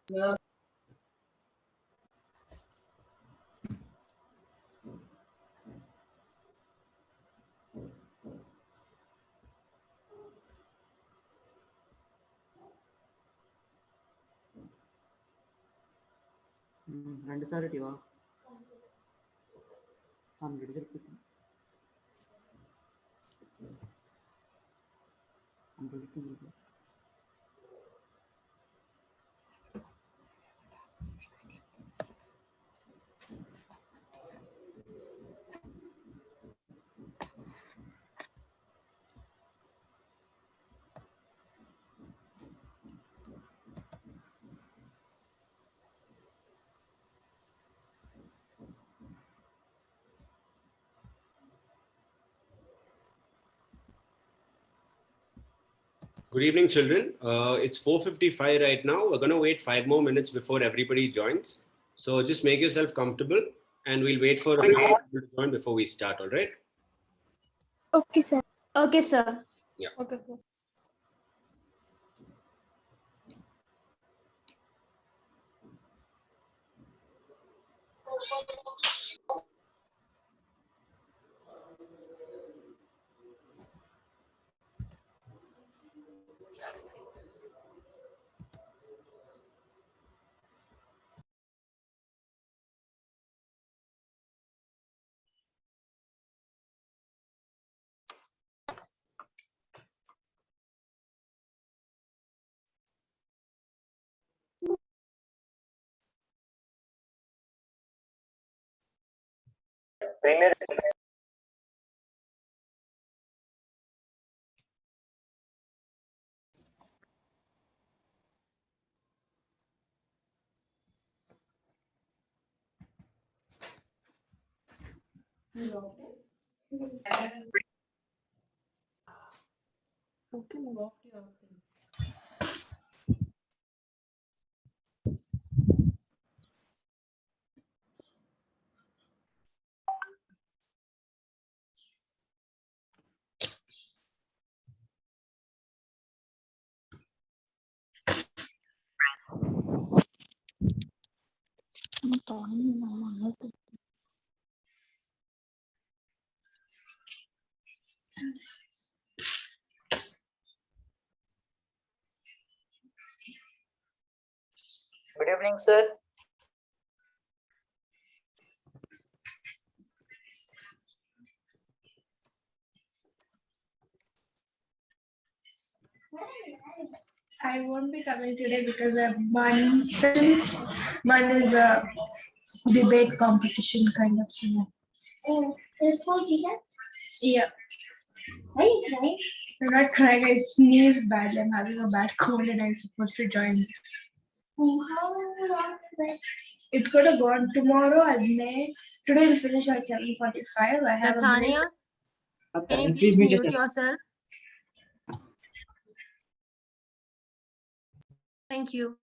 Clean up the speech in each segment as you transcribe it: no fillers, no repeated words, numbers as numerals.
Yeah. രണ്ട് sir കിട്ടിയോ ചിലപ്പോൾ Good evening, children. It's 4:55 right now. We're going to wait 5 more minutes before everybody joins. So just make yourself comfortable and we'll wait for a few people to join before we start, all right? Okay, sir. Okay, sir. Yeah. Okay, sir. Okay, move off your thing. Good evening, sir. I won't be coming today because one is a debate competition kind of thing. Oh, is for teacher? Yeah, Are you crying? I'm not crying. I sneezed badly. I'm having a bad cold and I'm supposed to join. Oh, how long is it? It's gonna go on tomorrow. I may today will finish at 7:45. I have a break. Nathania, can you please mute yourself? Thank you.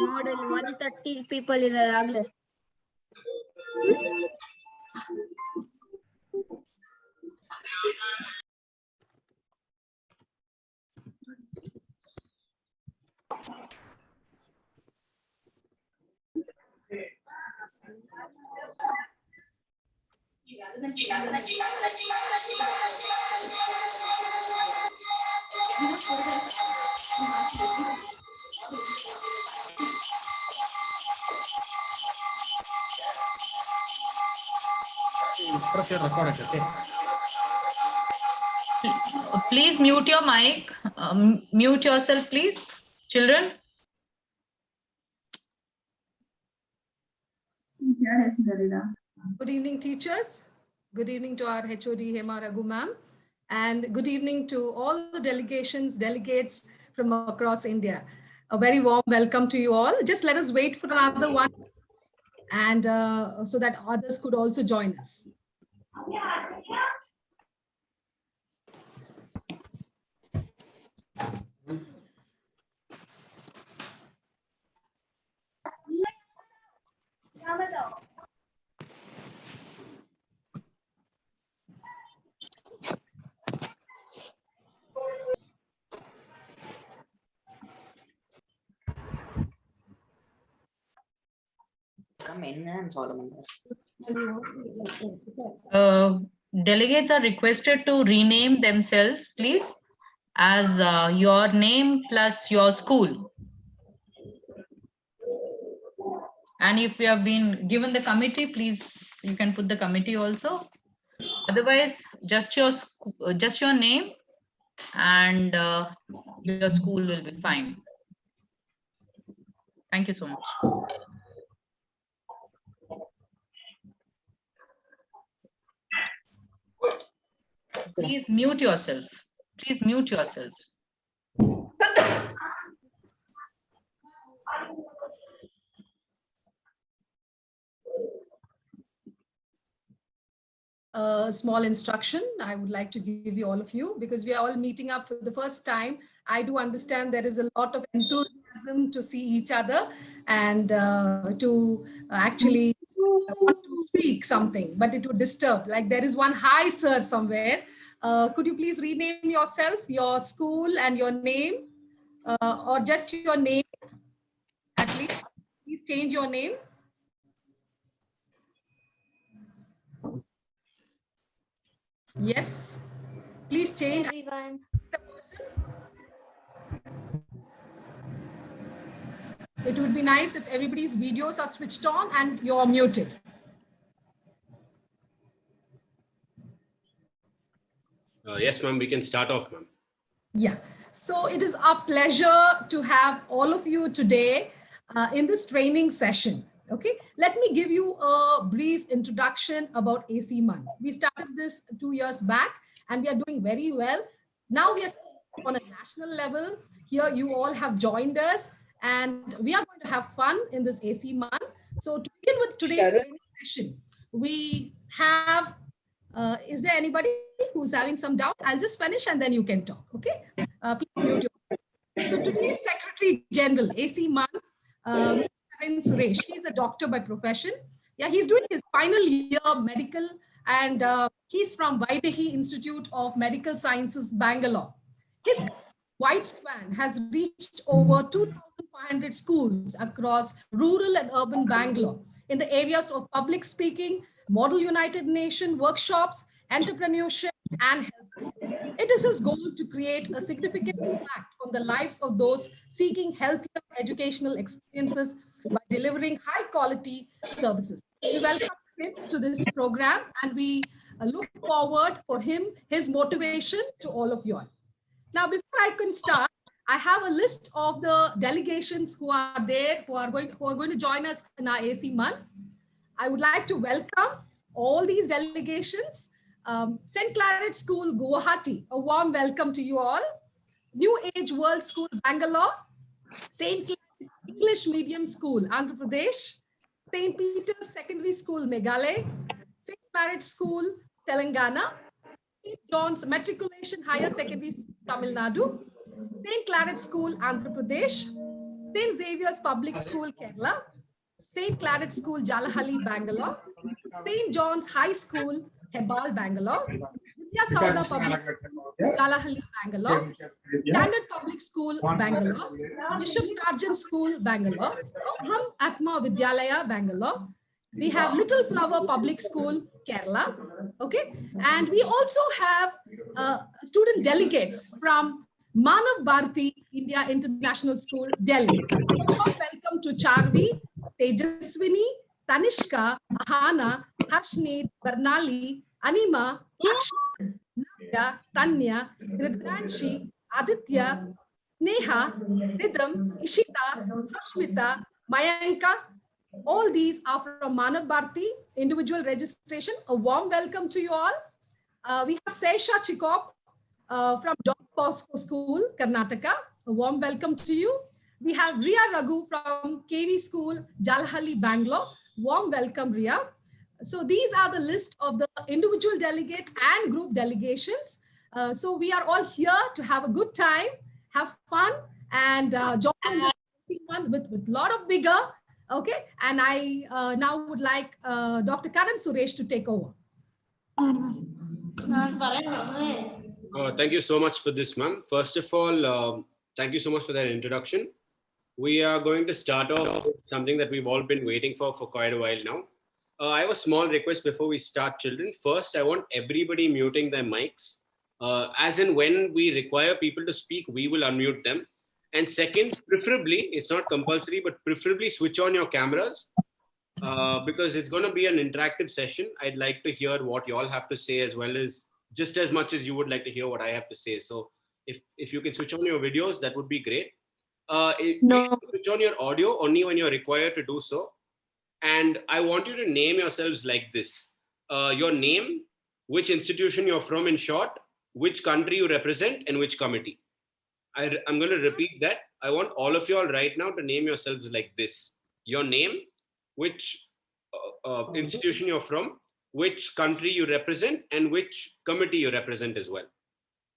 Model 130 people ಇದ್ದಾರೆ ಆಗ್ಲೇ. Press your record, okay? Please mute your mic. Mute yourself, please. Children. Good evening, teachers. Good evening to our HOD Hema Raghu ma'am. And good evening to all the delegates from across India. A very warm welcome to you all. Just let us wait for another one, and so that others could also join us. Delegates are requested to rename themselves, please, as your name plus your school. And if you have been given the committee, please, you can put the committee also. Otherwise, just your name and your school will be fine. Thank you so much. Please mute yourself. Please mute yourselves. A small instruction I would like to give you, all of you, because we are all meeting up for the first time. I do understand there is a lot of enthusiasm to see each other and to actually want to speak something, but it would disturb. Like there is one hi sir somewhere. Could you please rename yourself, your school and your name, or just your name at least? Please change your name. Yes, please change. Everyone. The person. It would be nice if everybody's videos are switched on and you're muted. Yes, ma'am, we can start off, ma'am. Yeah, so it is our pleasure to have all of you today in this training session. Okay, let me give you a brief introduction about AC MUN. We started this 2 years back and we are doing very well. Now we are on a national level. Here you all have joined us and we are going to have fun in this AC MUN. So to begin with today's training session, we have, is there anybody who's having some doubt? I'll just finish and then you can talk, okay? Please mute yourself. So today's Secretary General, AC MUN, Suresh, he's a doctor by profession. Yeah, he's doing his final year medical and he's from Vaidehi Institute of Medical Sciences, Bangalore. His White Swan has reached over 2,500 schools across rural and urban Bangalore in the areas of public speaking, Model United Nations workshops, entrepreneurship, and health. It is his goal to create a significant impact on the lives of those seeking healthier educational experiences by delivering high quality services. We welcome him to this program and we look forward for his motivation to all of you all. Now, before I can start, I have a list of the delegations who are there, who are going to join us in our AC MUN. I would like to welcome all these delegations. St. Claret School, Guwahati, a warm welcome to you all. New Age World School, Bangalore. St. Claret English Medium School, Andhra Pradesh. St. Peter's Secondary School, Meghalaya. St. Claret School, Telangana. St. John's Matriculation Higher Secondary School, Tamil Nadu. St. Claret School, Andhra Pradesh. St. Xavier's Public School, Kerala. St. Claret School, Jalahalli, Bangalore. St. John's High School, Hebal, Bangalore. Vidya Sauda Public School, Jalahalli, Bangalore. Standard Public School, Bangalore. Bishop Sargent School, Bangalore. Ham Atma Vidyalaya, Bangalore. We have Little Flower Public School, Kerala. Okay. And we also have student delegates from Manav Bharati India International School, Delhi. Welcome to Charvi, Tejaswini, Tanishka, Ahana, Harshneet, Barnali, Anima, Akshay, Navya, Tanya, Ridranshi, Aditya, Neha, Rhythm, Ishita, Hashmita, Mayanka. All these are from Manav Bharati, individual registration. A warm welcome to you all. We have Seisha Chikop from Don Bosco School, Karnataka. A warm welcome to you. We have Ria Raghu from KV School, Jalhalli, Bangalore. Warm welcome, Ria. So these are the list of the individual delegates and group delegations. So we are all here to have a good time, have fun, and join in this one with a lot of vigor. Okay, and I now would like Dr. Karan Suresh to take over. Thank you so much for this, ma'am. First of all, thank you so much for that introduction. We are going to start off with something that we've all been waiting for quite a while now. I have a small request before we start, children. First, I want everybody muting their mics. As in when we require people to speak, we will unmute them. And second, preferably, it's not compulsory, but preferably switch on your cameras because it's going to be an interactive session. I'd like to hear what you all have to say as well as just as much as you would like to hear what I have to say. So if you can switch on your videos, that would be great. No. Switch on your audio only when you're required to do so. And I want you to name yourselves like this. Your name, which institution you're from in short, which country you represent, and which committee. I'm going to repeat that. I want all of you all right now to name yourselves like this. Your name, which institution you're from, which country you represent, and which committee you represent as well.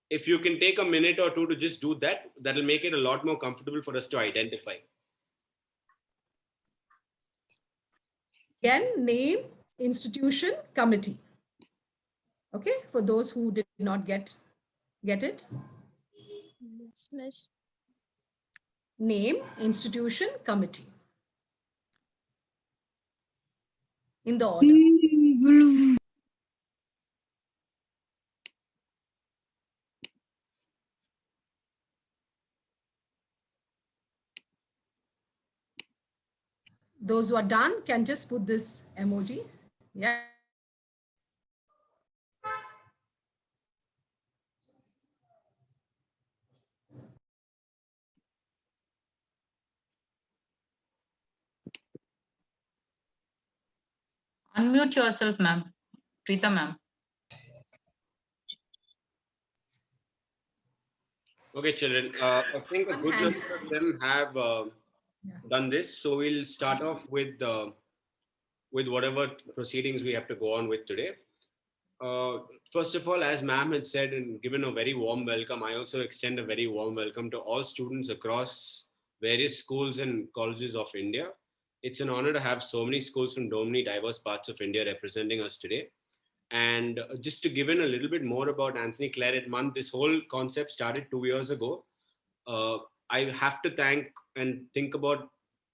If you can take a minute or two to just do that, that'll make it a lot more comfortable for us to identify. Again, name, institution, committee. Okay, for those who did not get it. Miss. Name, institution, committee. In the order. Those who are done can just put this emoji. Yeah. Unmute yourself, ma'am. Preeta, ma'am. Okay, children. I think a good number of them have done this. So we'll start off with whatever proceedings we have to go on with today. First of all, as ma'am had said and given a very warm welcome, I also extend a very warm welcome to all students across various schools and colleges of India. It's an honor to have so many schools from so many diverse parts of India representing us today. And just to give in a little bit more about Anthony Claret Month, this whole concept started 2 years ago. I have to thank and think about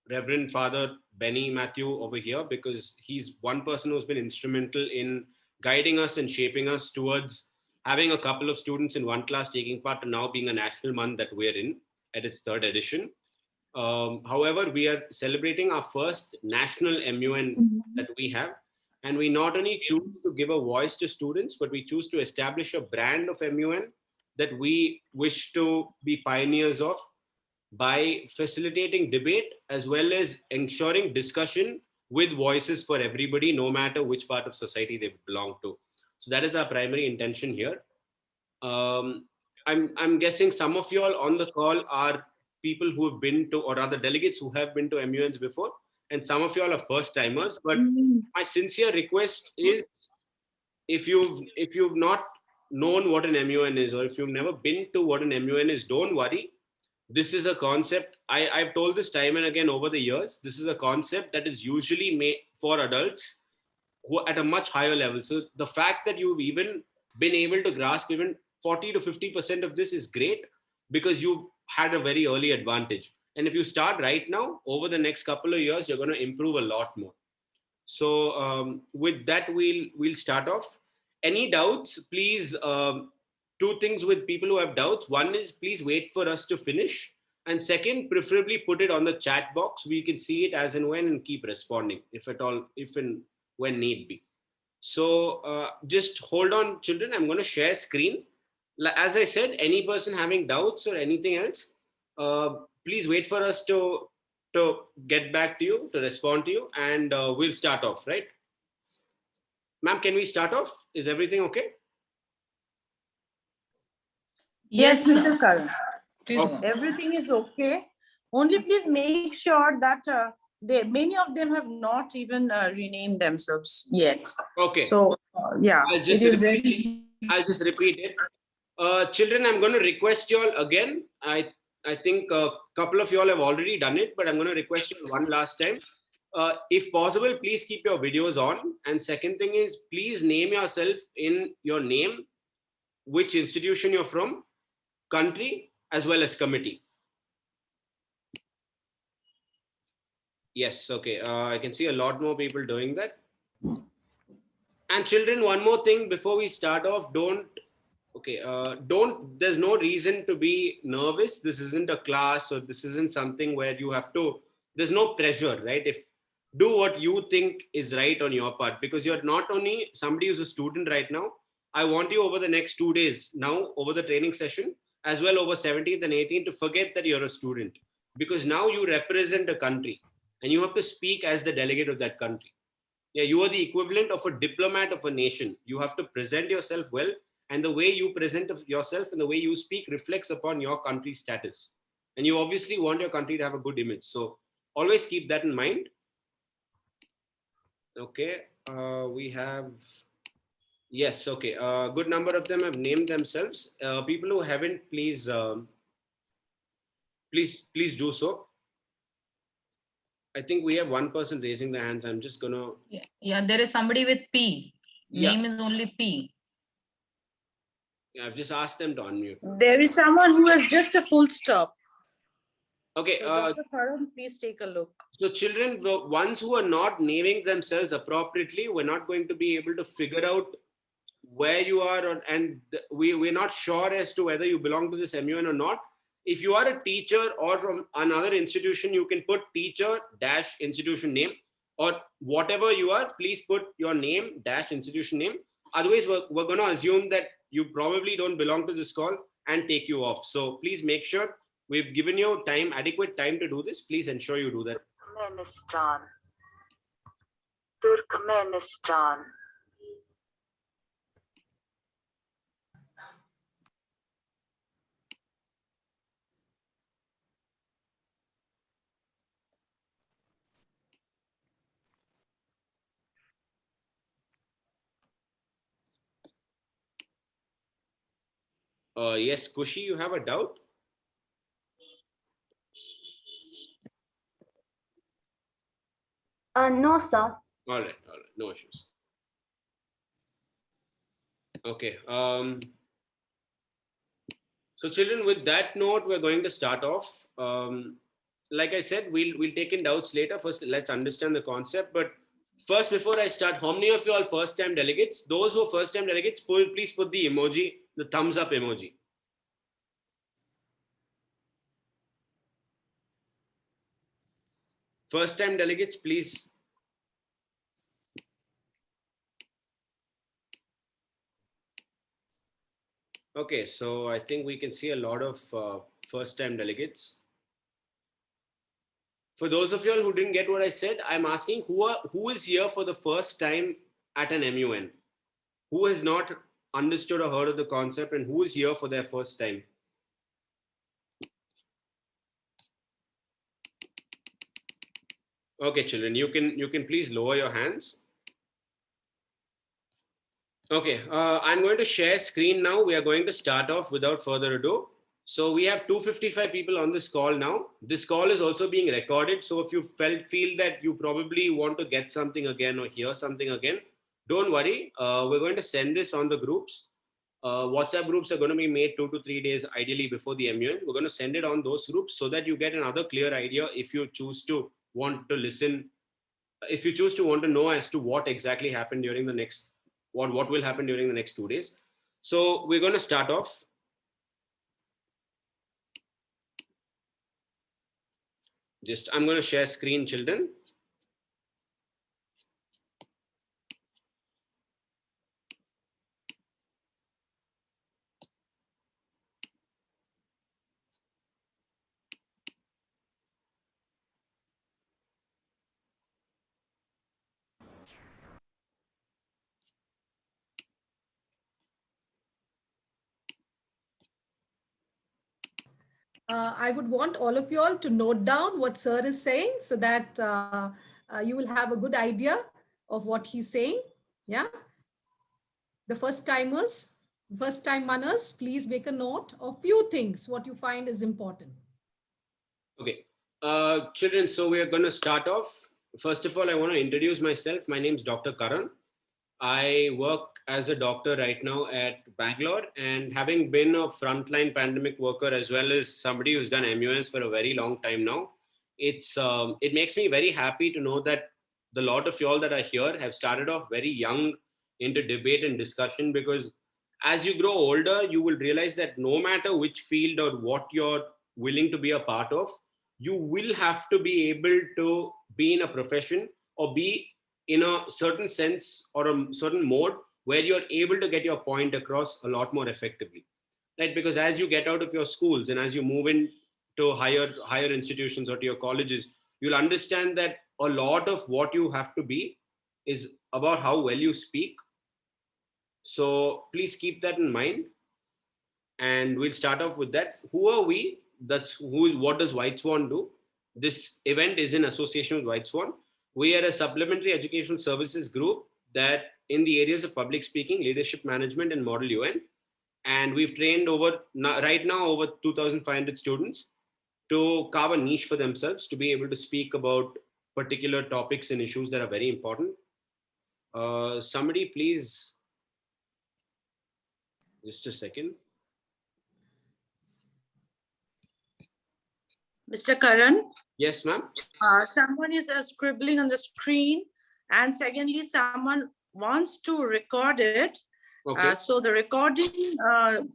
Reverend Father Benny Matthew over here, because he's one person who's been instrumental in guiding us and shaping us towards having a couple of students in one class taking part to now being a national month that we're in at its 3rd edition. However, we are celebrating our first national MUN that we have. And we not only choose to give a voice to students, but we choose to establish a brand of MUN that we wish to be pioneers of by facilitating debate as well as ensuring discussion with voices for everybody, no matter which part of society they belong to. So that is our primary intention here. I'm guessing some of you all on the call are people who have been to, or rather delegates who have been to MUNs before, and some of you all are first timers. But my sincere request is, if you've not known what an MUN is, or if you've never been to what an MUN is, don't worry. This is a concept, I've told this time and again over the years, this is a concept that is usually made for adults who are at a much higher level. So the fact that you've even been able to grasp even 40 to 50% of this is great, because you've had a very early advantage. And if you start right now, over the next couple of years, you're going to improve a lot more. So with that, we'll start off. Any doubts, please, two things with people who have doubts. One is please wait for us to finish. And second, preferably put it on the chat box. We can see it as and when and keep responding if at all, if and when need be. So just hold on, children. I'm going to share screen. As I said, any person having doubts or anything else, please wait for us to get back to you, to respond to you, and we'll start off, right? Ma'am, can we start off? Is everything okay? Yes, sir. Mr. Karan. Please go. Everything is okay. Only please make sure that many of them have not even renamed themselves yet. Okay. So yeah, I'll just it is repeat it. Children, I'm going to request you all again. I think a couple of you all have already done it, but I'm going to request you one last time. If possible, please keep your videos on. And second thing is, please name yourself in your name, which institution you're from, country, as well as committee. Yes, okay. I can see a lot more people doing that. And children, one more thing before we start off, there's no reason to be nervous. This isn't a class, or this isn't something where you have to, there's no pressure, right? Do what you think is right on your part, because you're not only somebody who's a student right now. I want you over the next 2 days now, over the training session, as well over 17th and 18th, to forget that you're a student, because now you represent a country and you have to speak as the delegate of that country. Yeah, you are the equivalent of a diplomat of a nation. You have to present yourself well, and the way you present yourself and the way you speak reflects upon your country's status. And you obviously want your country to have a good image. So always keep that in mind. Okay, we have, yes, okay. A good number of them have named themselves. People who haven't, please do so. I think we have one person raising their hands. I'm just gonna. Yeah, there is somebody with P. Yeah. Name is only P. Yeah, I've just asked them to unmute. There is someone who has just a full stop. Okay. So Dr. Karan, please take a look. So children, the ones who are not naming themselves appropriately, we're not going to be able to figure out where you are, and we're not sure as to whether you belong to this MUN or not. If you are a teacher or from another institution, you can put teacher dash institution name, or whatever you are, please put your name dash institution name. Otherwise, we're going to assume that you probably don't belong to this call and take you off. So please make sure we've given you time, adequate time to do this. Please ensure you do that. Turkmenistan. Yes, Kushi, you have a doubt? No, sir. All right, no issues. Okay. So children, with that note, we're going to start off. Like I said, we'll take in doubts later. First, let's understand the concept. But first, before I start, how many of you are first-time delegates? Those who are first-time delegates, please put the emoji, the thumbs up emoji. First-time delegates, please. Okay, so I think we can see a lot of first-time delegates. For those of you all who didn't get what I said, I'm asking who is here for the first time at an MUN? Who has not understood or heard of the concept, and who is here for their first time? Okay, children, you can please lower your hands. Okay, I'm going to share screen now. We are going to start off without further ado. So we have 255 people on this call now. This call is also being recorded. So if you feel that you probably want to get something again or hear something again, don't worry. We're going to send this on the groups. WhatsApp groups are going to be made 2 to 3 days, ideally before the MUN. We're going to send it on those groups so that you get another clear idea if you choose to want to listen if you choose to want to know as to what exactly happened during the next, what will happen during the next 2 days. So we're going to start off. I'm going to share screen, children. I would want all of you all to note down what sir is saying so that you will have a good idea of what he's saying. Yeah. The first time manners, please make a note of few things, what you find is important. Okay. Children, so we are going to start off. First of all, I want to introduce myself. My name is Dr. Karan. I work as a doctor right now at Bangalore, and having been a frontline pandemic worker as well as somebody who's done MUNs for a very long time now, it makes me very happy to know that the lot of y'all that are here have started off very young into debate and discussion, because as you grow older, you will realize that no matter which field or what you're willing to be a part of, you will have to be able to be in a profession or be in a certain sense or a certain mode where you're able to get your point across a lot more effectively, right? Because as you get out of your schools and as you move into higher institutions or to your colleges, you'll understand that a lot of what you have to be is about how well you speak. So please keep that in mind, and we'll start off with that. Who are we? What does White Swan do? This event is in association with White Swan. We are a supplementary educational services group that in the areas of public speaking, leadership management, and Model UN. And we've trained right now over 2,500 students to carve a niche for themselves to be able to speak about particular topics and issues that are very important. Somebody please, just a second. Mr. Karan, Yes, ma'am. someone is scribbling on the screen, and secondly, someone wants to record it. Okay. So the recording,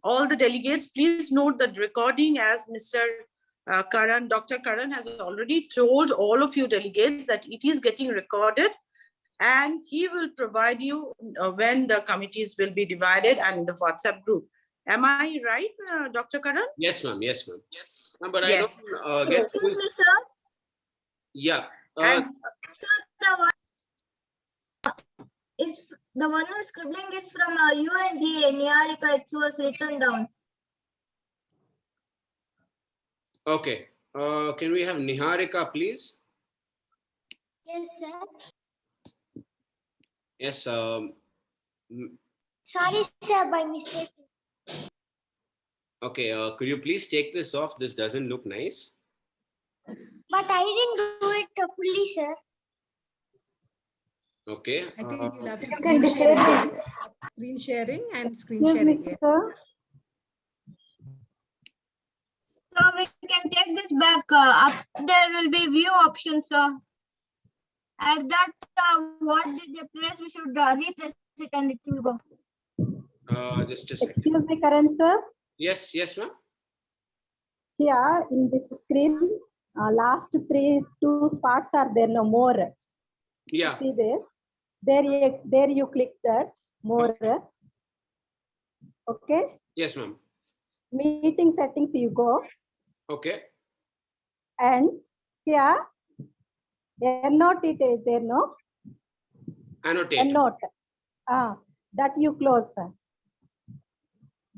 all the delegates, please note that recording, as Mr. Karan, Dr. Karan has already told all of you delegates that it is getting recorded, and he will provide you when the committees will be divided and in the WhatsApp group. Am I right, Dr. Karan? Yes, ma'am. Yes, ma'am. But Yes. I don't get. Excuse me, sir. Yeah. And The one who's scribbling is from UNGA, Niharika. It was written down. Okay. Can we have Niharika, please? Yes, sir. Yes. Sorry, sir, by mistake. Okay. Could you please take this off? This doesn't look nice. But I didn't do it fully, sir. Okay. I think you'll have to You screen can share share again. Screen sharing and screen sharing again. So we can take this back. Up there will be view options, sir. At that, what did you press? We should replace it and it will go. Just a second. Excuse me, Karan sir. Yes. Yes, ma'am. Here in this screen, last two spots are there, no more. Yeah. See there. There you click that more. Okay. Yes, ma'am. Meeting settings you go, Okay. and here EndNote it is there, no? Annotate. EndNote. That you close.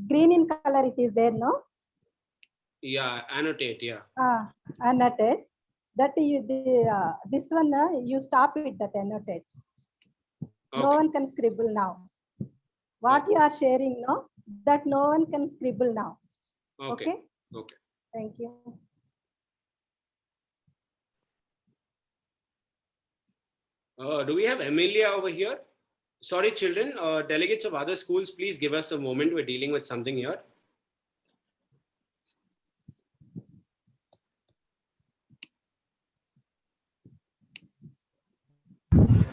Green in color it is there, no? Yeah. Annotate. Yeah. Annotate. That you this one you stop it, that annotate. No Okay. one can scribble now. What you are sharing, no? That no one can scribble now. Okay. Okay. Okay. Thank you. Do we have Amelia over here? Sorry, children. Delegates of other schools, please give us a moment. We're dealing with something here.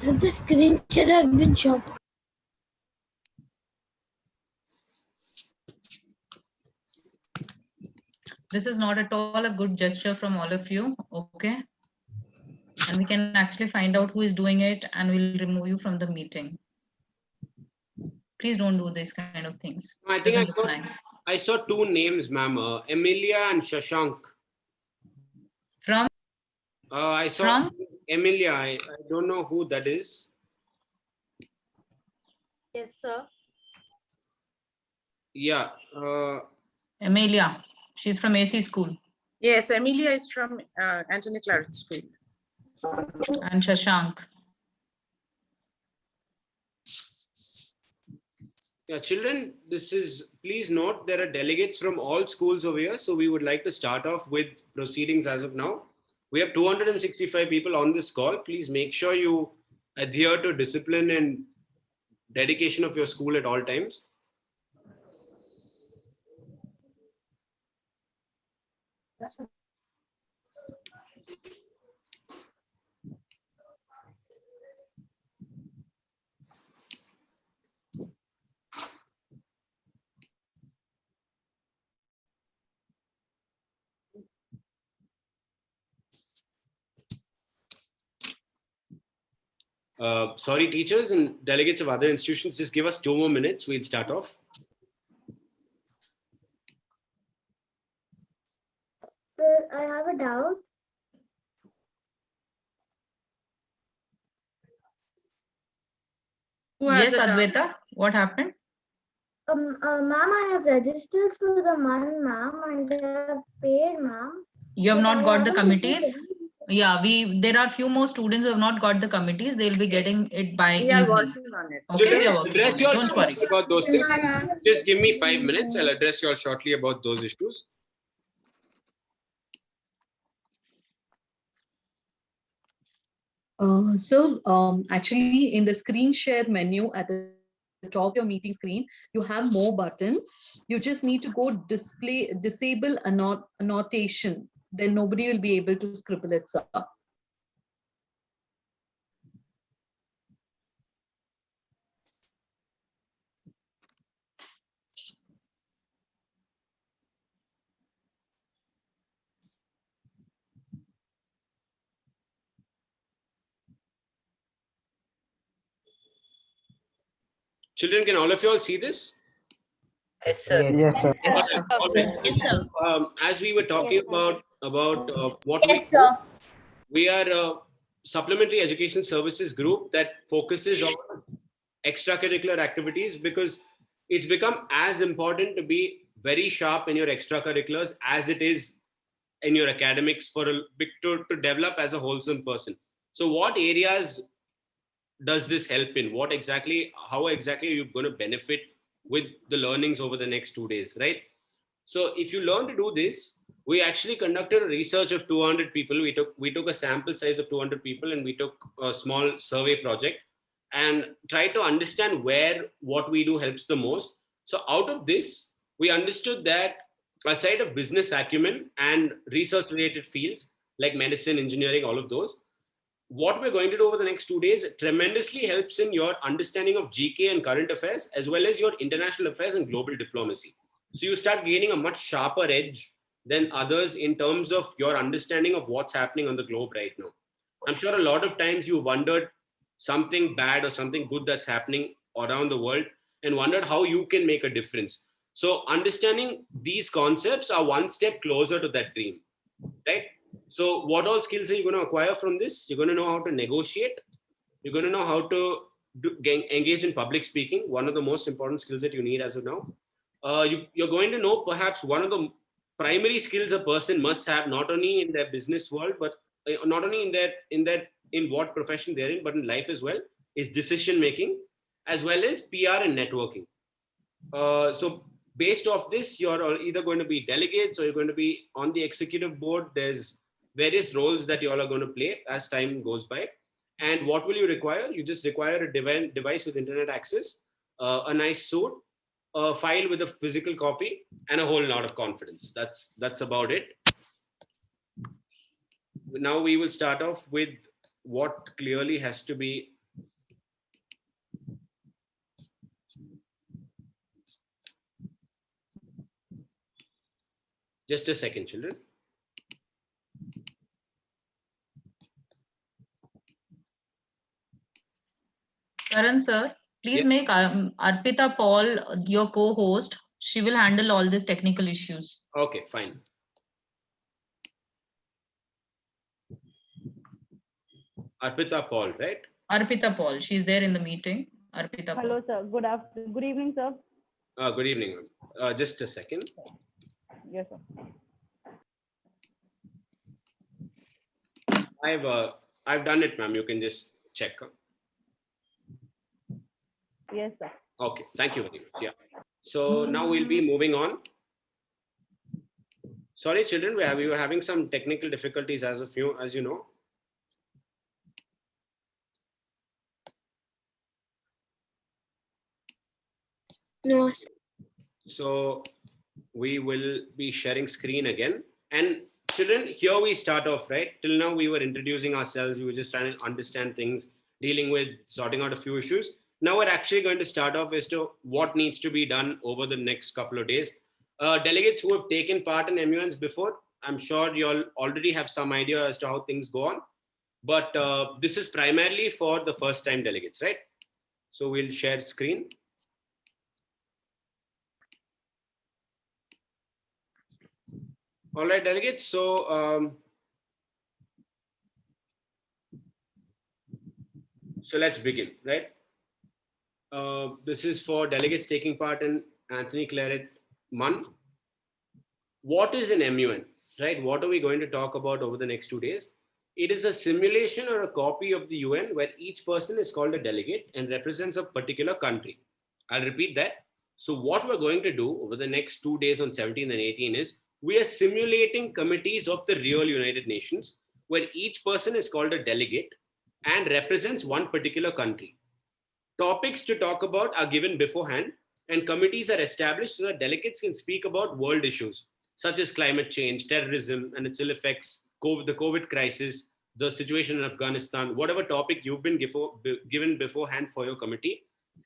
So the screen share has been stopped. This is not at all a good gesture from all of you. Okay. And we can actually find out who is doing it and we'll remove you from the meeting. Please don't do these kind of things. I think Doesn't look nice. I saw two names, ma'am, Emilia and Shashank. From? I saw From? Emilia. I don't know who that is. Yes, sir. Yeah. Amelia. She's from AC School. Yes, Amelia is from Anthony Claret School. And Shashank. Yeah, children, please note there are delegates from all schools over here. So we would like to start off with proceedings as of now. We have 265 people on this call. Please make sure you adhere to discipline and dedication of your school at all times. Sorry, teachers and delegates of other institutions, just give us 2 more minutes. We'll start off. Sir, I have a doubt. Yes, Advaita, what happened? Ma'am, I have registered for the month, ma'am, and I have paid, ma'am. You have But not I got the haven't received committees? any. Yeah, there are few more students who have not got the committees. They'll be getting it by We are evening. working on it. Okay, we are working on Address it. you all Don't worry. shortly about those things. Just give me 5 minutes. I'll address you all shortly about those issues. Actually, in the screen share menu at the top of your meeting screen, you have more button. You just need to go disable annotation. Then nobody will be able to scribble it up. Children, can all of you all see this? Yes, sir. Yes, sir. Yes, sir. Yes, sir. As we were talking about what Yes, sir. we are a supplementary education services group that focuses on extracurricular activities, because it's become as important to be very sharp in your extracurriculars as it is in your academics to develop as a wholesome person. So what areas does this help in? How exactly are you going to benefit with the learnings over the next 2 days, right? So if you learn to do this, we actually conducted a research of 200 people. We took a sample size of 200 people and we took a small survey project and tried to understand where what we do helps the most. So out of this, we understood that aside of business acumen and research related fields like medicine, engineering, all of those, what we're going to do over the next 2 days tremendously helps in your understanding of GK and current affairs, as well as your international affairs and global diplomacy. So you start gaining a much sharper edge than others in terms of your understanding of what's happening on the globe right now. I'm sure a lot of times you wondered something bad or something good that's happening around the world and wondered how you can make a difference. So understanding these concepts are one step closer to that dream, right? So what all skills are you going to acquire from this? You're going to know how to negotiate. You're going to know how to engage in public speaking, one of the most important skills that you need as of now. You're going to know perhaps one of the primary skills a person must have, not only in their business world, but not only in what profession they're in, but in life as well, is decision making, as well as PR and networking. So based off this, you're either going to be delegates or you're going to be on the executive board. There's various roles that you all are going to play as time goes by. And what will you require? You just require a device with internet access, a nice suit, a file with a physical copy, and a whole lot of confidence. That's about it. Now we will start off with what clearly has to be Just a second, children. Karan sir, please Yeah. make Arpita Paul your co-host. She will handle all these technical issues. Okay, fine. Arpita Paul, right? Arpita Paul, she's there in the meeting. Arpita Paul. Hello, sir. Good evening, sir. Good evening, ma'am. Just a second. Yes, sir. I've done it, ma'am. You can just check. Yes, sir. Okay, thank you very much. Yeah. So now we'll be moving on. Sorry, children, we were having some technical difficulties as you know. No. So we will be sharing screen again. And children, here we start off, right? Till now we were introducing ourselves. We were just trying to understand things, dealing with sorting out a few issues. Now we're actually going to start off as to what needs to be done over the next couple of days. Delegates who have taken part in MUNs before, I'm sure you all already have some idea as to how things go on. But this is primarily for the first time delegates, right? So we'll share screen. All right, delegates. So, so let's begin, right? This is for delegates taking part in Anthony Claret MUN. What is an MUN, right? What are we going to talk about over the next 2 days? It is a simulation or a copy of the UN where each person is called a delegate and represents a particular country. I'll repeat that. So what we're going to do over the next 2 days on 17 and 18 is we are simulating committees of the real United Nations where each person is called a delegate and represents one particular country. Topics to talk about are given beforehand and committees are established so that delegates can speak about world issues such as climate change, terrorism and its ill effects, the COVID crisis, the situation in Afghanistan, whatever topic you've been given beforehand for your committee.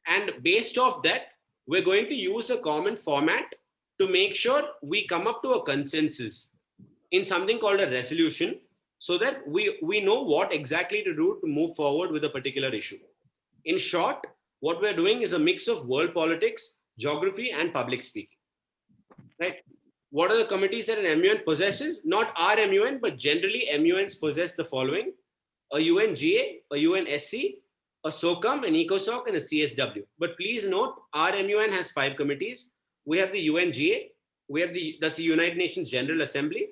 And based off that, we're going to use a common format to make sure we come up to a consensus in something called a resolution so that we know what exactly to do to move forward with a particular issue. In short, what we're doing is a mix of world politics, geography, and public speaking. Right? What are the committees that an MUN possesses? Not our MUN, but generally MUNs possess the following: a UNGA, a UNSC, a SOCOM, an ECOSOC, and a CSW. But please note, our MUN has 5 committees. We have the UNGA, that's the United Nations General Assembly,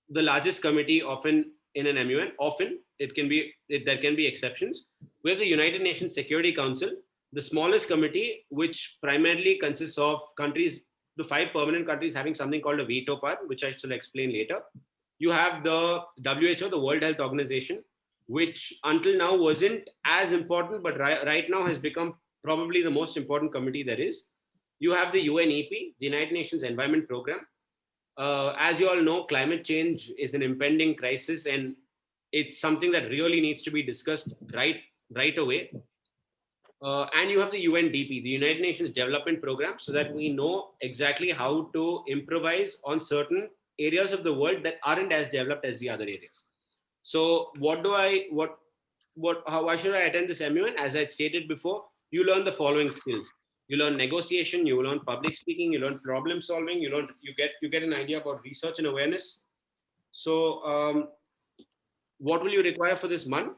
the largest committee often in an MUN. Often, there can be exceptions. We have the United Nations Security Council, the smallest committee, which primarily consists of countries, the 5 permanent countries having something called a veto power, which I shall explain later. You have the WHO, the World Health Organization, which until now wasn't as important, but right now has become probably the most important committee there is. You have the UNEP, the United Nations Environment Programme. As you all know, climate change is an impending crisis and it's something that really needs to be discussed right away. And you have the UNDP, the United Nations Development Programme, so that we know exactly how to improvise on certain areas of the world that aren't as developed as the other areas. So why should I attend this MUN? As I stated before, you learn the following skills. You learn negotiation, you learn public speaking, you learn problem solving, you get an idea about research and awareness. So what will you require for this MUN?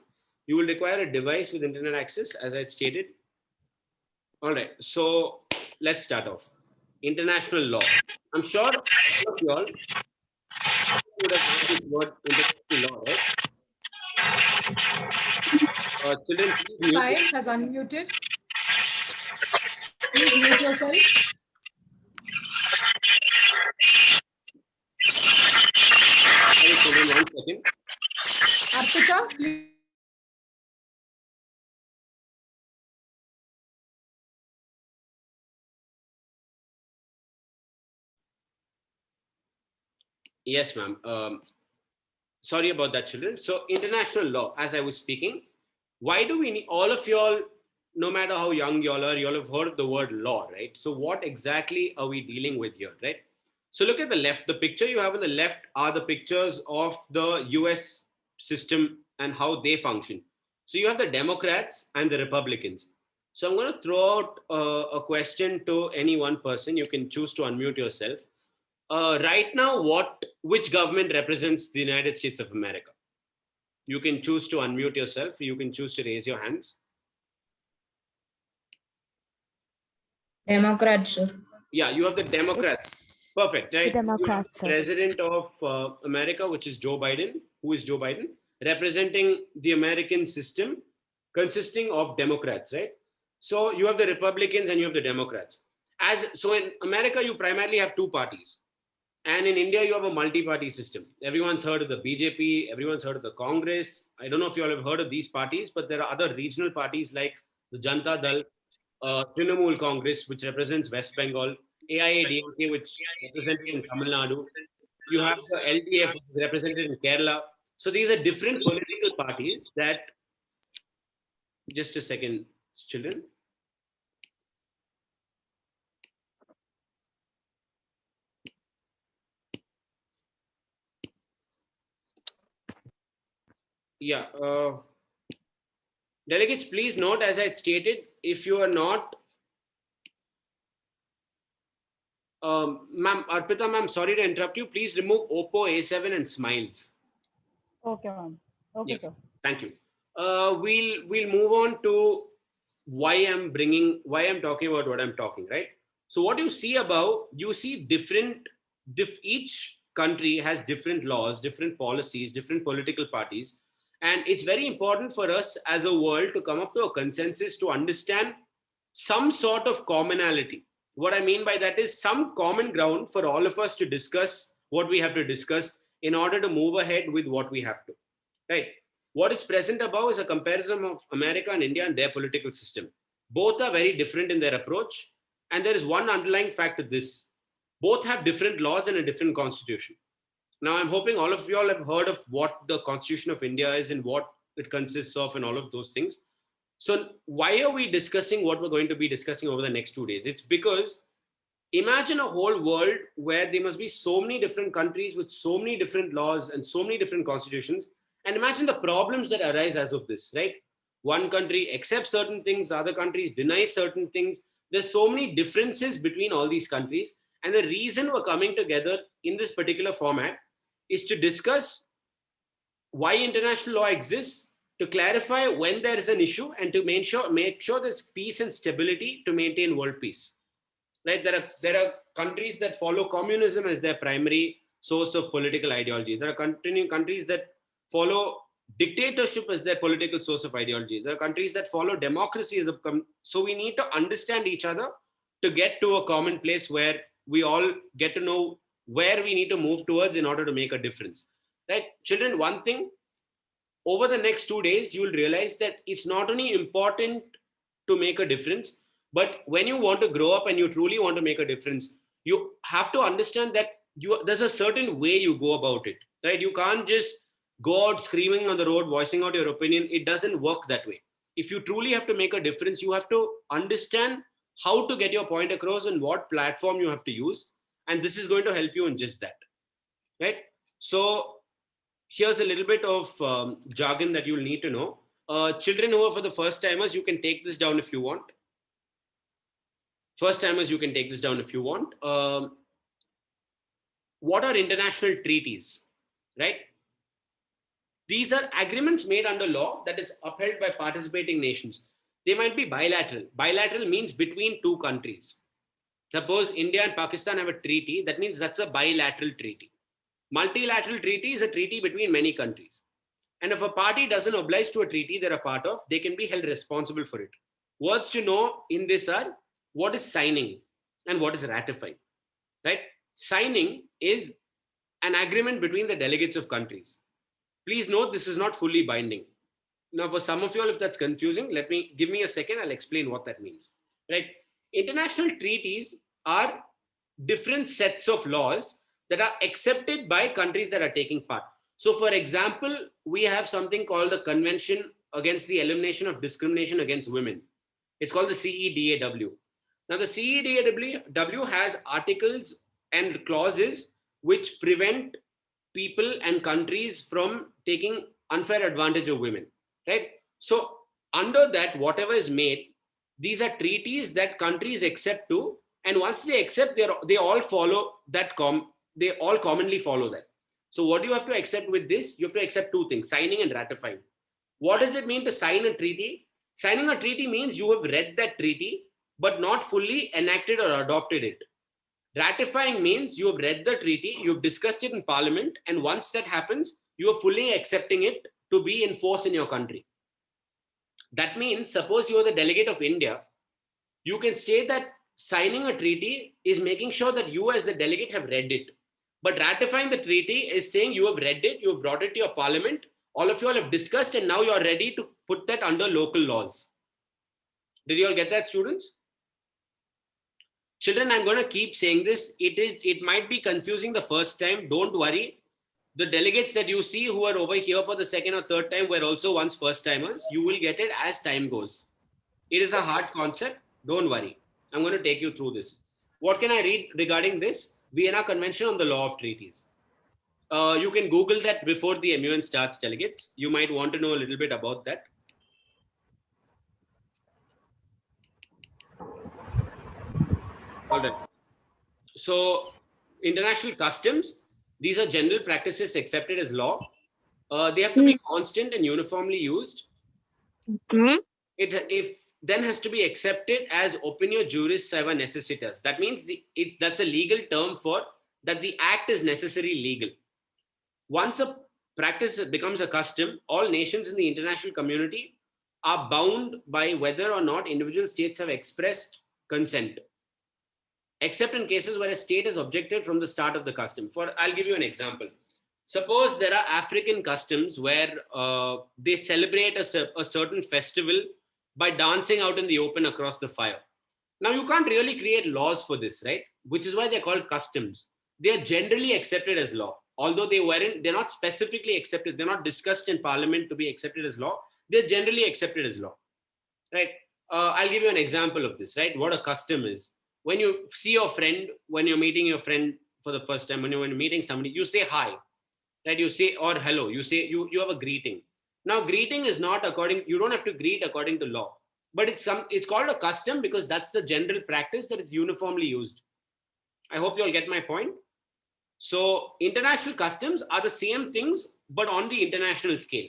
You will require a device with internet access, as I stated. All right, so let's start off. International law. I'm sure all of you all would have heard this word international law, right? Children, please Sahil has unmuted. Please mute yourself. Sorry, children, 1 second. Arpita, please. Yes, ma'am. Sorry about that, children. So international law, as I was speaking, why do we need, all of y'all, no matter how young y'all are, y'all have heard the word law, right? So what exactly are we dealing with here, right? So look at the left. The picture you have on the left are the pictures of the US system and how they function. So you have the Democrats and the Republicans. So I'm going to throw out a question to any one person. You can choose to unmute yourself. Right now, which government represents the United States of America? You can choose to unmute yourself. You can choose to raise your hands. Democrats, sir. Yeah, you have the Democrats. Perfect, right? Democrats, sir. President of America, which is Joe Biden. Who is Joe Biden? Representing the American system consisting of Democrats, right? So you have the Republicans and you have the Democrats. So in America, you primarily have two parties. And in India, you have a multi-party system. Everyone's heard of the BJP, everyone's heard of the Congress. I don't know if you all have heard of these parties, but there are other regional parties like the Janata Dal, Trinamool Congress, which represents West Bengal, AIADMK, which represented in Tamil Nadu. You have the LDF, which is represented in Kerala. So these are different political parties that, just a second, children. Yeah. Delegates, please note, as I had stated, if you are not, ma'am, Arpita ma'am, sorry to interrupt you. Please remove Oppo, A7 and Smiles. Okay, ma'am. Okay, Yeah. sir. Thank you. We'll move on to why I'm talking about what I'm talking, right? So what you see above, you see each country has different laws, different policies, different political parties. And it's very important for us as a world to come up to a consensus to understand some sort of commonality. What I mean by that is some common ground for all of us to discuss what we have to discuss in order to move ahead with what we have to, right? What is present above is a comparison of America and India and their political system. Both are very different in their approach. And there is one underlying fact to this. Both have different laws and a different constitution. Now, I'm hoping all of you all have heard of what the Constitution of India is and what it consists of and all of those things. So why are we discussing what we're going to be discussing over the next 2 days? It's because imagine a whole world where there must be so many different countries with so many different laws and so many different constitutions. And imagine the problems that arise as of this, right? One country accepts certain things, the other country denies certain things. There's so many differences between all these countries. And the reason we're coming together in this particular format is to discuss why international law exists, to clarify when there is an issue, and to make sure there's peace and stability to maintain world peace. Right? There are countries that follow communism as their primary source of political ideology. There are countries that follow dictatorship as their political source of ideology. There are countries that follow democracy as so we need to understand each other to get to a common place where we all get to know where we need to move towards in order to make a difference. Right? Children, one thing, over the next 2 days, you will realize that it's not only important to make a difference, but when you want to grow up and you truly want to make a difference, you have to understand that there's a certain way you go about it, right? You can't just go out screaming on the road, voicing out your opinion. It doesn't work that way. If you truly have to make a difference, you have to understand how to get your point across and what platform you have to use. And this is going to help you in just that, right? So here's a little bit of jargon that you'll need to know. Children who are for the first timers, you can take this down if you want. First timers, you can take this down if you want. What are international treaties, right? These are agreements made under law that is upheld by participating nations. They might be bilateral. Bilateral means between two countries. Suppose India and Pakistan have a treaty. That means that's a bilateral treaty. Multilateral treaty is a treaty between many countries. And if a party doesn't oblige to a treaty they're a part of, they can be held responsible for it. Words to know in this are, what is signing and what is ratifying, right? Signing is an agreement between the delegates of countries. Please note, this is not fully binding. Now, for some of you all, if that's confusing, give me a second. I'll explain what that means, right? International treaties are different sets of laws that are accepted by countries that are taking part. So, for example, we have something called the Convention Against the Elimination of Discrimination Against Women. It's called the CEDAW. Now, the CEDAW has articles and clauses which prevent people and countries from taking unfair advantage of women, right? So under that, whatever is made, these are treaties that countries accept to, and once they accept, they all follow that they all commonly follow that. So what do you have to accept with this? You have to accept two things: signing and ratifying. What does it mean to sign a treaty? Signing a treaty means you have read that treaty, but not fully enacted or adopted it. Ratifying means you have read the treaty, you've discussed it in parliament, and once that happens, you are fully accepting it to be in force in your country. That means, suppose you are the delegate of India, you can state that signing a treaty is making sure that you as the delegate have read it. But ratifying the treaty is saying you have read it, you have brought it to your parliament, all of you all have discussed, and now you are ready to put that under local laws. Did you all get that, students? Children, I'm going to keep saying this. It might be confusing the first time. Don't worry. The delegates that you see who are over here for the second or third time were also once first timers. You will get it as time goes. It is a hard concept. Don't worry. I'm going to take you through this. What can I read regarding this? Vienna Convention on the Law of Treaties. You can Google that before the MUN starts, delegates. You might want to know a little bit about that. All right. So international customs, these are general practices accepted as law. They have to be constant and uniformly used. It then has to be accepted as opinio juris serva necessitas. That means that's a legal term for that the act is necessarily legal. Once a practice becomes a custom, all nations in the international community are bound by whether or not individual states have expressed consent, except in cases where a state has objected from the start of the custom. I'll give you an example. Suppose there are African customs where they celebrate a certain festival by dancing out in the open across the fire. Now, you can't really create laws for this, right? Which is why they're called customs. They are generally accepted as law. Although they're not specifically accepted, they're not discussed in parliament to be accepted as law. They're generally accepted as law, right? I'll give you an example of this, right? What a custom is. When you see your friend, when you're meeting your friend for the first time, when you're meeting somebody, you say hi, right? You say, or hello, you say, you have a greeting. Now, greeting is not you don't have to greet according to law, but it's called a custom because that's the general practice that is uniformly used. I hope you all get my point. So international customs are the same things, but on the international scale.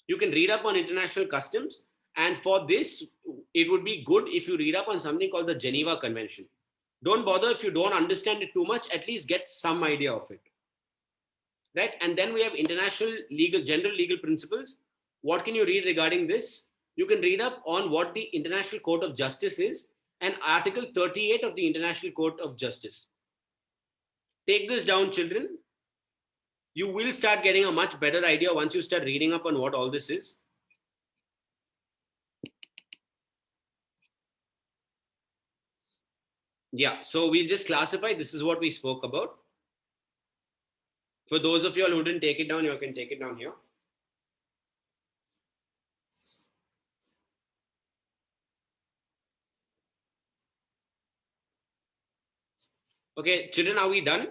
You can read up on international customs. And for this, it would be good if you read up on something called the Geneva Convention. Don't bother if you don't understand it too much, at least get some idea of it. Right? And then we have international general legal principles. What can you read regarding this? You can read up on what the International Court of Justice is and Article 38 of the International Court of Justice. Take this down, children. You will start getting a much better idea once you start reading up on what all this is. Yeah, so we'll just classify. This is what we spoke about. For those of you all who didn't take it down, you can take it down here. Okay, children, are we done?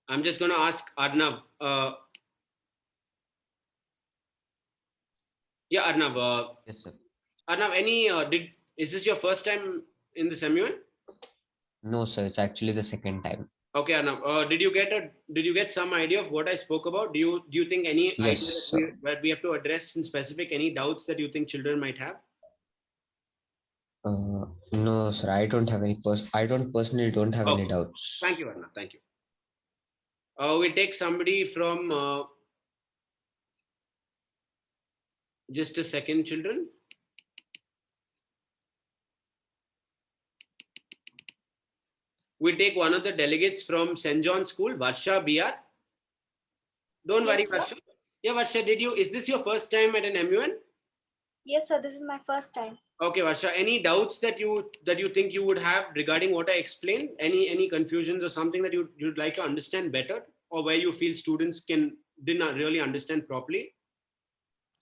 I'm just going to ask Arnav. Yeah, Arnav. Yes, sir. Arnav, is this your first time in this MUN? No, sir. It's actually the second time. Okay, Arnav. Did you get some idea of what I spoke about? Do you think any Yes, idea that we have to address in specific? Any doubts that you think children might have? No, sir. I don't have any. I personally don't have any doubts. Thank you, Arnav. Thank you. We'll take somebody from. Just a second, children. We'll take one of the delegates from St. John's School, Varsha BR. Don't worry, Varsha. Yeah, Varsha, is this your first time at an MUN? Yes, sir. This is my first time. Okay, Varsha, any doubts that you think you would have regarding what I explained? Any confusions or something that you'd like to understand better, or where you feel students did not really understand properly?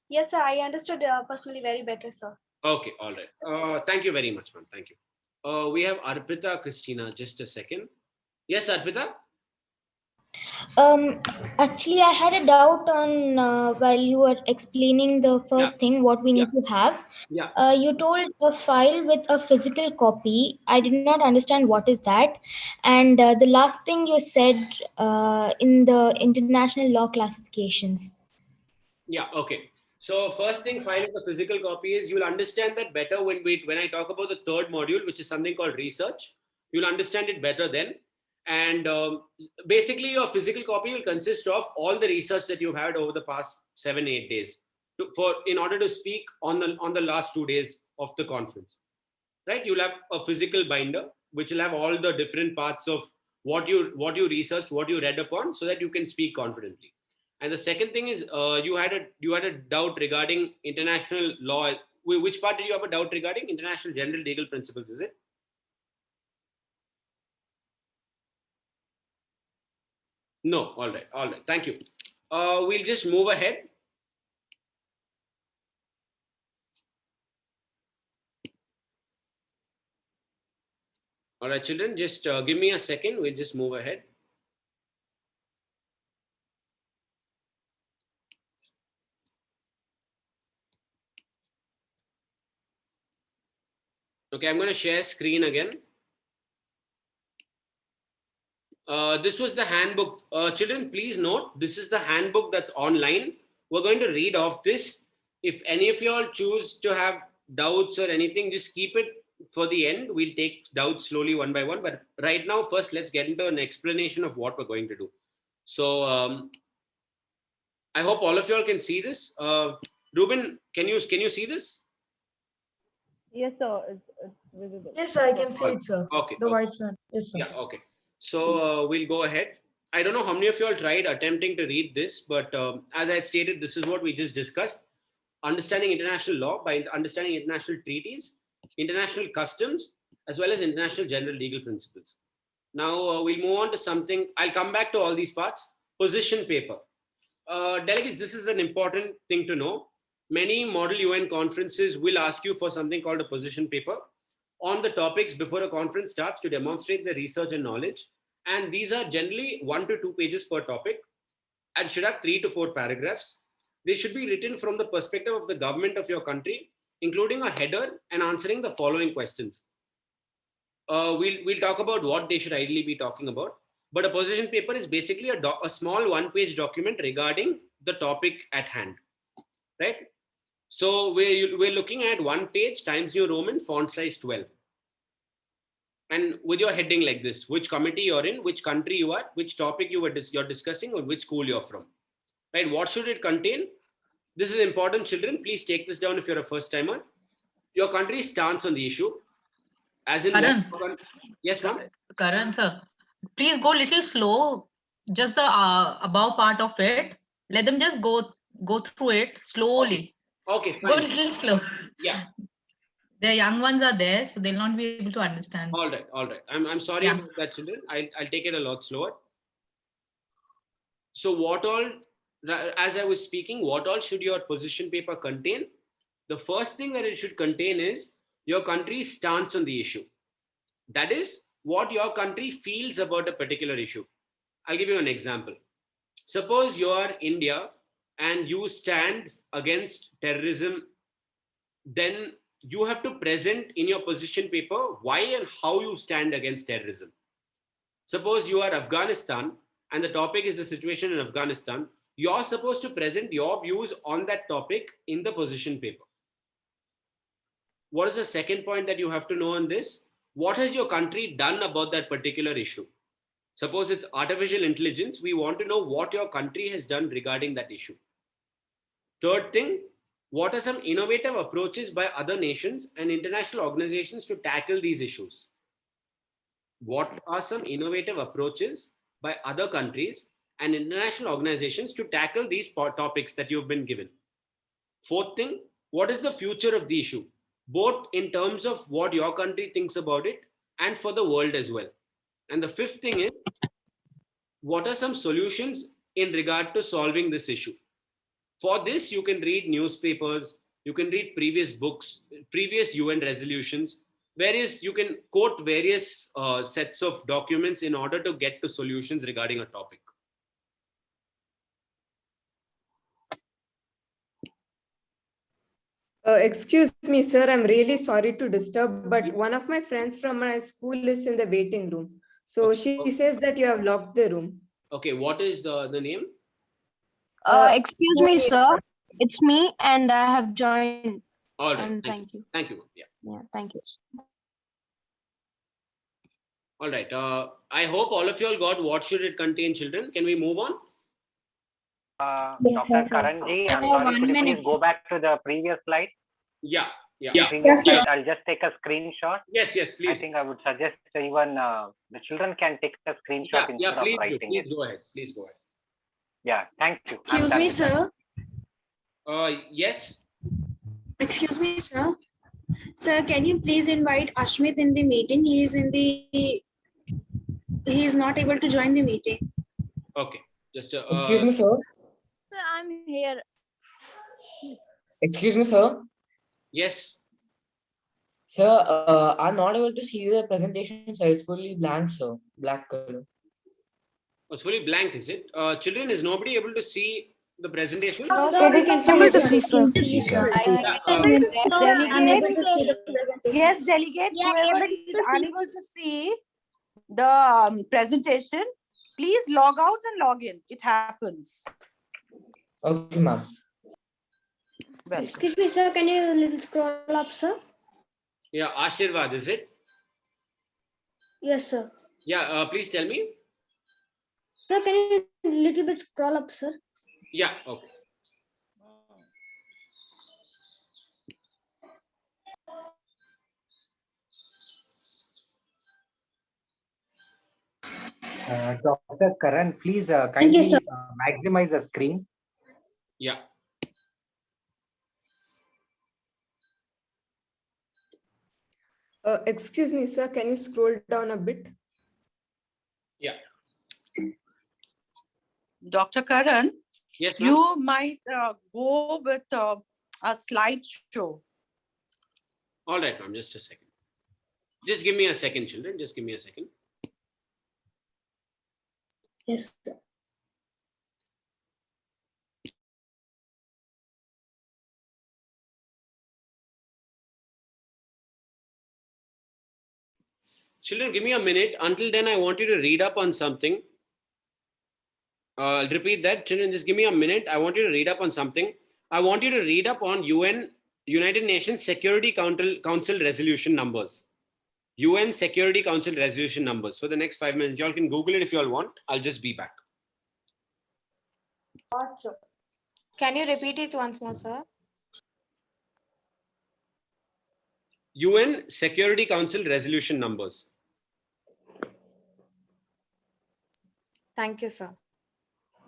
Yes, sir. I understood personally very better, sir. Okay, all right. Thank you very much, ma'am. Thank you. We have Arpita Christina. Just a second. Yes, Arpita? Actually, I had a doubt on while you were explaining the first thing, what we need to have. Yeah. You told a file with a physical copy. I did not understand what is that. And the last thing you said in the international law classifications. Yeah, okay. So first thing, file with the physical copy is you'll understand that better when I talk about the third module, which is something called research. You'll understand it better then. And basically, your physical copy will consist of all the research that you've had over the past 7-8 days in order to speak on the last 2 days of the conference. Right? You'll have a physical binder which will have all the different parts of what you researched, what you read upon, so that you can speak confidently. And the second thing is you had a doubt regarding international law. Which part did you have a doubt regarding? International general legal principles, is it? No. All right. Thank you. We'll just move ahead. All right, children, just give me a second. We'll just move ahead. Okay, I'm going to share screen again. This was the handbook. Children, please note, this is the handbook that's online. We're going to read off this. If any of you all choose to have doubts or anything, just keep it for the end. We'll take doubts slowly one by one. But right now, first, let's get into an explanation of what we're going to do. So I hope all of you all can see this. Ruben, can you see this? Yes, sir. It's visible. Yes, I can see it, sir. Okay. The White Swan. Yes, sir. Yeah, okay. So we'll go ahead. I don't know how many of you all tried attempting to read this, but as I had stated, this is what we just discussed. Understanding international law by understanding international treaties, international customs, as well as international general legal principles. Now we'll move on to something. I'll come back to all these parts. Position paper. Delegates, this is an important thing to know. Many Model UN conferences will ask you for something called a position paper on the topics before a conference starts to demonstrate the research and knowledge. And these are generally 1 to 2 pages per topic and should have 3 to 4 paragraphs. They should be written from the perspective of the government of your country, including a header and answering the following questions. We'll talk about what they should ideally be talking about. But a position paper is basically a small 1-page document regarding the topic at hand, right? So we're looking at 1 page, Times New Roman, font size 12. And with your heading like this, which committee you're in, which country you are, which topic you're discussing, or which school you're from, right? What should it contain? This is important, children. Please take this down if you're a first timer. Your country's stance on the issue. As in, yes, ma'am? Karan, sir, please go little slow. Just the above part of it. Let them just go through it slowly. Okay, fine. Go little slow. Yeah. The young ones are there, so they'll not be able to understand. All right. I'm sorry about that, children. I'll take it a lot slower. So what all, as I was speaking, what all should your position paper contain? The first thing that it should contain is your country's stance on the issue. That is what your country feels about a particular issue. I'll give you an example. Suppose you are India and you stand against terrorism, then you have to present in your position paper why and how you stand against terrorism. Suppose you are Afghanistan and the topic is the situation in Afghanistan. You're supposed to present your views on that topic in the position paper. What is the second point that you have to know on this? What has your country done about that particular issue? Suppose it's artificial intelligence. We want to know what your country has done regarding that issue. Third thing, what are some innovative approaches by other nations and international organizations to tackle these issues? What are some innovative approaches by other countries and international organizations to tackle these topics that you've been given? Fourth thing, what is the future of the issue, both in terms of what your country thinks about it and for the world as well? And the fifth thing is, what are some solutions in regard to solving this issue? For this, you can read newspapers, you can read previous books, previous UN resolutions, you can quote various sets of documents in order to get to solutions regarding a topic. Excuse me, sir. I'm really sorry to disturb, but one of my friends from my school is in the waiting room. So she says that you have locked the room. Okay, what is the name? Excuse me, sir. It's me, and I have joined. All right. And thank you. Thank you. Yeah. Yeah, thank you. All right. I hope all of you all got what should it contain, children. Can we move on? Dr. Karanji, I'm sorry, could you please go back to the previous slide? Yeah. Previous slide, I'll just take a screenshot. Yes, please. I think I would suggest even the children can take a screenshot instead of writing please it. go ahead. Please go ahead. Yeah, thank you. Excuse me, sir. Yes. Excuse me, sir. Sir, can you please invite Ashmit in the meeting? He is not able to join the meeting. Okay. Just Excuse me, sir. Sir, I'm here. Excuse me, sir. Yes. Sir, I'm not able to see the presentation, sir. It's fully blank, sir. Black color. It's fully blank, is it? Children, is nobody able to see the presentation? No, sir, we can see, sir. Yes, delegates, whoever is unable to see the presentation, please log out and log in. It happens. Okay, ma'am. Well, Excuse me, sir. Can you little scroll up, sir? Yeah, Ashirvad, is it? Yes, sir. Yeah, please tell me. Sir, can you little bit scroll up, sir? Yeah, okay. Dr. Karan, please Thank kindly you, sir. maximize the screen. Yeah. Excuse me, sir. Can you scroll down a bit? Yeah. Dr. Karan, yes, ma'am. you might go with a slideshow. All right, ma'am. Just a second. Just give me a second, children. Just give me a second. Yes, sir. Children, give me a minute. Until then, I want you to read up on something. I'll repeat that. Children, just give me a minute. I want you to read up on something. I want you to read up on United Nations Security Council resolution numbers. UN Security Council resolution numbers for the next 5 minutes. Y'all can Google it if you all want. I'll just be back. Can you repeat it once more, sir? UN Security Council resolution numbers. Thank you, sir.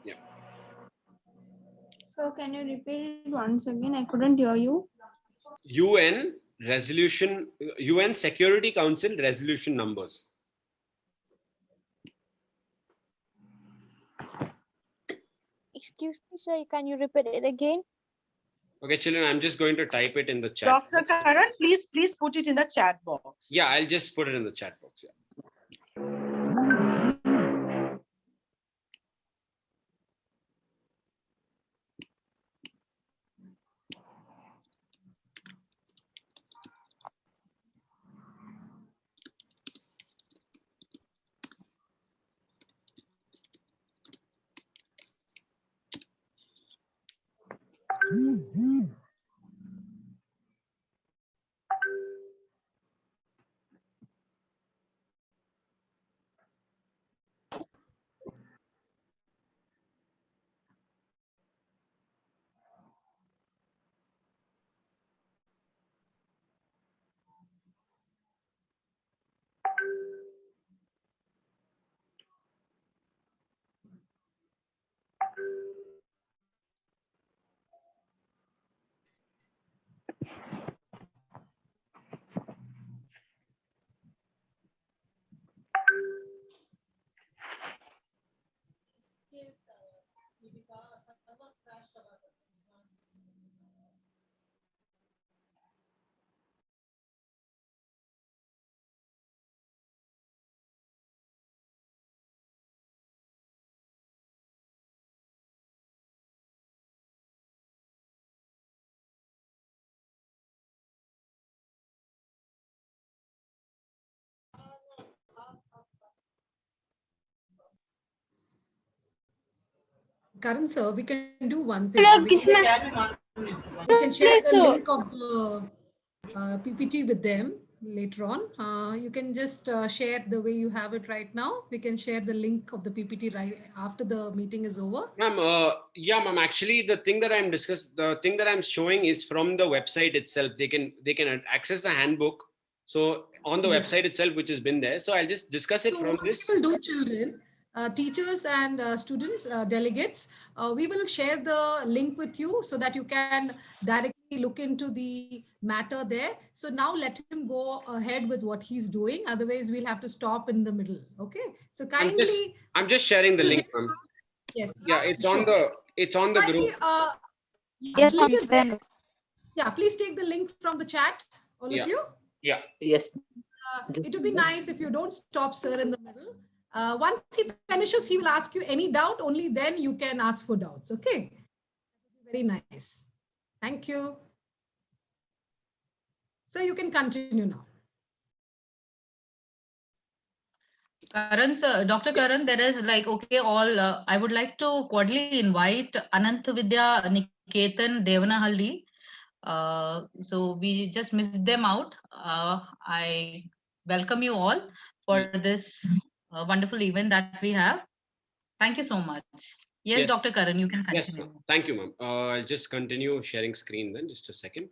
Yeah. So can you repeat it once again? I couldn't hear you. UN Security Council resolution numbers. Excuse me, sir. Can you repeat it again? Okay, children, I'm just going to type it in the chat. Dr. Karan, please put it in the chat box. Yeah, I'll just put it in the chat box. Yeah. Karan sir, we can do one thing. We can share the link of the PPT with them later on. You can just share the way you have it right now. We can share the link of the PPT right after the meeting is over. Ma'am, yeah, ma'am. Actually, the thing that I'm showing is from the website itself. They can access the handbook. So on the website itself, which has been there. So I'll just discuss it from What this. we will do, children, teachers and students, delegates, we will share the link with you so that you can directly look into the matter there. So now let him go ahead with what he's doing. Otherwise, we'll have to stop in the middle. Okay. So kindly. I'm just sharing the link, ma'am. Yes. Yeah, it's sure. on the group. Yes, link is there. Yeah, please take the link from the chat, all of you. Yeah. Yes. It would be nice if you don't stop sir in the middle. Once he finishes, he will ask you any doubt. Only then you can ask for doubts. Okay. Very nice. Thank you. So you can continue now. Karan, sir, Dr. Karan, there is like, okay, I would like to cordially invite Anant Vidya Niketan Devanahalli. So we just missed them out. I welcome you all for this wonderful event that we have. Thank you so much. Yes, Dr. Karan, you can continue. Yes, thank you, ma'am. I'll just continue sharing screen then, just a second.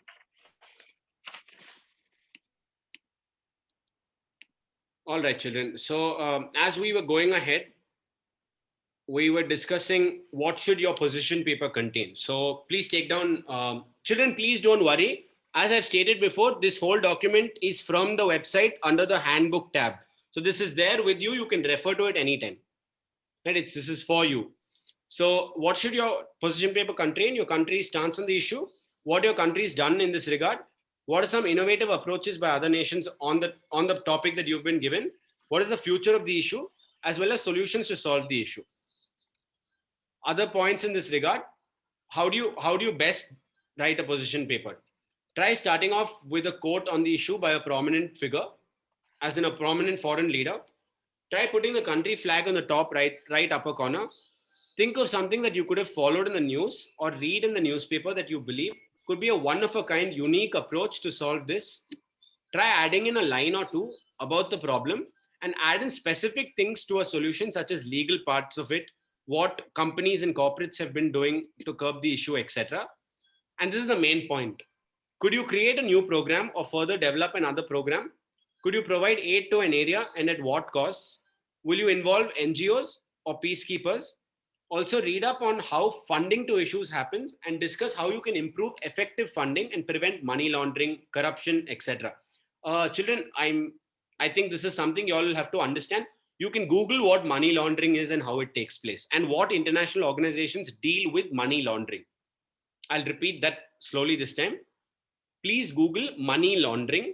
All right, children. So as we were going ahead, we were discussing what should your position paper contain. So please take down, children, please don't worry. As I've stated before, this whole document is from the website under the handbook tab. So this is there with you. You can refer to it anytime. Right? This is for you. So what should your position paper contain? Your country's stance on the issue, what your country's done in this regard, what are some innovative approaches by other nations on the topic that you've been given, what is the future of the issue, as well as solutions to solve the issue. Other points in this regard, how do you best write a position paper? Try starting off with a quote on the issue by a prominent figure, as in a prominent foreign leader. Try putting the country flag on the top right upper corner. Think of something that you could have followed in the news or read in the newspaper that you believe could be a one-of-a-kind, unique approach to solve this. Try adding in a line or two about the problem and add in specific things to a solution, such as legal parts of it, what companies and corporates have been doing to curb the issue, etc. And this is the main point. Could you create a new program or further develop another program? Could you provide aid to an area and at what costs? Will you involve NGOs or peacekeepers? Also read up on how funding to issues happens and discuss how you can improve effective funding and prevent money laundering, corruption, etc. Children, I think this is something you all have to understand. You can Google what money laundering is and how it takes place and what international organizations deal with money laundering. I'll repeat that slowly this time. Please Google money laundering.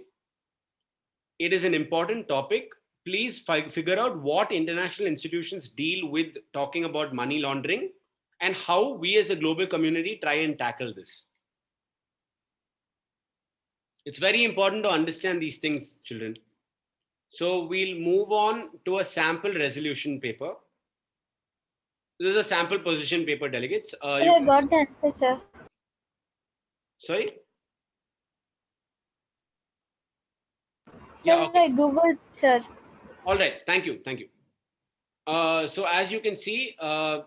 It is an important topic. Please figure out what international institutions deal with talking about money laundering and how we as a global community try and tackle this. It's very important to understand these things, children. So we'll move on to a sample resolution paper. This is a sample position paper, delegates. I got the answer, sir. Sorry? Sir, I Googled, sir. All right, thank you. So as you can see,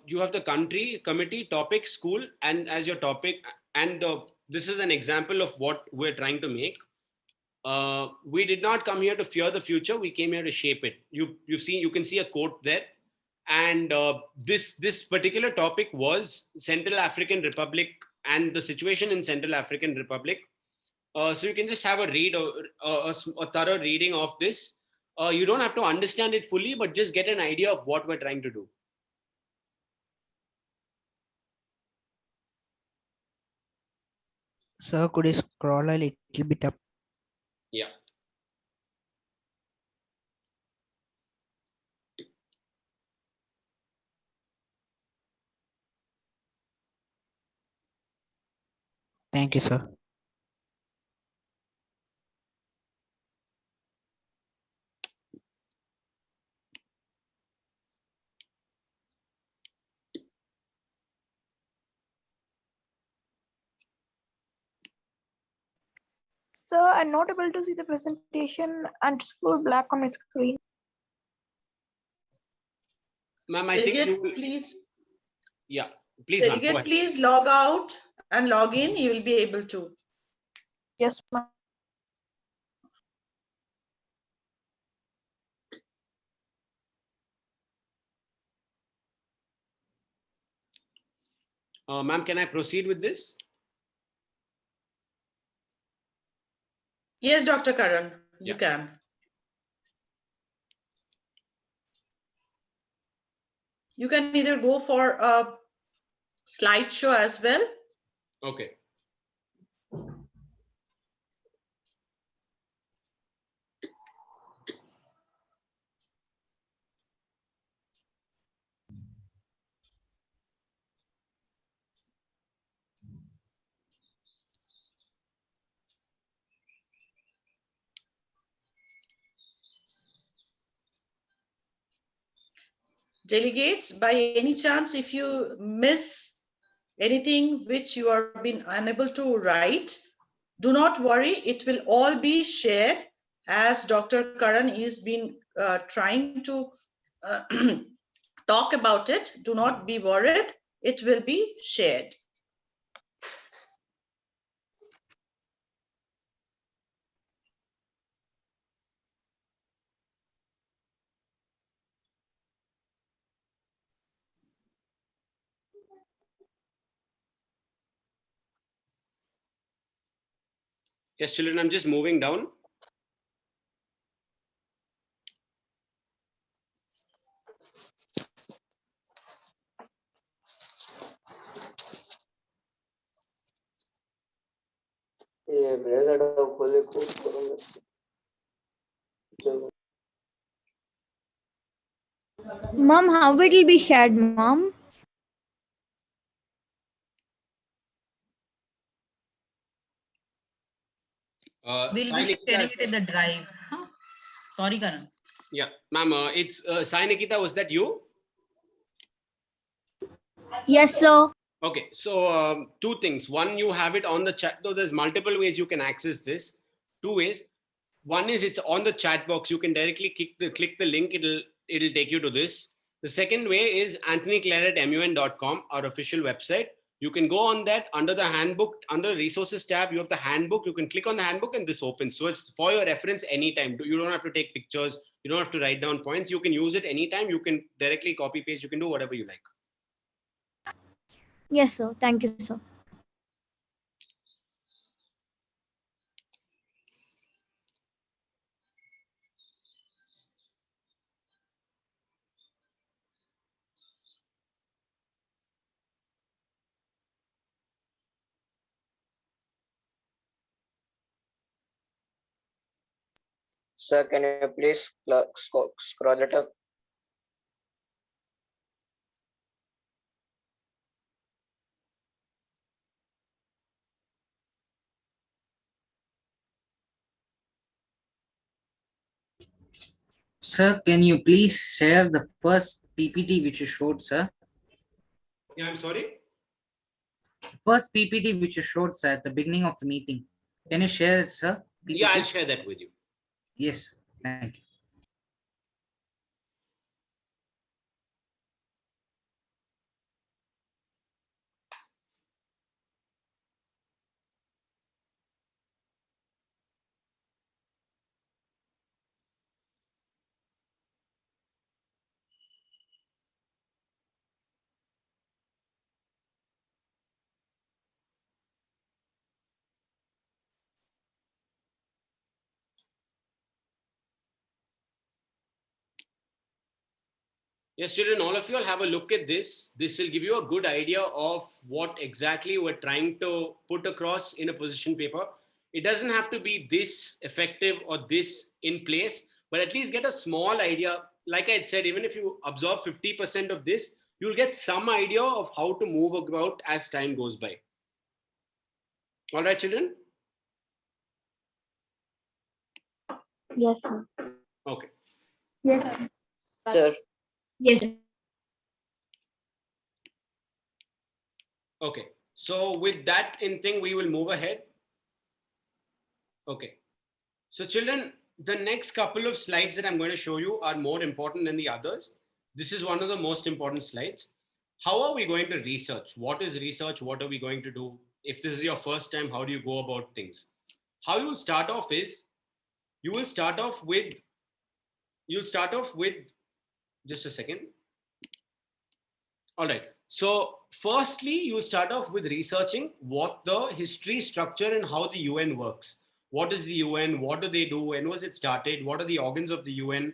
you have the country, committee, topic, school, and as your topic, and this is an example of what we're trying to make. We did not come here to fear the future. We came here to shape it. You can see a quote there. And this particular topic was Central African Republic and the situation in Central African Republic. So you can just have a thorough reading of this. You don't have to understand it fully, but just get an idea of what we're trying to do. Sir, could you scroll a little bit up? Yeah. Thank you, sir. Sir, I'm not able to see the presentation and it's full black on my screen. Ma'am, I think you Delegate, will. please. Yeah, please, ma'am. Go Delegate, ahead. please log out and log in. You will be able to. Yes, ma'am. Ma'am, can I proceed with this? Yes, Dr. Karan, you can. You can either go for a slideshow as well. Okay. Delegates, by any chance, if you miss anything which you are being unable to write, do not worry, it will all be shared as Dr. Karan is been trying to talk about it. Do not be worried, it will be shared. Yes, children, I'm just moving down. Mom, how it will be shared, Mom? We'll be Sai Nikita, sharing it in the drive. Huh? Sorry, Karan. yeah, ma'am, it's Sai Nikita, was that you? Yes, sir. Okay, so two things. One, you have it on the chat, though there's multiple ways you can access this. Two ways. One is it's on the chat box. You can directly click the link. It'll take you to this. The second way is anthonyclaretmun.com, our official website. You can go on that under the handbook, under resources tab, you have the handbook. You can click on the handbook and this opens. So it's for your reference anytime. You don't have to take pictures. You don't have to write down points. You can use it anytime. You can directly copy paste. You can do whatever you like. Yes, sir. Thank you, sir. Sir, can you please scroll it up? Sir, can you please share the first PPT which you showed, sir? Yeah, I'm sorry. First PPT which you showed, sir, at the beginning of the meeting. Can you share it, sir? PPT? Yeah, I'll share that with you. Yes, thank you. Yes, children, all of you will have a look at this. This will give you a good idea of what exactly we're trying to put across in a position paper. It doesn't have to be this effective or this in place, but at least get a small idea. Like I had said, even if you absorb 50% of this, you'll get some idea of how to move about as time goes by. All right, children? Yes, sir. Okay. Yes. Sir. Yes. Okay. So with that in thing, we will move ahead. Okay. So children, the next couple of slides that I'm going to show you are more important than the others. This is one of the most important slides. How are we going to research? What is research? What are we going to do? If this is your first time, how do you go about things? How you'll start off is, you'll start off with, just a second. All right. So firstly, you'll start off with researching what the history, structure, and how the UN works. What is the UN? What do they do? When was it started? What are the organs of the UN?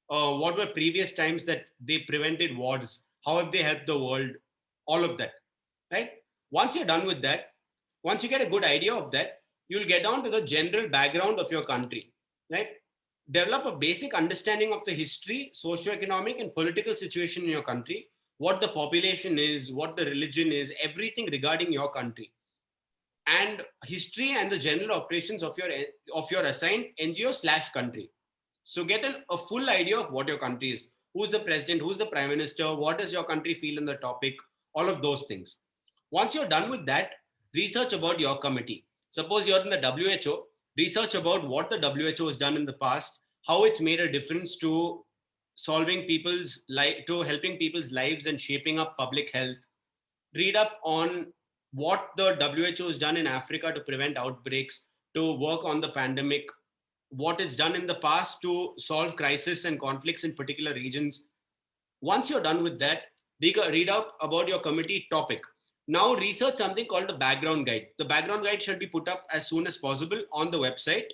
What were previous times that they prevented wars? How have they helped the world? All of that, right? Once you're done with that, once you get a good idea of that, you'll get down to the general background of your country, right? Develop a basic understanding of the history, socioeconomic, and political situation in your country, what the population is, what the religion is, everything regarding your country, and history and the general operations of your assigned NGO/country. So get a full idea of what your country is, who's the president, who's the prime minister, what does your country feel in the topic, all of those things. Once you're done with that, research about your committee. Suppose you're in the WHO, research about what the WHO has done in the past, how it's made a difference to solving people's life, to helping people's lives and shaping up public health. Read up on what the WHO has done in Africa to prevent outbreaks, to work on the pandemic, what it's done in the past to solve crises and conflicts in particular regions. Once you're done with that, read out about your committee topic. Now research something called a background guide. The background guide should be put up as soon as possible on the website.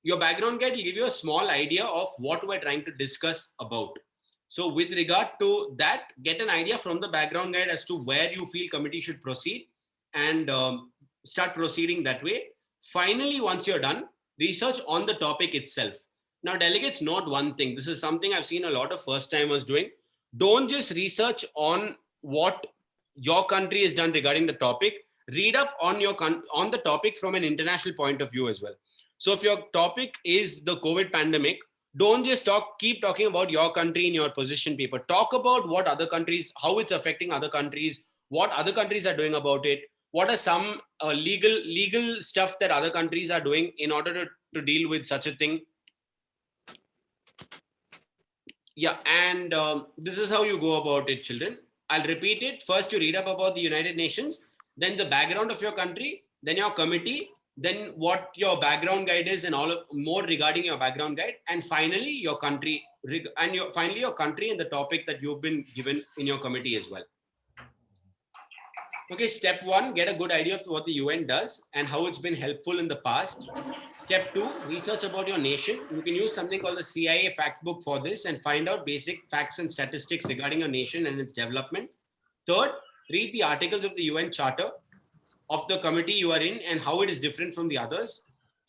Your background guide will give you a small idea of what we're trying to discuss about. So with regard to that, get an idea from the background guide as to where you feel committee should proceed, and start proceeding that way. Finally, once you're done, research on the topic itself. Now, delegates, note one thing. This is something I've seen a lot of first-timers doing. Don't just research on what your country has done regarding the topic. Read up on the topic from an international point of view as well. So if your topic is the COVID pandemic, don't just keep talking about your country in your position paper. Talk about what other countries, how it's affecting other countries, what other countries are doing about it. What are some legal stuff that other countries are doing in order to deal with such a thing? Yeah, and this is how you go about it, children. I'll repeat it. First, you read up about the United Nations, then the background of your country, then your committee, then what your background guide is and more regarding your background guide, and finally your country and your country and the topic that you've been given in your committee as well. Okay, step 1, get a good idea of what the UN does and how it's been helpful in the past. Step 2, research about your nation. You can use something called the CIA fact book for this and find out basic facts and statistics regarding your nation and its development. Third, read the articles of the UN Charter of the committee you are in and how it is different from the others.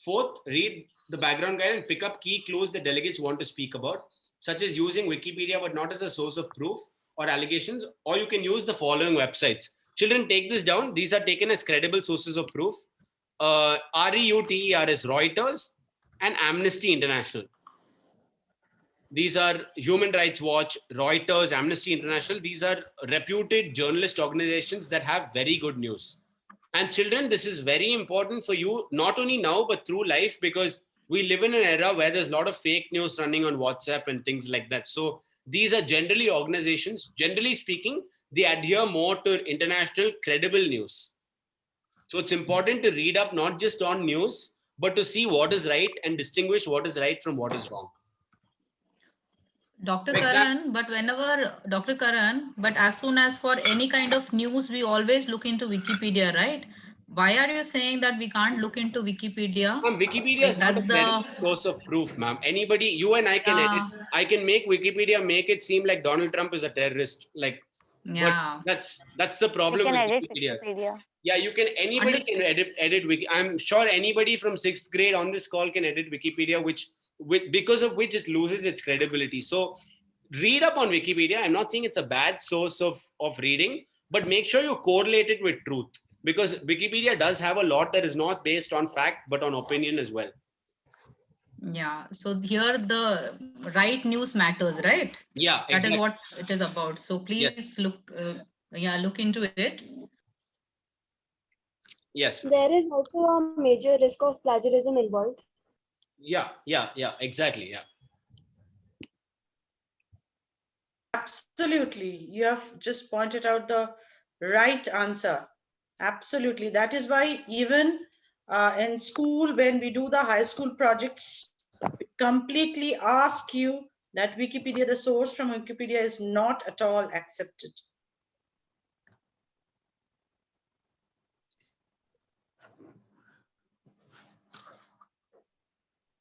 Fourth, read the background guide and pick up key clues the delegates want to speak about, such as using Wikipedia, but not as a source of proof or allegations, or you can use the following websites. Children, take this down. These are taken as credible sources of proof. REUTER is Reuters and Amnesty International. These are Human Rights Watch, Reuters, Amnesty International. These are reputed journalist organizations that have very good news. And children, this is very important for you, not only now, but through life, because we live in an era where there's a lot of fake news running on WhatsApp and things like that. So these are generally organizations, generally speaking, they adhere more to international credible news. So it's important to read up not just on news, but to see what is right and distinguish what is right from what is wrong. Dr. Karan, but as soon as for any kind of news, we always look into Wikipedia, right? Why are you saying that we can't look into Wikipedia? Wikipedia is not a credible source of proof, ma'am. Anybody, you and I can edit. I can make Wikipedia make it seem like Donald Trump is a terrorist. But that's the problem with Wikipedia. Yeah, anybody can edit Wiki. I'm sure anybody from 6th grade on this call can edit Wikipedia, because of which it loses its credibility. So read up on Wikipedia. I'm not saying it's a bad source of reading, but make sure you correlate it with truth, because Wikipedia does have a lot that is not based on fact, but on opinion as well. Yeah, so here the right news matters, right? Yeah, exactly. That is what it is about. So please look into it. Yes. ma'am. There is also a major risk of plagiarism involved. Yeah, exactly. Yeah. Absolutely. You have just pointed out the right answer. Absolutely. That is why even in school, when we do the high school projects, we completely ask you that Wikipedia, the source from Wikipedia is not at all accepted.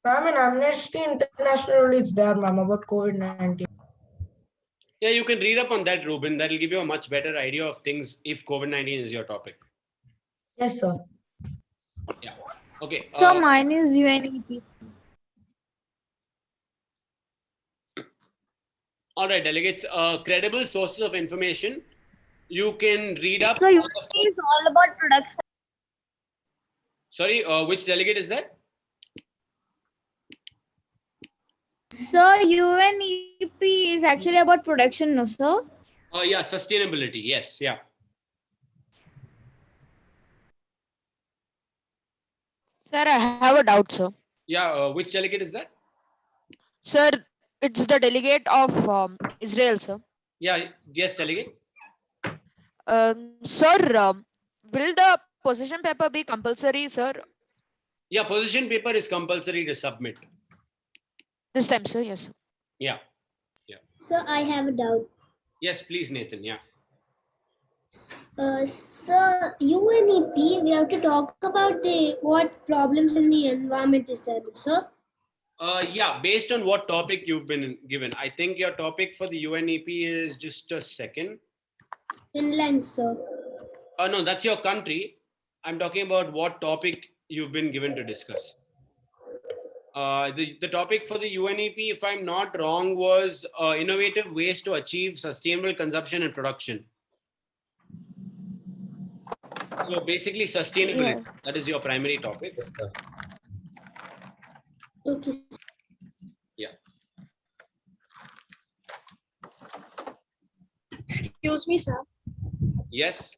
Ma'am, in Amnesty International, it's there, ma'am, about COVID-19. Yeah, you can read up on that, Ruben. That'll give you a much better idea of things if COVID-19 is your topic. Yes, sir. Yeah. Okay. So mine is UNEP. All right, delegates. Credible sources of information. You can read up. So UNEP is all about production. Sorry, which delegate is that? So UNEP is actually about production, no sir? Yeah, sustainability. Yes, yeah. Sir, I have a doubt, sir. Yeah, which delegate is that? Sir, it's the delegate of Israel, sir. Yeah, yes, delegate. Sir, will the position paper be compulsory, sir? Yeah, position paper is compulsory to submit. This time, sir, yes. Yeah. Sir, I have a doubt. Yes, please, Nathan. Yeah. Sir, UNEP, we have to talk about what problems in the environment is there, sir? Yeah, based on what topic you've been given. I think your topic for the UNEP is just a second. Finland, sir. No, that's your country. I'm talking about what topic you've been given to discuss. The topic for the UNEP, if I'm not wrong, was innovative ways to achieve sustainable consumption and production. So basically sustainability, Yes. that is your primary topic. Okay. Yeah. Excuse me, sir. Yes.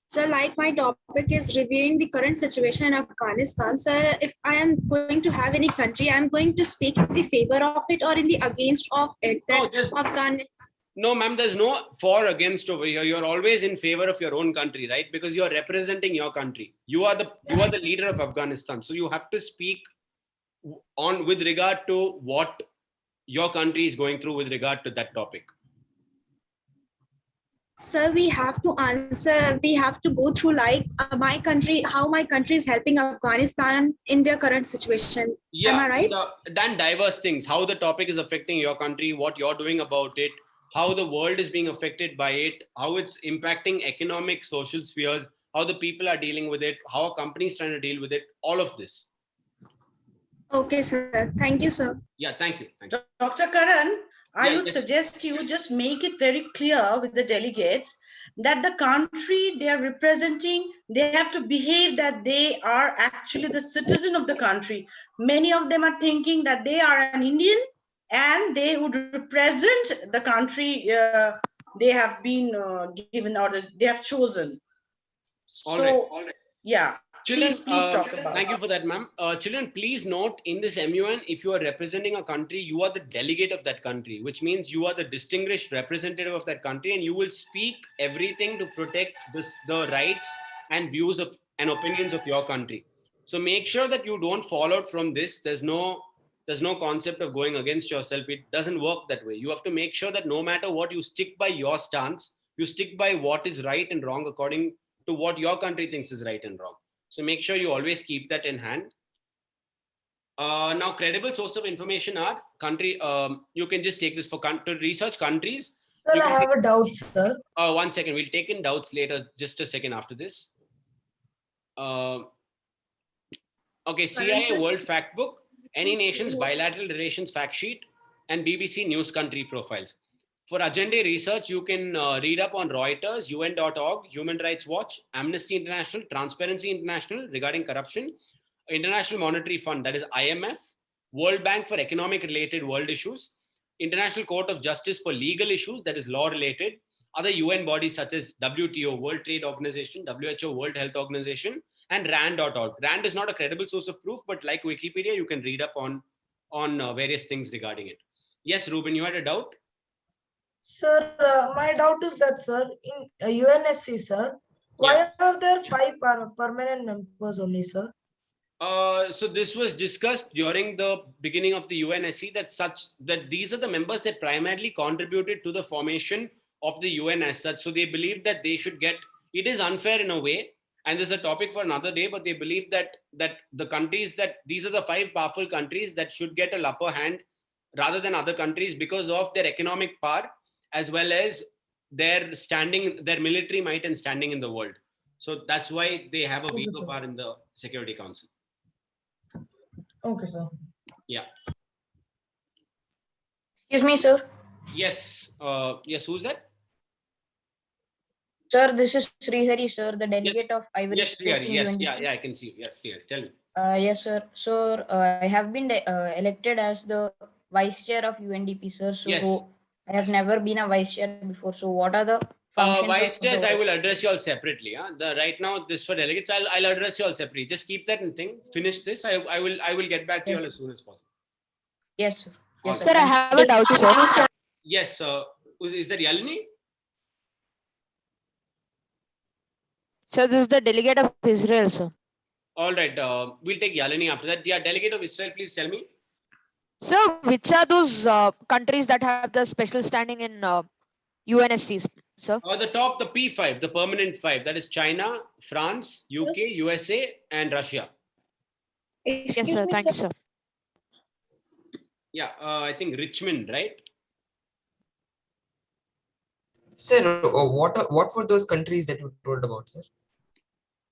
Sir, like my topic is reviewing the current situation in Afghanistan. Sir, if I am going to have any country, I am going to speak in the favor of it or in the against of it. No, ma'am, there's no for or against over here. You're always in favor of your own country, right? Because you're representing your country. You are the leader of Afghanistan. So you have to speak on with regard to what your country is going through with regard to that topic. Sir, we have to answer, we have to go through like my country, how my country is helping Afghanistan in their current situation. Yeah, Am I right? Then diverse things, how the topic is affecting your country, what you're doing about it, how the world is being affected by it, how it's impacting economic, social spheres, how the people are dealing with it, how a company is trying to deal with it, all of this. Okay, sir. Thank you, sir. Yeah, thank you. Dr. Karan, I Yeah, would yes. suggest you just make it very clear with the delegates that the country they are representing, they have to behave that they are actually the citizen of the country. Many of them are thinking that they are an Indian and they would represent the country they have been given or they have chosen. So, All right. yeah. Children, Please talk about thank you for that, ma'am. Children, please note in this MUN, if you are representing a country, you are the delegate of that country, which means you are the distinguished representative of that country, and you will speak everything to protect the rights and views of and opinions of your country. So make sure that you don't fall out from this. There's no concept of going against yourself. It doesn't work that way. You have to make sure that no matter what, you stick by your stance. You stick by what is right and wrong according to what your country thinks is right and wrong. So make sure you always keep that in hand. Now, credible source of information are country. You can just take this for to research countries. Sir, I have a doubt, sir. 1 second. We'll take in doubts later. Just a second after this. Okay, CIA World Fact Book, any nation's bilateral relations fact sheet, and BBC News Country Profiles. For agenda research, you can read up on Reuters, UN.org, Human Rights Watch, Amnesty International, Transparency International regarding corruption, International Monetary Fund, that is IMF, World Bank for economic related world issues, International Court of Justice for legal issues, that is law related, other UN bodies such as WTO, World Trade Organization, WHO, World Health Organization, and RAND.org. RAND is not a credible source of proof, but like Wikipedia, you can read up on various things regarding it. Yes, Ruben, you had a doubt? Sir, my doubt is that, sir, in UNSC, sir, why are there 5 permanent members only, sir? So this was discussed during the beginning of the UNSC that these are the members that primarily contributed to the formation of the UN as such. So they believe that they should get, it is unfair in a way, and this is a topic for another day, but they believe that the countries these are the 5 powerful countries that should get a upper hand rather than other countries because of their economic power as well as their standing, their military might and standing in the world. So that's why they have a veto power in the Security Council. Okay, sir. Yeah. Excuse me, sir. Yes. Yes. Who's that? Sir, this is Srihari, sir, the delegate of Ivory Yes, Coast Srihari. in Yes. UNDP. Yeah. I can see. Yes, Srihari. Tell me. Yes, sir. So I have been elected as the vice chair of UNDP, sir. So Yes. I have never been a vice chair before. So what are the functions Vice of the chairs, I will vice? address you all separately. Right now, this for delegates, I'll address you all separately. Just keep that in thing. Finish this. I will get back to you all as soon as possible. Yes, sir. Yes, All sir. Sir, I have a doubt, sir. Yes. Is that Yalini? Sir, this is the delegate of Israel, sir. All right. We'll take Yalini after that. Yeah, delegate of Israel, please tell me. Sir, which are those countries that have the special standing in UNSCs, sir? The P5, the permanent 5. That is China, France, UK, USA, and Russia. Yes, sir. Thank you, sir. Yeah, I think Richmond, right? Sir, what were those countries that you told about, sir?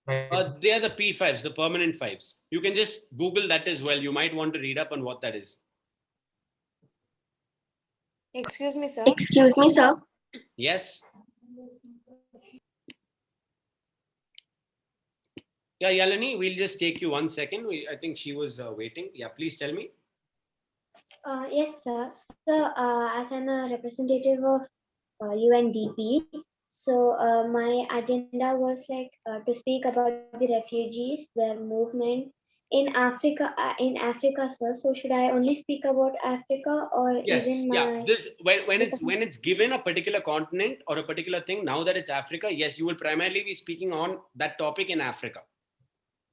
They are the P5s, the permanent 5s. You can just Google that as well. You might want to read up on what that is. Excuse me, sir. Excuse me, sir. Yes. Yeah, Yalini, we'll just take you 1 second. I think she was waiting. Yeah, please tell me. Yes, sir. So, as I'm a representative of UNDP, so my agenda was like to speak about the refugees, their movement in Africa. Sir. So, should I only speak about Africa or Yes, even yeah. my? This when it's given a particular continent or a particular thing. Now that it's Africa, yes, you will primarily be speaking on that topic in Africa,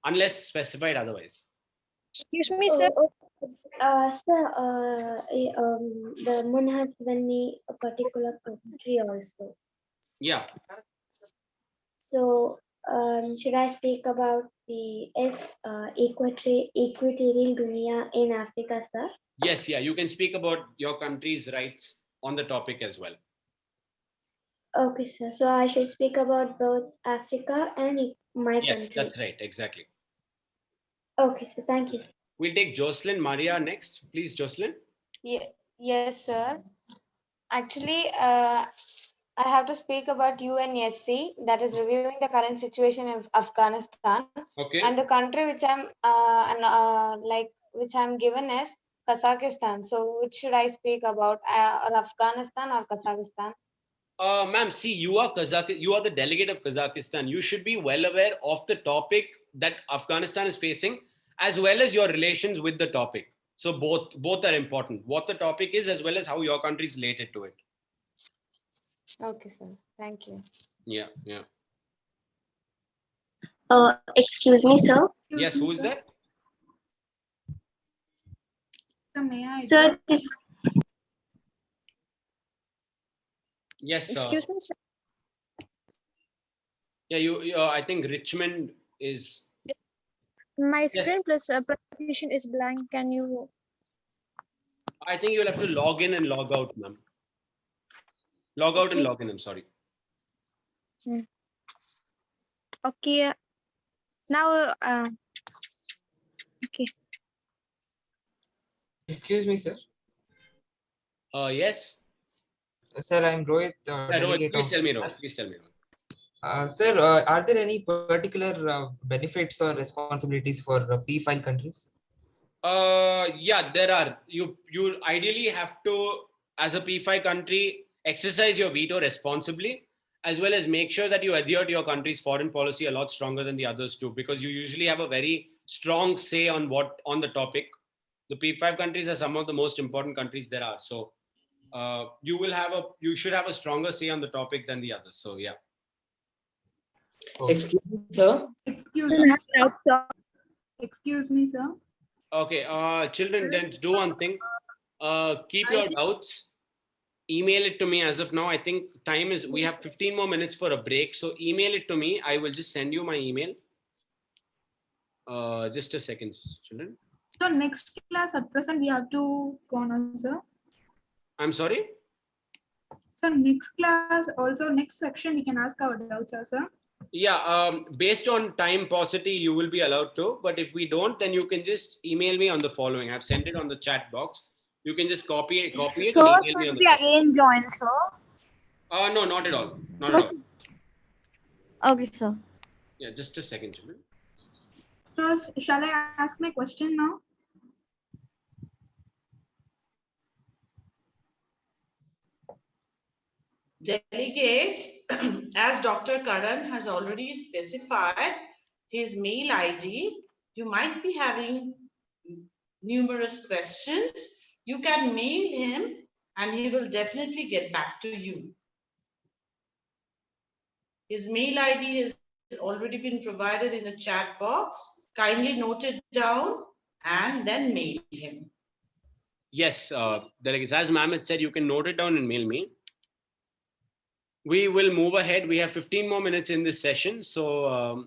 unless specified otherwise. Excuse me, sir. Sir, the Mun has given me a particular country also. Yeah. So, should I speak about the Equatorial Guinea in Africa, sir? Yes, yeah. You can speak about your country's rights on the topic as well. Okay, sir. So I should speak about both Africa and my Yes, country. that's right. Exactly. Okay, so thank you. We'll take Jocelyn Maria next. Please, Jocelyn. Yes, sir. Actually, I have to speak about UNSC, that is reviewing the current situation of Afghanistan. Okay. And the country which I'm given is Kazakhstan. So, which should I speak about, or Afghanistan or Kazakhstan? Ma'am, see, you are the delegate of Kazakhstan. You should be well aware of the topic that Afghanistan is facing, as well as your relations with the topic. So both are important. What the topic is, as well as how your country is related to it. Okay, sir. Thank you. Yeah, yeah. Excuse me, sir. Yes, who is that? Sir, this. Yes. Excuse me, sir. Yeah, you. I think Richmond is. My screen plus presentation is blank. Can you? I think you'll have to log in and log out, ma'am. Log out and log in. I'm sorry. Okay. Now, okay. Excuse me, sir. Yes. Sir, I'm Rohit. Rohit, please tell me, Rohit. Please tell me. Sir, are there any particular benefits or responsibilities for P5 countries? Yeah, there are. You ideally have to, as a P5 country, exercise your veto responsibly, as well as make sure that you adhere to your country's foreign policy a lot stronger than the others too, because you usually have a very strong say on the topic. The P5 countries are some of the most important countries there are. So you should have a stronger say on the topic than the others. So yeah. Excuse me, sir. Excuse me. Excuse me, sir. Okay, children, then do one thing. Keep your doubts. Email it to me. As of now, I think we have 15 more minutes for a break. So email it to me. I will just send you my email. Just a second, children. So next class at present we have to go on, sir. I'm sorry? So next class, also next section, we can ask our doubts, sir. Yeah, based on time paucity, you will be allowed to. But if we don't, then you can just email me on the following. I've sent it on the chat box. You can just copy it So and email me should on we the again join, sir? No, not at all. Not at all. Okay, sir. Yeah, just a second, children. So shall I ask my question now? Delegates, as Dr. Karan has already specified his mail ID, you might be having numerous questions. You can mail him and he will definitely get back to you. His mail ID has already been provided in the chat box. Kindly note it down and then mail him. Yes, delegates, as ma'am had said, you can note it down and mail me. We will move ahead. We have 15 more minutes in this session. So,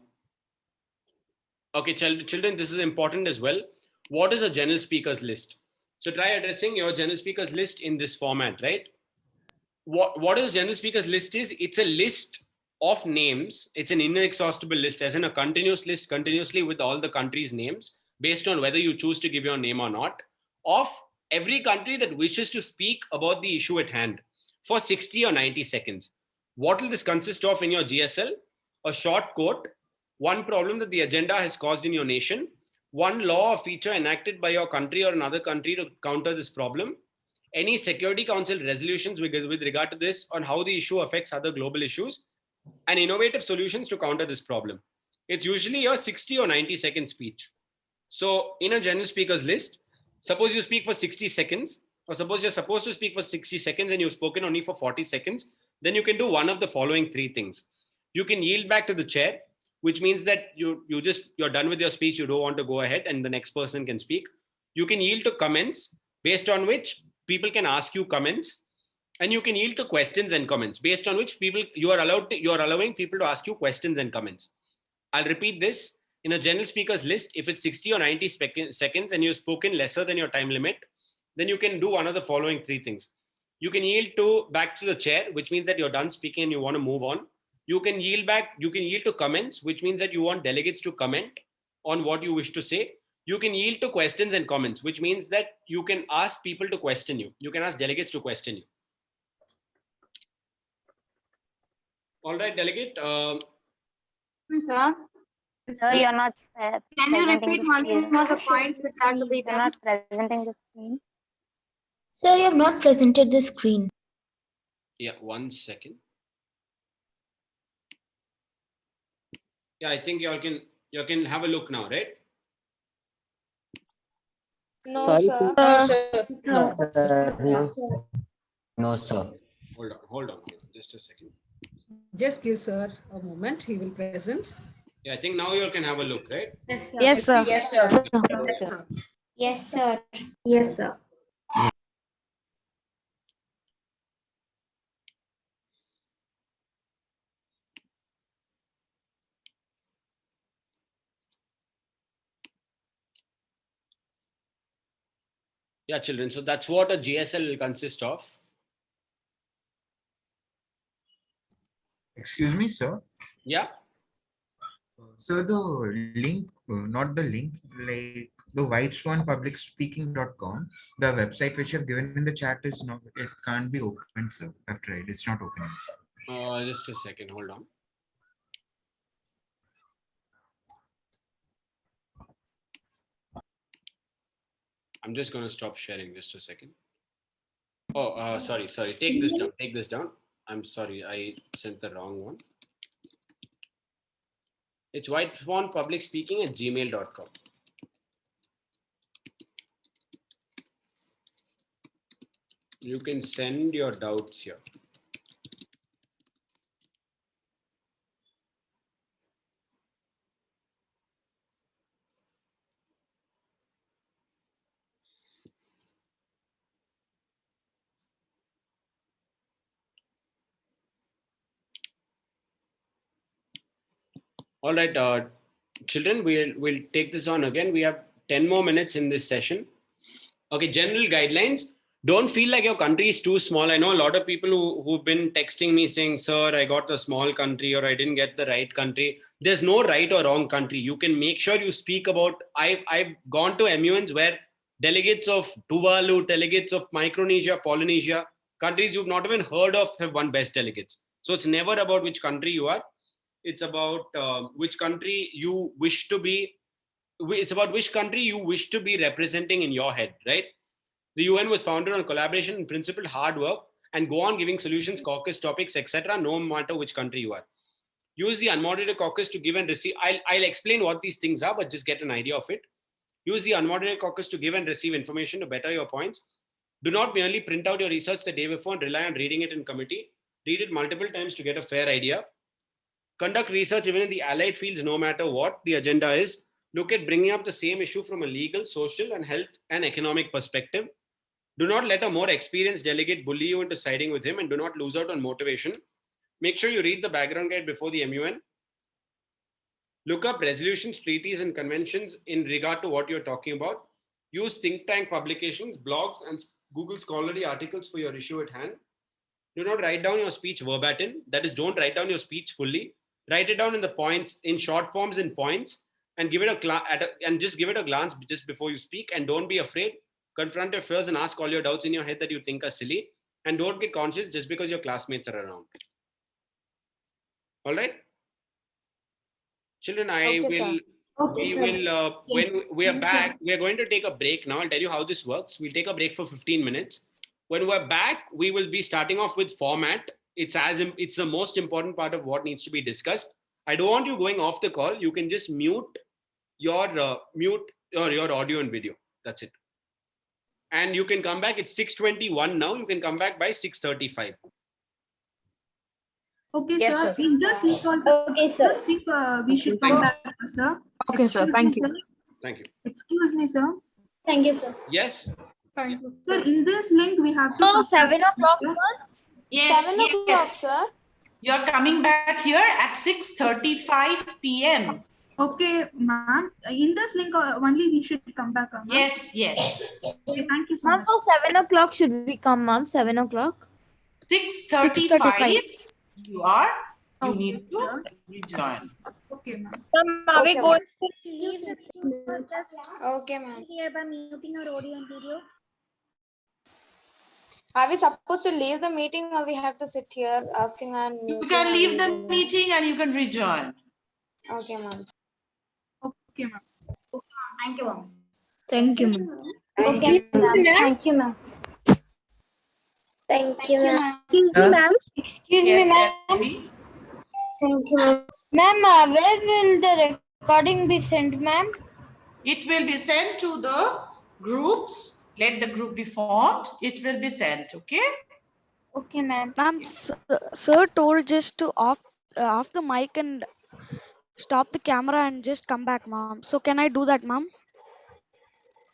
okay, children, this is important as well. What is a general speakers list? So try addressing your general speakers list in this format, right? What is general speakers list is? It's a list of names. It's an inexhaustible list, as in a continuous list continuously with all the countries' names, based on whether you choose to give your name or not, of every country that wishes to speak about the issue at hand for 60 or 90 seconds. What will this consist of in your GSL? A short quote, one problem that the agenda has caused in your nation, one law or feature enacted by your country or another country to counter this problem, any Security Council resolutions with regard to this on how the issue affects other global issues, and innovative solutions to counter this problem. It's usually a 60 or 90-second speech. So in a general speakers list, suppose you speak for 60 seconds, or suppose you're supposed to speak for 60 seconds and you've spoken only for 40 seconds, then you can do one of the following three things. You can yield back to the chair, which means that you're done with your speech, you don't want to go ahead and the next person can speak. You can yield to comments, based on which people can ask you comments, and you can yield to questions and comments, based on which you are allowing people to ask you questions and comments. I'll repeat this. In a general speakers list, if it's 60 or 90 seconds and you've spoken lesser than your time limit, then you can do one of the following three things. You can yield back to the chair, which means that you're done speaking and you want to move on. You can yield to comments, which means that you want delegates to comment on what you wish to say. You can yield to questions and comments, which means that you can ask people to question you. You can ask delegates to question you. All right, delegate. Sir. Sir, you're not Can you repeat once more the points which are to be done? You're not presenting the screen. Sir, you have not presented the screen. Yeah, 1 second. Yeah, I think you can have a look now, right? No, Sorry, sir. No, sir. No, sir. Hold on, just a second. Just give sir a moment. He will present. Yeah, I think now you all can have a look, right? Yes, sir. Yes, sir. Yes, sir. Yes, sir. Yeah, children. So that's what a GSL will consist of. Excuse me, sir. Yeah. So the link, not the link, like the White Swan publicspeaking.com, the website which you have given in the chat is not, it can't be opened, sir. I've tried, it's not opening. Just a second, hold on. I'm just going to stop sharing just a second. Oh, sorry. Take this down. Take this down. I'm sorry. I sent the wrong one. It's White Swan Public Speaking at gmail.com. You can send your doubts here. All right, children, we'll take this on again. We have 10 more minutes in this session. Okay, general guidelines. Don't feel like your country is too small. I know a lot of people who've been texting me saying, sir, I got a small country or I didn't get the right country. There's no right or wrong country. You can make sure you speak about, I've gone to MUNs where delegates of Tuvalu, delegates of Micronesia, Polynesia, countries you've not even heard of have won best delegates. So it's never about which country you are. It's about which country you wish to be. It's about which country you wish to be representing in your head, right? The UN was founded on collaboration and principled hard work, and go on giving solutions, caucus topics, etc., no matter which country you are. Use the unmoderated caucus to give and receive. I'll explain what these things are, but just get an idea of it. Use the unmoderated caucus to give and receive information to better your points. Do not merely print out your research the day before and rely on reading it in committee. Read it multiple times to get a fair idea. Conduct research even in the allied fields, no matter what the agenda is. Look at bringing up the same issue from a legal, social, and health and economic perspective. Do not let a more experienced delegate bully you into siding with him, and do not lose out on motivation. Make sure you read the background guide before the MUN. Look up resolutions, treaties, and conventions in regard to what you're talking about. Use think tank publications, blogs, and Google scholarly articles for your issue at hand. Do not write down your speech verbatim. That is, don't write down your speech fully. Write it down in the points, in short forms in points, and give it just give it a glance just before you speak. And don't be afraid. Confront your fears and ask all your doubts in your head that you think are silly. And don't get conscious just because your classmates are around. All right, children. When we are back, we are going to take a break now. I'll tell you how this works. We'll take a break for 15 minutes. When we're back, we will be starting off with format. It's the most important part of what needs to be discussed. I don't want you going off the call. You can just mute your audio and video. That's it. And you can come back. It's 6:21 now. You can come back by 6:35. Okay, Yes, sir. sir. In this link also, Okay, sir. we should come back, sir. Okay, sir. Thank you. Thank you. Excuse me, sir. Thank you, sir. Yes. Thank you. Sir, in this link, we have to. Oh, 7 o'clock, sir. sir. Yes, 7 o'clock, sir. You're coming back here at 6:35 p.m. Okay, ma'am. In this link only we should come back, ma'am. Yes, yes. Okay, thank you so Ma'am, much. for 7 o'clock should we come, ma'am? 7 o'clock? 6:35. You Okay, need to sir. rejoin. Okay, ma'am. Are we going to leave the meeting just Okay, ma'am. here by muting our audio and video? Are we supposed to leave the meeting or we have to sit here laughing and You muting can and leave the muting? meeting and you can rejoin. Okay, ma'am. Okay, ma'am. Thank you, ma'am. Thank you, ma'am. Okay, ma'am. Thank you, ma'am. Thank you, ma'am. Excuse me, ma'am. Excuse Yes, me, ma'am. Debbie. Thank you, ma'am. Ma'am, where will the recording be sent, ma'am? It will be sent to the groups. Let the group be formed. It will be sent. Okay. Okay, ma'am. Ma'am, sir told just to off the mic and stop the camera and just come back, ma'am. So can I do that, ma'am?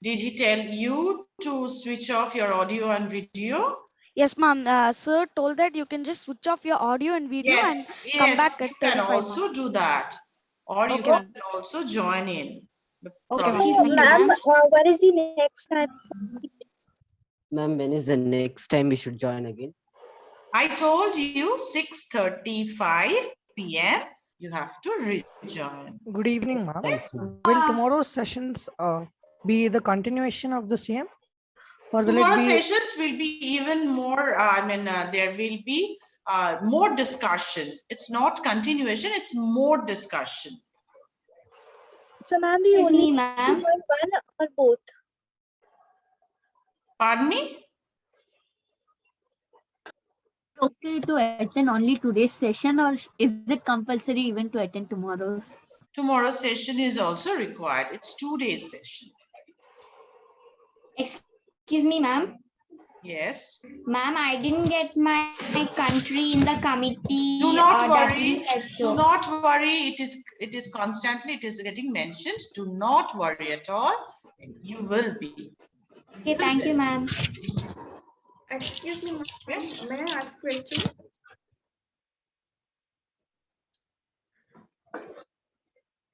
Did he tell you to switch off your audio and video? Yes, ma'am. Sir told that you can just switch off your audio and video Yes, and come back you at can 35. also do that. Or you Okay, can ma'am. also join in. Okay, Ma'am, what is the next time? Ma'am, when is the next time we should join again? I told you 6:35 p.m. You have to rejoin. Good evening, ma'am. Thanks, ma'am. Will tomorrow's sessions be the continuation of the same? Or will Tomorrow's it be... sessions will be even more, there will be more discussion. It's not continuation, it's more discussion. So, ma'am, we Excuse only me, ma'am. join one or both? Pardon me? okay to attend only today's session, or is it compulsory even to attend tomorrow's? Tomorrow's session is also required. It's 2 days session. Excuse me, ma'am. Yes. Ma'am, I didn't get my country in the committee. Do not worry. WHO. Do not worry. It is constantly. It is getting mentioned. Do not worry at all. You will be. Okay, thank you, ma'am. Excuse me, ma'am. May I ask a question?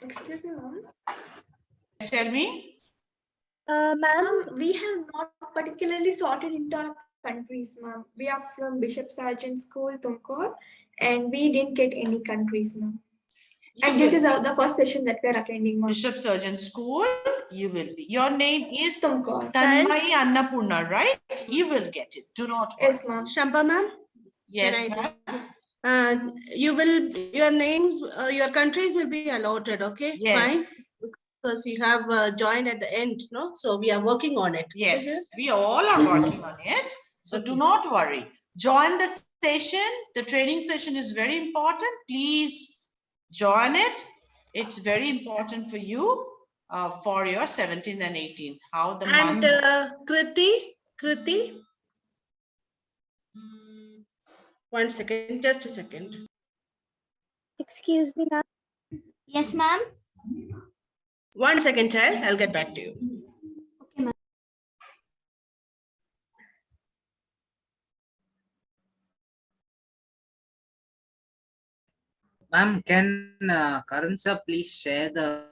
Excuse me, ma'am. Tell me. Ma'am, we have not particularly sorted into our countries, ma'am. We are from Bishop Sargent School, Tumkur, and we didn't get any countries, ma'am. And this is the first session that we are attending, ma'am. Bishop Sargent School, you will be. Your name is Tumkur. Tanmay Annapurna, right? You will get it. Do not worry. Yes, ma'am. Shampa ma'am? Yes, Can ma'am. You will, your names, your countries will be allotted, okay? Yes. Fine. Because you have joined at the end, no? So we are working on it. Yes, we all are working on it. So do not worry. Join the session. The training session is very important. Please join it. It's very important for you for your 17th and 18th. How the And month. Kriti. 1 second, just a second. Excuse me, ma'am. Yes, ma'am. 1 second, child. I'll get back to you. Okay, ma'am. Ma'am, can Karan sir please share the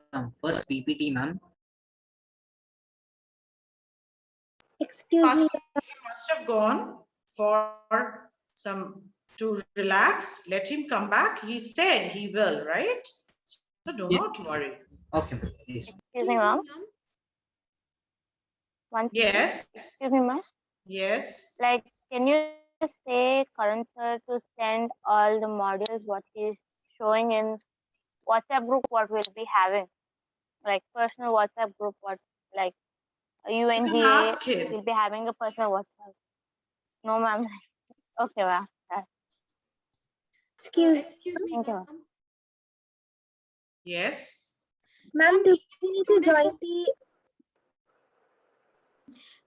first PPT, ma'am? Excuse me. He must have gone for to relax. Let him come back. He said he will, right? So do not worry. Okay, ma'am. Please. Excuse me, ma'am. Yes. Excuse me, ma'am. Yes. Like, can you say Karan sir to send all the modules what he's showing in WhatsApp group what we'll be having? Like personal WhatsApp group what like UNGA ask him. will be having a personal WhatsApp. No, ma'am. Okay, ma'am. Excuse me. Thank you, ma'am. Yes. Ma'am, do we need to join the...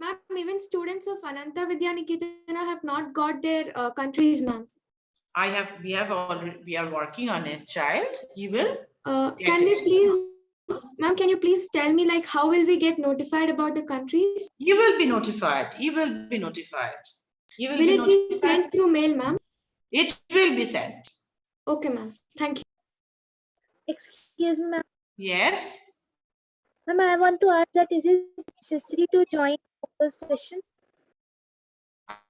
Ma'am, even students of Ananta Vidya Niketana have not got their countries, ma'am. We are working on it, child. You will. Can we please, ma'am, can you please tell me like how will we get notified about the countries? You will be notified. You will be notified. You Will it be sent through mail, ma'am? It will be sent. Okay, ma'am. Thank you. Excuse me, ma'am. Yes. Ma'am, I want to ask that is it necessary to join the session?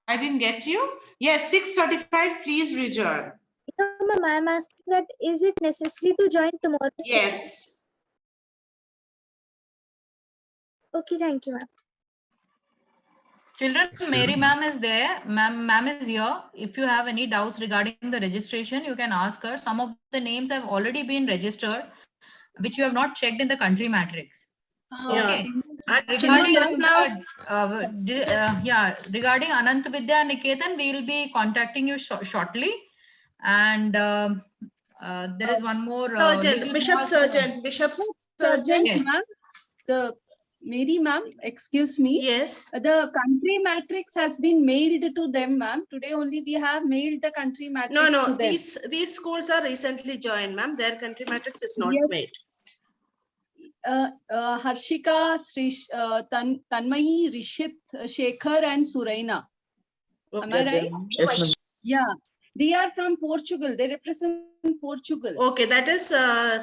I didn't get you. Yes, 6:35. Please rejoin. No, ma'am, I'm asking that is it necessary to join tomorrow's session? Yes. Okay, thank you, ma'am. Children, Mary ma'am is there. Ma'am is here. If you have any doubts regarding the registration, you can ask her. Some of the names have already been registered, which you have not checked in the country matrix. Okay. Actually, just now. Regarding Anant Vidya Niketan, we will be contacting you shortly. And there is one more. Bishop Sargent. Yes. Ma'am, the Mary ma'am, excuse me. Yes. The country matrix has been mailed to them, ma'am. Today only we have mailed the country matrix No, to them. these schools are recently joined, ma'am. Their country matrix is not made. Harshika, Tanmahi, Rishit, Shekhar, and Suraina. Am I right? Yes, yeah, they are from Portugal. They represent Portugal. Okay, that is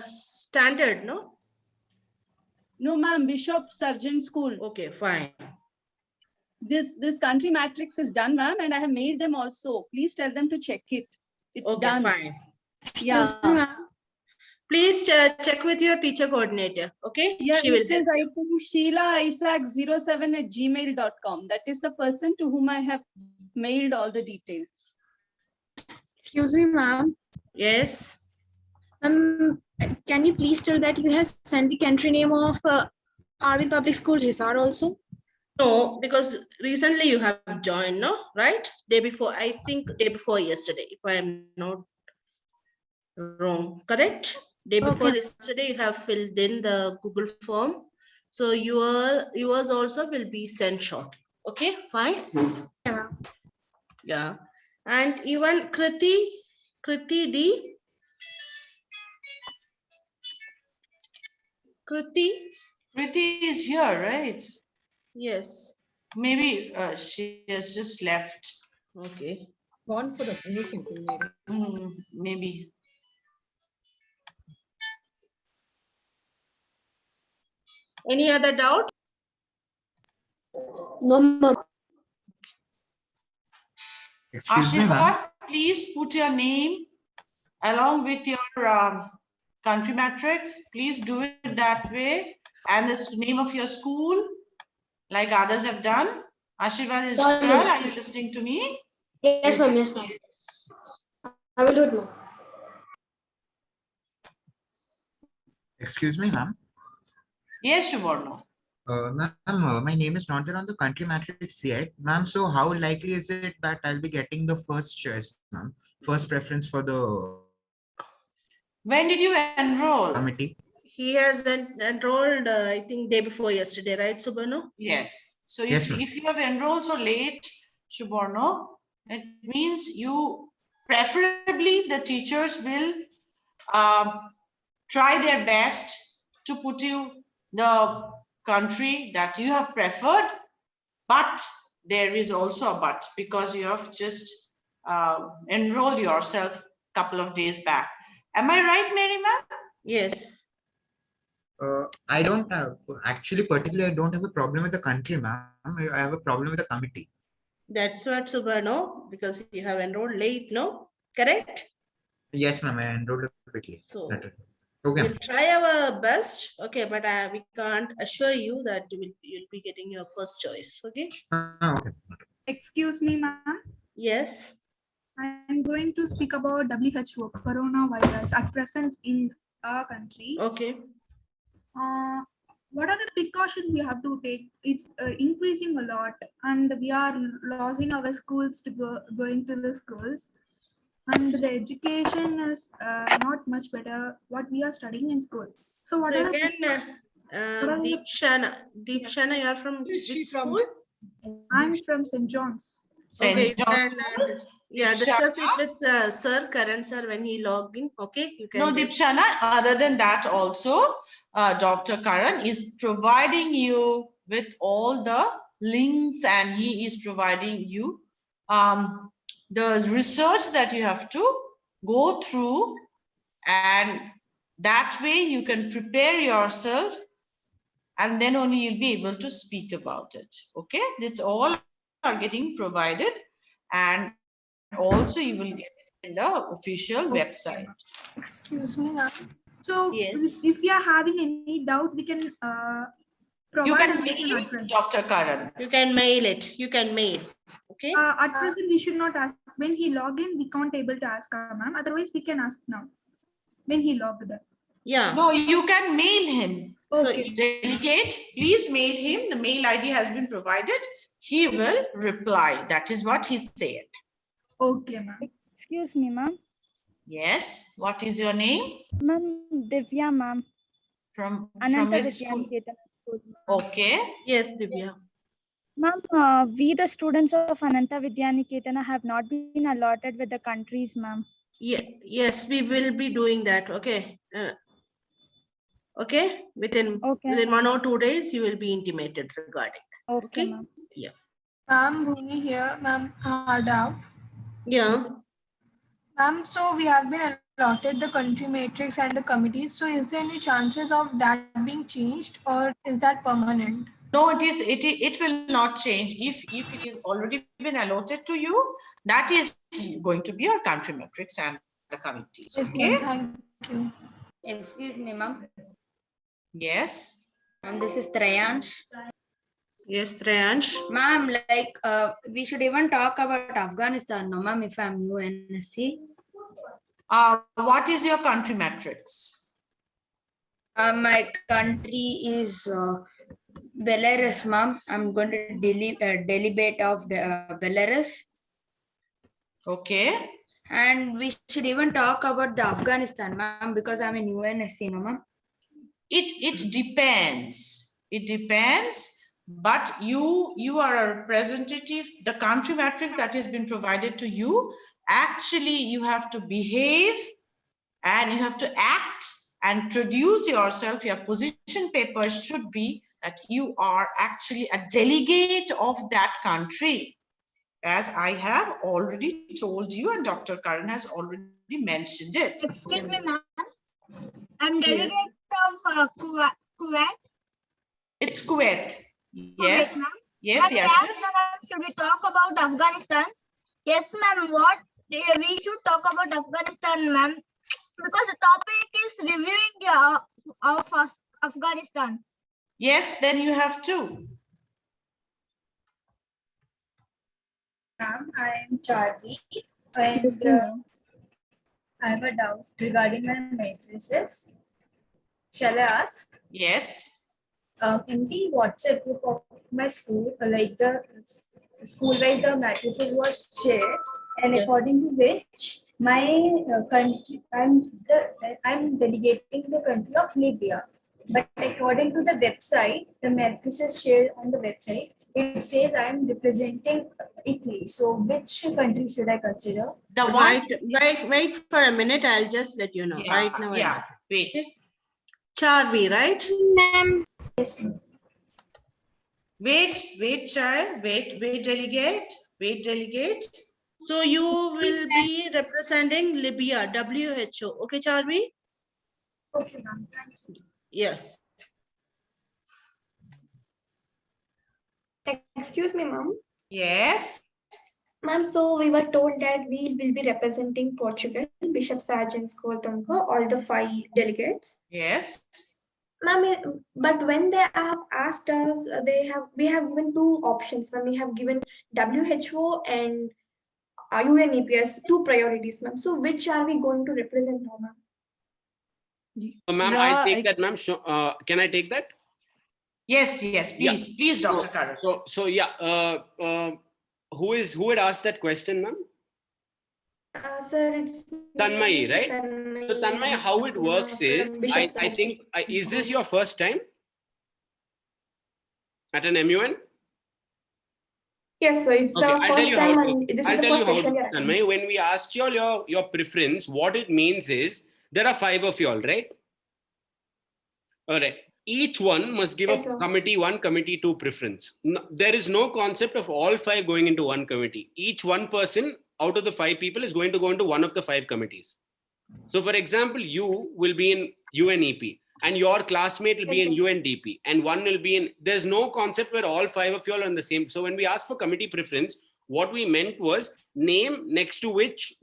standard, no? No, ma'am. Bishop Sargent School. Okay, fine. This country matrix is done, ma'am, and I have made them also. Please tell them to check it. It's done. Fine. Yeah. Please check with your teacher coordinator. Okay. Yeah, she will. it is, I think, SheilaIsaac07@gmail.com. That is the person to whom I have mailed all the details. Excuse me, ma'am. Yes. Can you please tell that you have sent the country name of Arvin Public School, Hisar also? No, because recently you have joined, no? Right? Day before, I think day before yesterday, if I am not wrong. Correct? Day before yesterday, you have filled in the Google form. So yours also will be sent shortly. Okay, fine. Yeah. And even Kriti D. Kriti. Kriti is here, right? Yes. Maybe she has just left. Okay. Gone for the weekend, maybe. Maybe. Any other doubt? No, ma'am. Excuse me, ma'am. Ashirvad, please put your name along with your country matrix. Please do it that way. And the name of your school, like others have done. Ashirvad is Sure, here. ma'am. Are you listening to me? Yes, ma'am. Yes, ma'am. I will do it, ma'am. Excuse me, ma'am. Yes, Shubarno. Ma'am, my name is not there on the country matrix yet. Ma'am, so how likely is it that I'll be getting the first choice, ma'am? First preference for the When did you enroll? committee? He has enrolled, I think, day before yesterday, right, Subarno? Yes. So Yes, ma'am. if you have enrolled so late, Shubarno, it means you preferably the teachers will try their best to put you the country that you have preferred, but there is also a but because you have just enrolled yourself a couple of days back. Am I right, Mary ma'am? Yes. I don't have, actually, particularly, I don't have a problem with the country, ma'am. I have a problem with the committee. That's what Subarno, because you have enrolled late, no? Correct? Yes, ma'am, I enrolled a bit late. So That is- Okay, we'll ma'am. try our best, okay, but we can't assure you that you'll be getting your first choice, okay? Okay. Excuse me, ma'am. Yes. I'm going to speak about WHO, coronavirus, at present in our country. Okay. What are the precautions we have to take? It's increasing a lot, and we are losing our schools to going to the schools, and the education is not much better what we are studying in school. So what So are again, the Deepshana, you are from which school? I'm from St. John's. Okay, you John's can discuss it with Sir Karan sir when he logged in. Okay, you can. No, Deepshana, other than that also, Dr. Karan is providing you with all the links and he is providing you the research that you have to go through, and that way you can prepare yourself and then only you'll be able to speak about it. Okay, that's all are getting provided, and also you will get it in the official website. Excuse me, ma'am. So yes, if you are having any doubt, we can provide You can a mail mail address. Dr. Karan. you can mail it. You can mail. Okay. At present, we should not ask. When he log in, we can't able to ask our ma'am. Otherwise, we can ask now. When he logged in. Yeah. No, you can mail him. Okay. So delegate, please mail him. The mail ID has been provided. He will reply. That is what he said. Okay, ma'am. Excuse me, ma'am. Yes. What is your name? Ma'am, Divya, ma'am. From Ananta which school? Vidyaniketana School. Okay. Yes, Divya. Ma'am, we the students of Ananta Vidyaniketana have not been allotted with the countries, ma'am. Yeah. Yes, we will be doing that. Okay. Okay. Within 1 or 2 days, you will be intimated regarding that. Okay, Okay. ma'am. Yeah. Ma'am, Bhumi here. Ma'am, hard out. Yeah. Ma'am, so we have been allotted the country matrix and the committees. So is there any chances of that being changed or is that permanent? No, it will not change. If it is already been allotted to you, that is going to be your country matrix and the committees. Yes, Okay. ma'am. Thank you. Excuse me, ma'am. Yes. And this is Trayansh. Yes, Trayansh. Ma'am, like we should even talk about Afghanistan, no, ma'am, if I'm new NSC. What is your country matrix? My country is Belarus, ma'am. I'm going to deliberate of Belarus. Okay. And we should even talk about the Afghanistan, ma'am, because I'm in UNSC, no, ma'am. It depends. It depends. But you are a representative. The country matrix that has been provided to you, actually you have to behave and you have to act and produce yourself. Your position paper should be that you are actually a delegate of that country, as I have already told you and Dr. Karan has already mentioned it. Excuse me, ma'am. I'm delegate of Kuwait. It's Kuwait. Kuwait, Yes. ma'am. Yes, And yes, yes, yes. ma'am, should we talk about Afghanistan? Yes, ma'am. What we should talk about Afghanistan, ma'am, because the topic is reviewing of Afghanistan. Yes, then you have to. Ma'am, I am Charlie, and I have a doubt regarding my matrices. Shall I ask? Yes. In the WhatsApp group of my school, like the school-wise, the matrices was shared, and according to which my country, I'm delegating the country of Libya. But according to the website, the matrices shared on the website, it says I'm representing Italy. So which country should I consider? The one. Wait for a minute. I'll just let you know. Yeah, Right now. yeah. Wait. Charvi, right? Yes, ma'am. Wait, child. Wait, delegate. Wait, delegate. So you will be representing Libya, WHO. Okay, Charvi? Okay, ma'am. Thank you. Yes. Excuse me, ma'am. Yes. Ma'am, so we were told that we will be representing Portugal, Bishop Sargent School, Tonko, all the 5 delegates. Yes. Ma'am, but when they have asked us, we have given 2 options. Ma'am, we have given WHO and UNEP as 2 priorities, ma'am. So which are we going to represent now, ma'am? Ma'am, I'll take that, ma'am. Can I take that? Yes, please, please, Dr. Karan. So yeah, who had asked that question, ma'am? Sir, it's Tanmay, right? So Tanmay, how it works is, I think, is this your first time at an MUN? Yes, sir. It's Okay, our first time, and this is the first session. Tanmay, when we asked you all your preference, what it means is there are 5 of you all, right? All right. Each one must give a committee 1, committee 2 preference. No, there is no concept of all 5 going into one committee. Each one person out of the 5 people is going to go into one of the 5 committees. So for example, you will be in UNEP and your classmate will be in UNDP and one will be in, there's no concept where all 5 of you all are in the same. So when we asked for committee preference, what we meant was name next to which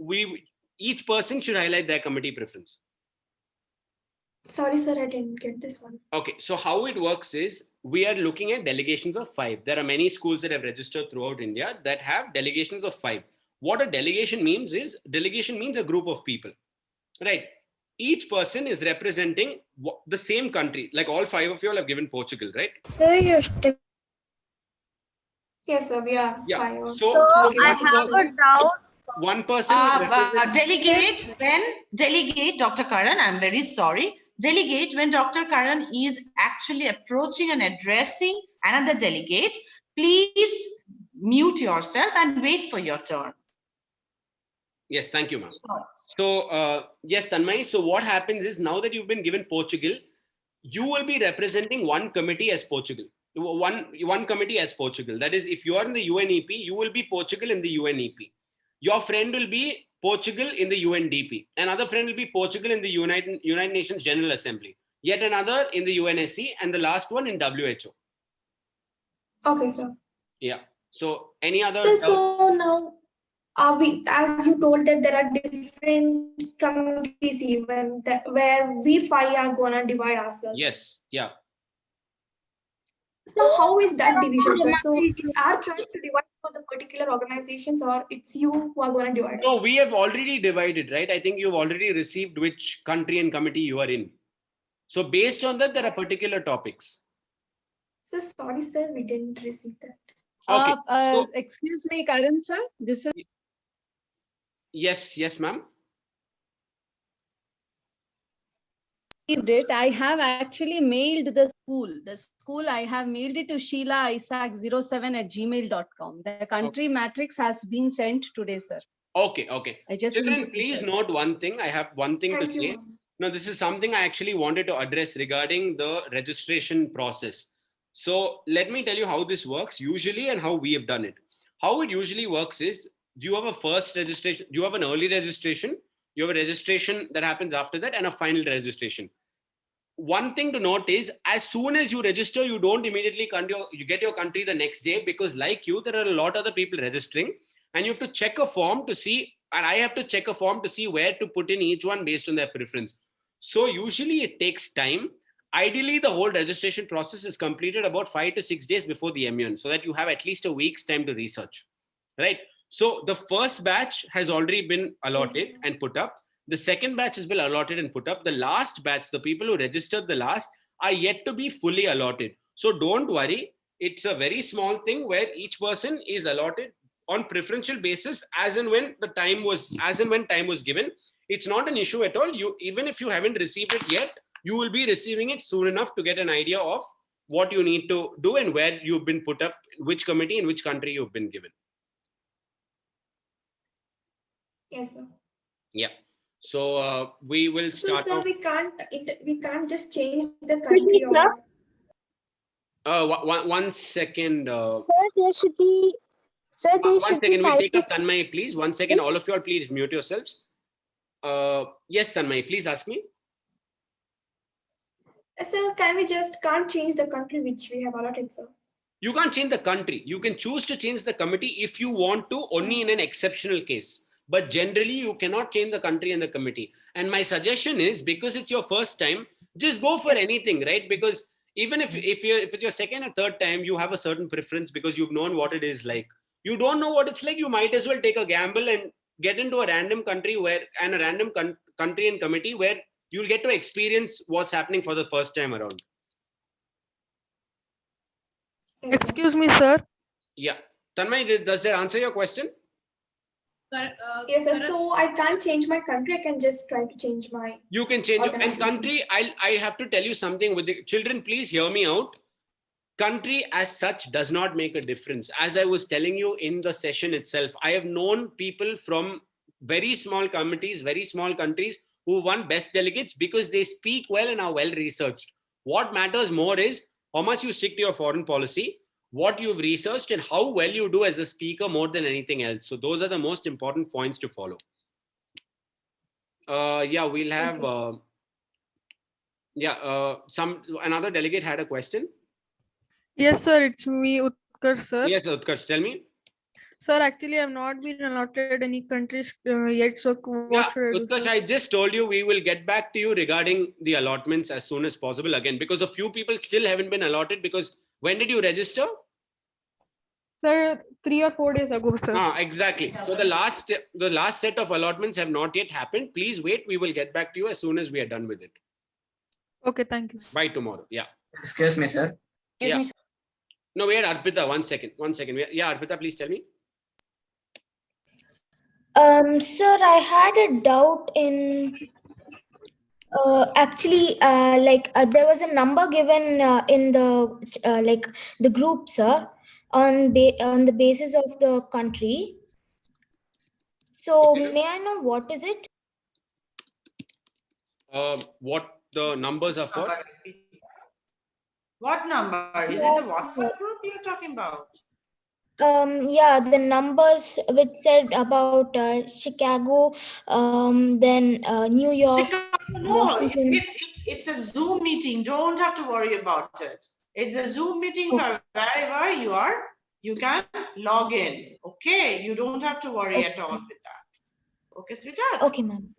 each person should highlight their committee preference. Sorry, sir, I didn't get this one. Okay, so how it works is we are looking at delegations of 5. There are many schools that have registered throughout India that have delegations of 5. What a delegation means is, delegation means a group of people, right? Each person is representing the same country. Like all 5 of you all have given Portugal, right? Sir, yes, sir, we are 5. So I have a doubt. One person. Delegate, Dr. Karan, I'm very sorry. Delegate, when Dr. Karan is actually approaching and addressing another delegate, please mute yourself and wait for your turn. Yes, thank you, ma'am. So, yes, Tanmay. So what happens is now that you've been given Portugal, you will be representing one committee as Portugal. One committee as Portugal. That is, if you are in the UNEP, you will be Portugal in the UNEP. Your friend will be Portugal in the UNDP. Another friend will be Portugal in the United Nations General Assembly. Yet another in the UNSC, and the last one in WHO. Okay, sir. Yeah. So any other? So now, as you told that there are different communities even where we 5 are gonna divide ourselves. Yes. Yeah. So how is that division, sir? So it's our choice to divide for the particular organizations, or it's you who are going to divide? No, we have already divided, right? I think you've already received which country and committee you are in. So based on that, there are particular topics. So sorry, sir, we didn't receive that. Okay. So, Excuse me, Karan sir. This is yes, ma'am. it. I have actually mailed the school. The school, I have mailed it to sheila.isaac07@gmail.com. The country matrix has been sent today, sir. Okay. I just want Children, to please put that. note one thing. I have one thing to Thank you, say. ma'am. Now, this is something I actually wanted to address regarding the registration process. So let me tell you how this works usually and how we have done it. How it usually works is you have a first registration, you have an early registration, you have a registration that happens after that, and a final registration. One thing to note is as soon as you register, you don't immediately you get your country the next day, because like you, there are a lot of other people registering, and you have to check a form to see, and I have to check a form to see where to put in each one based on their preference. So usually it takes time. Ideally, the whole registration process is completed about 5 to 6 days before the MUN, so that you have at least a week's time to research, right? So the first batch has already been allotted and put up. The second batch has been allotted and put up. The last batch, the people who registered the last, are yet to be fully allotted. So don't worry. It's a very small thing where each person is allotted on preferential basis as and when time was given. It's not an issue at all. You, even if you haven't received it yet, you will be receiving it soon enough to get an idea of what you need to do and where you've been put up, which committee, in which country you've been given. Yes, sir. Yeah. So we will So, start sir, off. we can't just change the Excuse me, country sir. or. One second. Sir, there should be. Sir, there One should second. be We'll take up typing. Tanmay, please. One second. Yes. All of you all, please mute yourselves. Yes, Tanmay, please ask me. Sir, can't change the country which we have allotted, sir? You can't change the country. You can choose to change the committee if you want to, only in an exceptional case. But generally, you cannot change the country and the committee. And my suggestion is, because it's your first time, just go for anything, right? Because even if it's your second or third time, you have a certain preference because you've known what it is like. You don't know what it's like, you might as well take a gamble and get into a random country and a random country and committee where you'll get to experience what's happening for the first time around. Excuse me, sir. Yeah. Tanmay, does that answer your question? Yes, sir. So I can't change my country. I can just try to change my. You can change your and organization. country. I have to tell you something with the children. Please hear me out. Country as such does not make a difference. As I was telling you in the session itself, I have known people from very small committees, very small countries who won best delegates because they speak well and are well researched. What matters more is how much you stick to your foreign policy, what you've researched, and how well you do as a speaker more than anything else. So those are the most important points to follow. Yeah, we'll have another delegate had a question. Yes, sir. It's me, Utkarsh, sir. Yes, Utkarsh, tell me. Sir, actually, I have not been allotted any countries yet. So what should I do? Utkarsh, I just told you we will get back to you regarding the allotments as soon as possible again, because a few people still haven't been allotted. Because when did you register? Sir, 3 or 4 days ago, sir. Exactly. So the last set of allotments have not yet happened. Please wait. We will get back to you as soon as we are done with it. Okay, thank you. By tomorrow. Yeah. Excuse me, sir. Excuse me, sir. No, wait, Arpita, one second. Yeah, Arpita, please tell me. Sir, I had a doubt in there was a number given in the the group, sir, on the basis of the country. So may I know what is it? What the numbers are for? What number? Is it the WhatsApp group you're talking about? Yeah, the numbers which said about Chicago, then New York. No, it's a Zoom meeting. Don't have to worry about it. It's a Zoom meeting for wherever you are. You can log in. Okay, you don't have to worry at all with that. Okay, sweetheart. Okay, ma'am.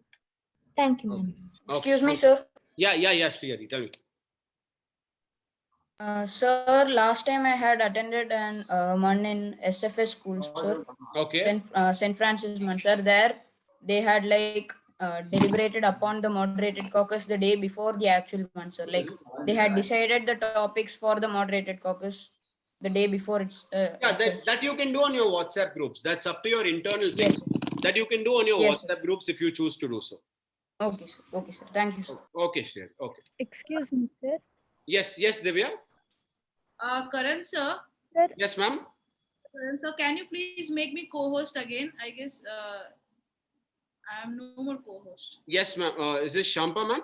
Thank you, ma'am. Excuse me, sir. Yeah, Srihari, tell me. Sir, last time I had attended one in SFS school, sir. Okay. St. Francis, man, sir. There they had like deliberated upon the moderated caucus the day before the actual one, sir. Like they had decided the topics for the moderated caucus the day before it's. Yeah, that you can do on your WhatsApp groups. That's up to your internal thing. Yes. That you can do on your Yes, WhatsApp groups if you choose to do so. Okay, sir. Okay, sir. Thank you, sir. Okay, Shreya. Okay. Excuse me, sir. Yes, Divya. Karan sir. Yes, ma'am. Karan sir, can you please make me co-host again? I guess I am no more co-host. Yes, ma'am. Is this Shampa, ma'am?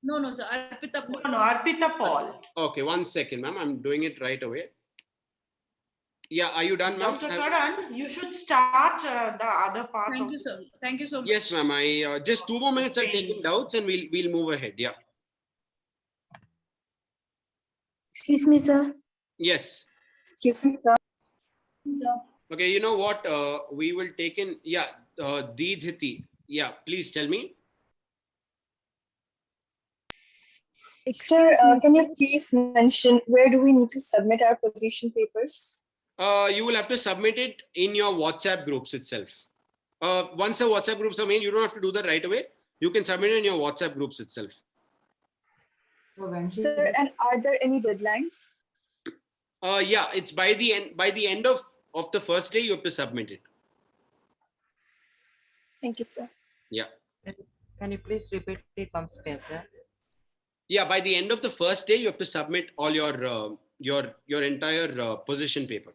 No, sir. Arpita Paul. No, Arpita Paul. Okay, 1 second, ma'am. I'm doing it right away. Yeah, are you done, ma'am? Dr. Karan, you should start the other part. Thank you, sir. Thank you so much. Yes, ma'am. I just 2 more minutes. I'll take in doubts and we'll move ahead. Yeah. Excuse me, sir. Yes. Excuse me, sir. Okay, you know what? We will take in. Yeah, Deedhiti. Yeah, please tell me. Sir, can you please mention where do we need to submit our position papers? You will have to submit it in your WhatsApp groups itself. Once the WhatsApp groups are made, you don't have to do that right away. You can submit it in your WhatsApp groups itself. Sir, and are there any deadlines? Yeah, it's by the end of the first day, you have to submit it. Thank you, sir. Yeah. Can you please repeat it once again, sir? Yeah, by the end of the first day, you have to submit all your entire position paper.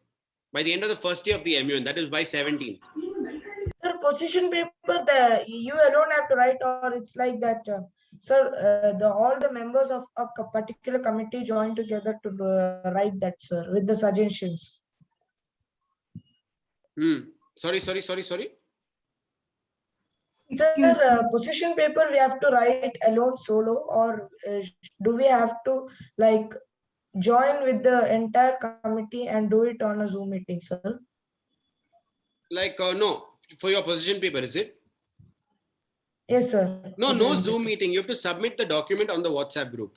By the end of the first day of the MUN, that is by 17th. Sir, position paper, you alone have to write, or it's like that, sir, all the members of a particular committee join together to write that, sir, with the suggestions. Sorry. Sir, position paper we have to write alone solo, or do we have to like join with the entire committee and do it on a Zoom meeting, sir? Like, no, for your position paper, is it? Yes, sir. No Zoom meeting. You have to submit the document on the WhatsApp group.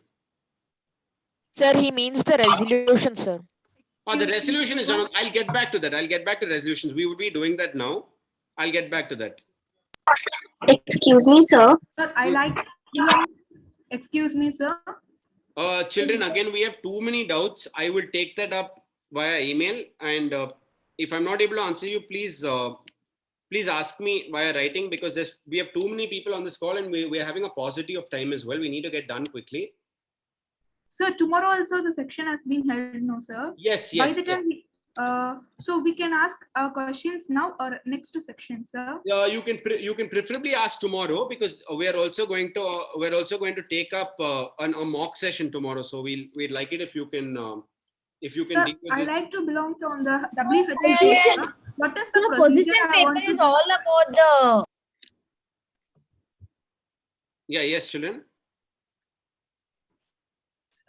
Sir, he means the resolution, sir. Oh, the resolution is on. I'll get back to that. I'll get back to resolutions. We would be doing that now. I'll get back to that. Excuse me, sir. Sir, excuse me, sir. Children, again, we have too many doubts. I will take that up via email. And if I'm not able to answer you, please ask me via writing, because we have too many people on this call and we're having a paucity of time as well. We need to get done quickly. Sir, tomorrow also the section has been held, no, sir? Yes. By the time so we can ask questions now or next to section, sir? You can preferably ask tomorrow, because we're also going to take up a mock session tomorrow. So we'd like it if you can Sir, I like to belong to on the WHA. What is the position procedure? paper is all about the. Yeah. Yes, children.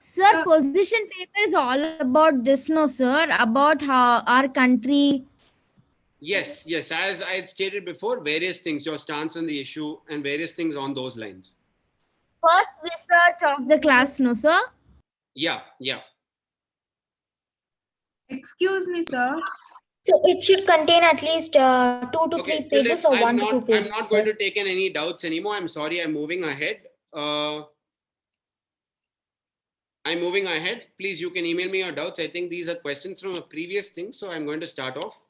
Sir, position paper is all about this, no, sir? About how our country. Yes. As I had stated before, various things, your stance on the issue and various things on those lines. First research of the class, no, sir? Yeah. Excuse me, sir. So it should contain at least 2 to 3 pages or 1 to 2 pages. I'm not going to take in any doubts anymore. I'm sorry. I'm moving ahead. Please, you can email me your doubts. I think these are questions from a previous thing. So I'm going to start off.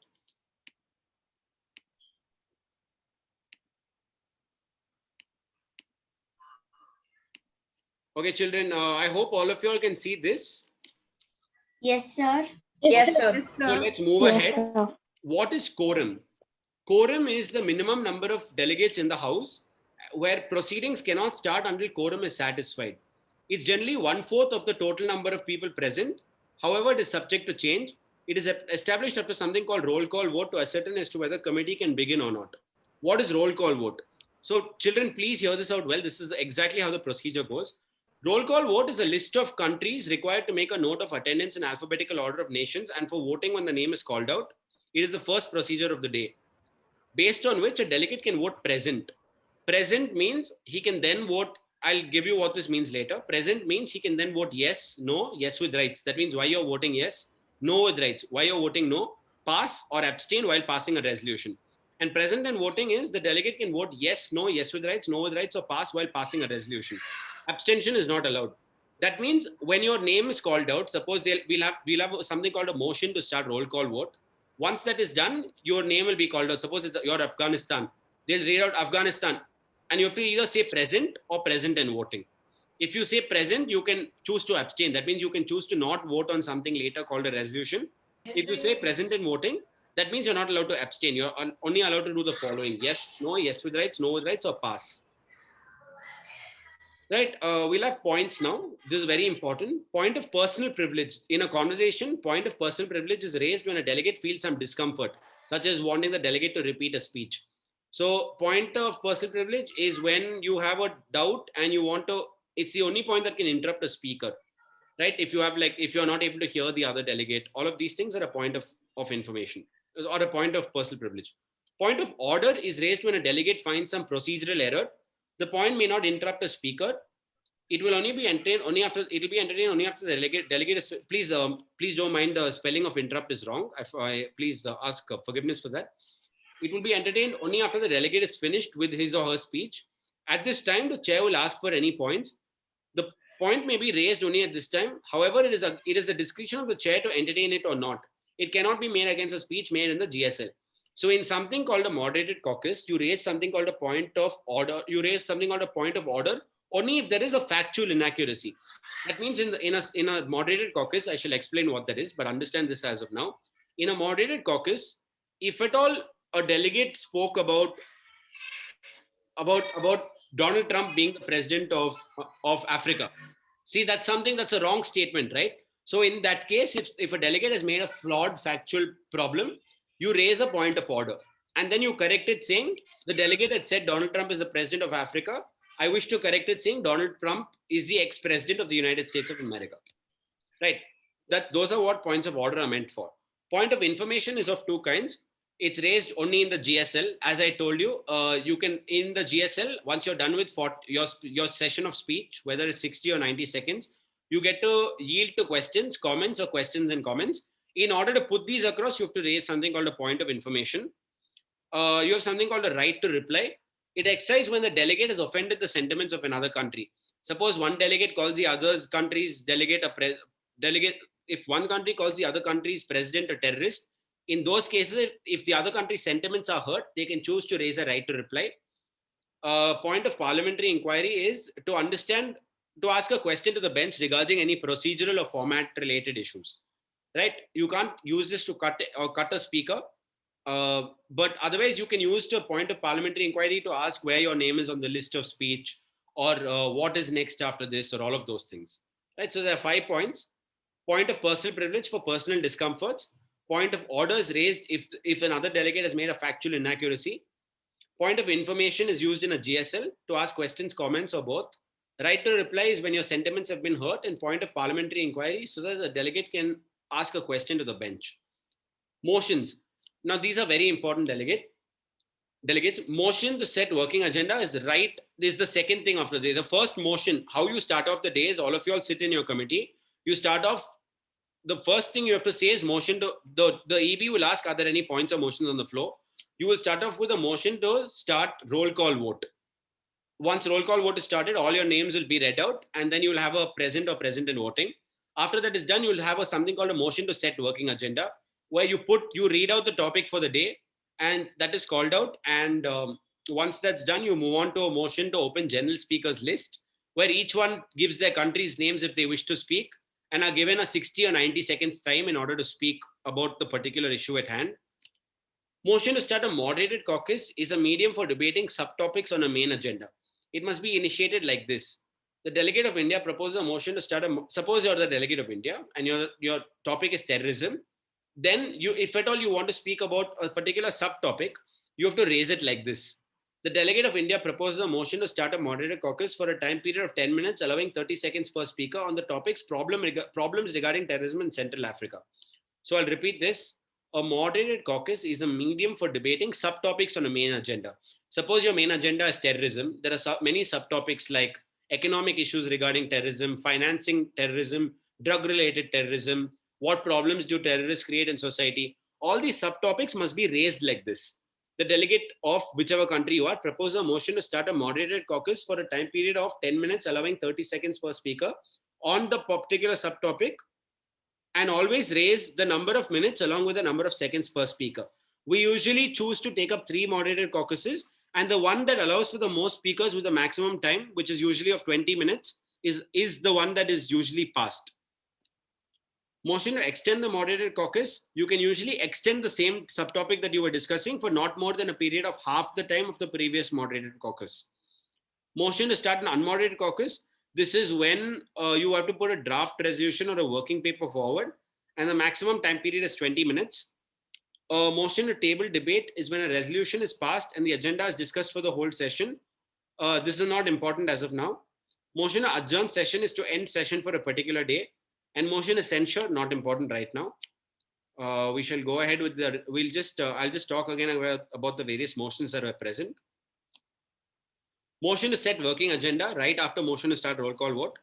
Okay, children, I hope all of you all can see this. Yes, sir. Yes, sir. So let's move ahead. What is quorum? Quorum is the minimum number of delegates in the House where proceedings cannot start until quorum is satisfied. It's generally 1/4 of the total number of people present. However, it is subject to change. It is established after something called roll call vote to ascertain as to whether committee can begin or not. What is roll call vote? So children, please hear this out well. This is exactly how the procedure goes. Roll call vote is a list of countries required to make a note of attendance in alphabetical order of nations and for voting when the name is called out. It is the first procedure of the day, based on which a delegate can vote present. Present means he can then vote. I'll give you what this means later. Present means he can then vote yes, no, yes with rights. That means why you're voting yes, no with rights, why you're voting no, pass or abstain while passing a resolution. And present and voting is the delegate can vote yes, no, yes with rights, no with rights, or pass while passing a resolution. Abstention is not allowed. That means when your name is called out, suppose we'll have something called a motion to start roll call vote. Once that is done, your name will be called out. Suppose it's your Afghanistan. They'll read out Afghanistan, and you have to either say present or present and voting. If you say present, you can choose to abstain. That means you can choose to not vote on something later called a resolution. If you say present and voting, that means you're not allowed to abstain. You're only allowed to do the following: yes, no, yes with rights, no with rights, or pass. Right, we'll have points now. This is very important. Point of personal privilege. In a conversation, point of personal privilege is raised when a delegate feels some discomfort, such as wanting the delegate to repeat a speech. So point of personal privilege is when you have a doubt and you want to, it's the only point that can interrupt a speaker, right? If you're not able to hear the other delegate, all of these things are a point of information or a point of personal privilege. Point of order is raised when a delegate finds some procedural error. The point may not interrupt a speaker. It will only be entertained only after the delegate is, please don't mind the spelling of interrupt is wrong. Please ask forgiveness for that. It will be entertained only after the delegate is finished with his or her speech. At this time, the chair will ask for any points. The point may be raised only at this time. However, it is the discretion of the chair to entertain it or not. It cannot be made against a speech made in the GSL. So in something called a moderated caucus, you raise something called a point of order. You raise something called a point of order only if there is a factual inaccuracy. That means in a moderated caucus, I shall explain what that is, but understand this as of now. In a moderated caucus, if at all a delegate spoke about Donald Trump being the president of Africa, see, that's a wrong statement, right? So in that case, if a delegate has made a flawed factual problem, you raise a point of order and then you correct it saying the delegate had said Donald Trump is the president of Africa. I wish to correct it saying Donald Trump is the ex-president of the United States of America, right? Those are what points of order are meant for. Point of information is of two kinds. It's raised only in the GSL. As I told you, you can, in the GSL, once you're done with your session of speech, whether it's 60 or 90 seconds, you get to yield to questions, comments, or questions and comments. In order to put these across, you have to raise something called a point of information. You have something called a right to reply. It exercises when the delegate has offended the sentiments of another country. Suppose one delegate calls the other country's delegate if one country calls the other country's president a terrorist, in those cases, if the other country's sentiments are hurt, they can choose to raise a right to reply. Point of parliamentary inquiry is to ask a question to the bench regarding any procedural or format related issues, right? You can't use this to cut a speaker. But otherwise, you can use a point of parliamentary inquiry to ask where your name is on the list of speech or what is next after this or all of those things. Right? So there are 5 points. Point of personal privilege for personal discomforts. Point of order is raised if another delegate has made a factual inaccuracy. Point of information is used in a GSL to ask questions, comments, or both. Right to reply is when your sentiments have been hurt, and point of parliamentary inquiry so that the delegate can ask a question to the bench. Motions. Now, these are very important delegates. Motion to set working agenda is the second thing of the day. The first motion, how you start off the day is all of you all sit in your committee. You start off, the first thing you have to say is motion to, the EB will ask, are there any points or motions on the floor? You will start off with a motion to start roll call vote. Once roll call vote is started, all your names will be read out and then you will have a present or present in voting. After that is done, you will have something called a motion to set working agenda, where you read out the topic for the day and that is called out. And once that's done, you move on to a motion to open general speakers list, where each one gives their country's names if they wish to speak and are given a 60 or 90 seconds time in order to speak about the particular issue at hand. Motion to start a moderated caucus is a medium for debating subtopics on a main agenda. It must be initiated like this. The delegate of India proposes a motion to start suppose you're the delegate of India and your topic is terrorism. Then if at all you want to speak about a particular subtopic, you have to raise it like this. The delegate of India proposes a motion to start a moderated caucus for a time period of 10 minutes, allowing 30 seconds per speaker on the topics problems regarding terrorism in Central Africa. So I'll repeat this. A moderated caucus is a medium for debating subtopics on a main agenda. Suppose your main agenda is terrorism. There are many subtopics like economic issues regarding terrorism, financing terrorism, drug-related terrorism, what problems do terrorists create in society. All these subtopics must be raised like this. the delegate of whichever country you are, propose a motion to start a moderated caucus for a time period of 10 minutes, allowing 30 seconds per speaker on the particular subtopic, and always raise the number of minutes along with the number of seconds per speaker. We usually choose to take up 3 moderated caucuses, and the one that allows for the most speakers with the maximum time, which is usually of 20 minutes, is the one that is usually passed. Motion to extend the moderated caucus. You can usually extend the same subtopic that you were discussing for not more than a period of half the time of the previous moderated caucus. Motion to start an unmoderated caucus. This is when you have to put a draft resolution or a working paper forward, and the maximum time period is 20 minutes. A motion to table debate is when a resolution is passed and the agenda is discussed for the whole session. This is not important as of now. Motion to adjourn session is to end session for a particular day. And motion to censure, not important right now. We shall go ahead with the, I'll just talk again about the various motions that are present. Motion to set working agenda right after motion to start roll call vote.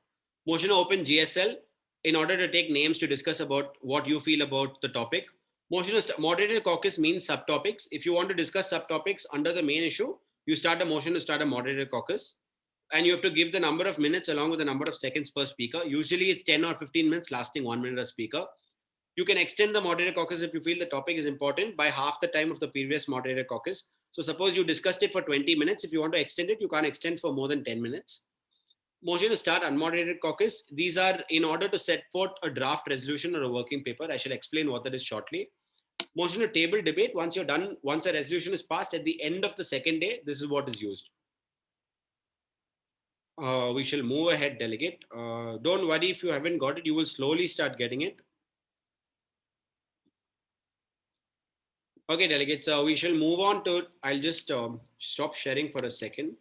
Motion to open GSL in order to take names to discuss about what you feel about the topic. Motion to moderated caucus means subtopics. If you want to discuss subtopics under the main issue, you start a motion to start a moderated caucus. And you have to give the number of minutes along with the number of seconds per speaker. Usually it's 10 or 15 minutes, lasting 1 minute a speaker. You can extend the moderated caucus if you feel the topic is important by half the time of the previous moderated caucus. So suppose you discussed it for 20 minutes. If you want to extend it, you can't extend for more than 10 minutes. Motion to start unmoderated caucus. These are in order to set forth a draft resolution or a working paper. I shall explain what that is shortly. Motion to table debate. Once you're done, once a resolution is passed at the end of the second day, this is what is used. We shall move ahead, delegate. Don't worry if you haven't got it, you will slowly start getting it. Okay, delegates, we shall move on to, I'll just stop sharing for a second.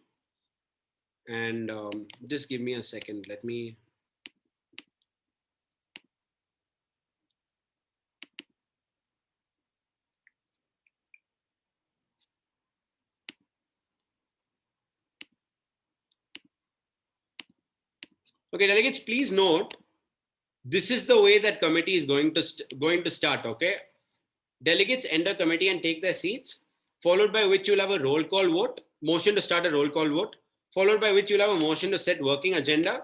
And just give me a second. Let me. Okay, delegates, please note, this is the way that committee is going to start, okay? Delegates enter committee and take their seats, followed by which you'll have a roll call vote, motion to start a roll call vote, followed by which you'll have a motion to set working agenda,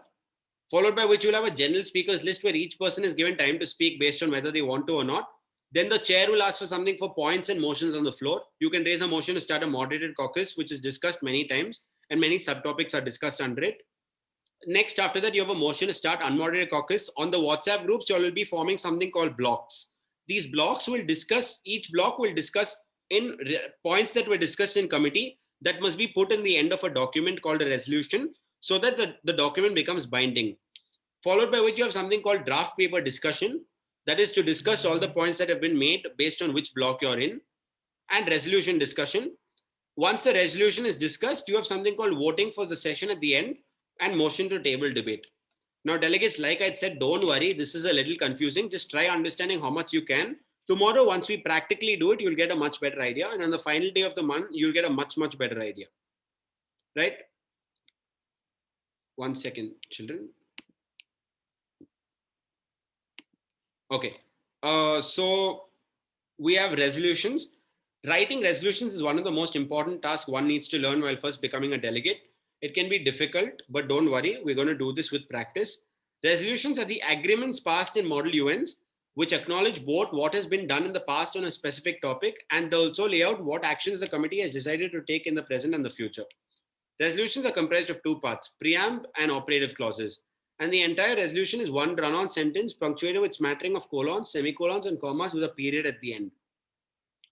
followed by which you'll have a general speakers list where each person is given time to speak based on whether they want to or not. Then the chair will ask for something for points and motions on the floor. You can raise a motion to start a moderated caucus, which is discussed many times, and many subtopics are discussed under it. Next, after that, you have a motion to start unmoderated caucus. On the WhatsApp groups, you all will be forming something called blocks. These blocks will discuss, each block will discuss in points that were discussed in committee that must be put in the end of a document called a resolution so that the document becomes binding. Followed by which you have something called draft paper discussion. That is to discuss all the points that have been made based on which block you're in, and resolution discussion. Once the resolution is discussed, you have something called voting for the session at the end, and motion to table debate. Now, delegates, like I said, don't worry. This is a little confusing. Just try understanding how much you can. Tomorrow, once we practically do it, you'll get a much better idea. And on the final day of the month, you'll get a much, much better idea. Right? 1 second, children. Okay. So we have resolutions. Writing resolutions is one of the most important tasks one needs to learn while first becoming a delegate. It can be difficult, but don't worry, we're going to do this with practice. Resolutions are the agreements passed in Model UNs, which acknowledge both what has been done in the past on a specific topic and also lay out what actions the committee has decided to take in the present and the future. Resolutions are comprised of 2 parts, preamble and operative clauses. And the entire resolution is one run-on sentence punctuated with smattering of colons, semicolons, and commas with a period at the end.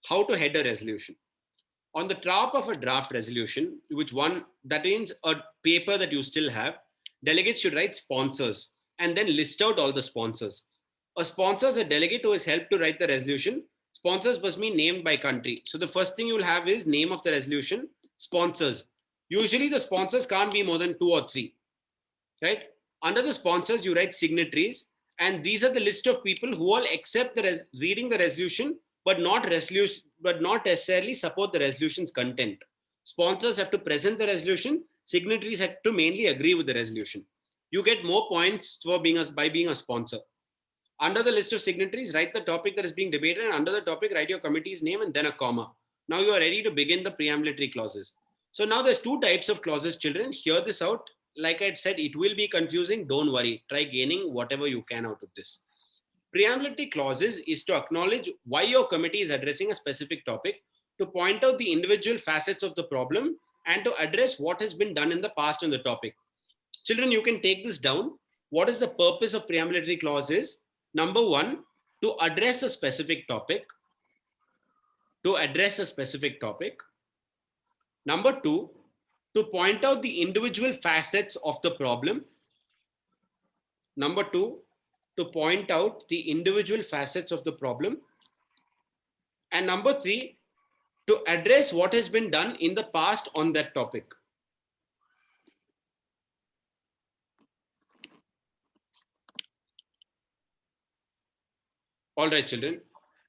How to head a resolution. On the top of a draft resolution, that means a paper that you still have, delegates should write sponsors and then list out all the sponsors. A sponsor is a delegate who has helped to write the resolution. Sponsors must be named by country. So the first thing you'll have is name of the resolution, sponsors. Usually the sponsors can't be more than 2 or 3, right? Under the sponsors, you write signatories, and these are the list of people who all accept reading the resolution, but not necessarily support the resolution's content. Sponsors have to present the resolution. Signatories have to mainly agree with the resolution. You get more points by being a sponsor. Under the list of signatories, write the topic that is being debated, and under the topic, write your committee's name and then a comma. Now you are ready to begin the preambulatory clauses. So now there's two types of clauses, children. Hear this out. Like I said, it will be confusing. Don't worry. Try gaining whatever you can out of this. Preambulatory clauses is to acknowledge why your committee is addressing a specific topic, to point out the individual facets of the problem, and to address what has been done in the past on the topic. Children, you can take this down. What is the purpose of preambulatory clauses? Number one, to address a specific topic. To address a specific topic. Number two, to point out the individual facets of the problem. Number two, to point out the individual facets of the problem. And number three, to address what has been done in the past on that topic. All right, children.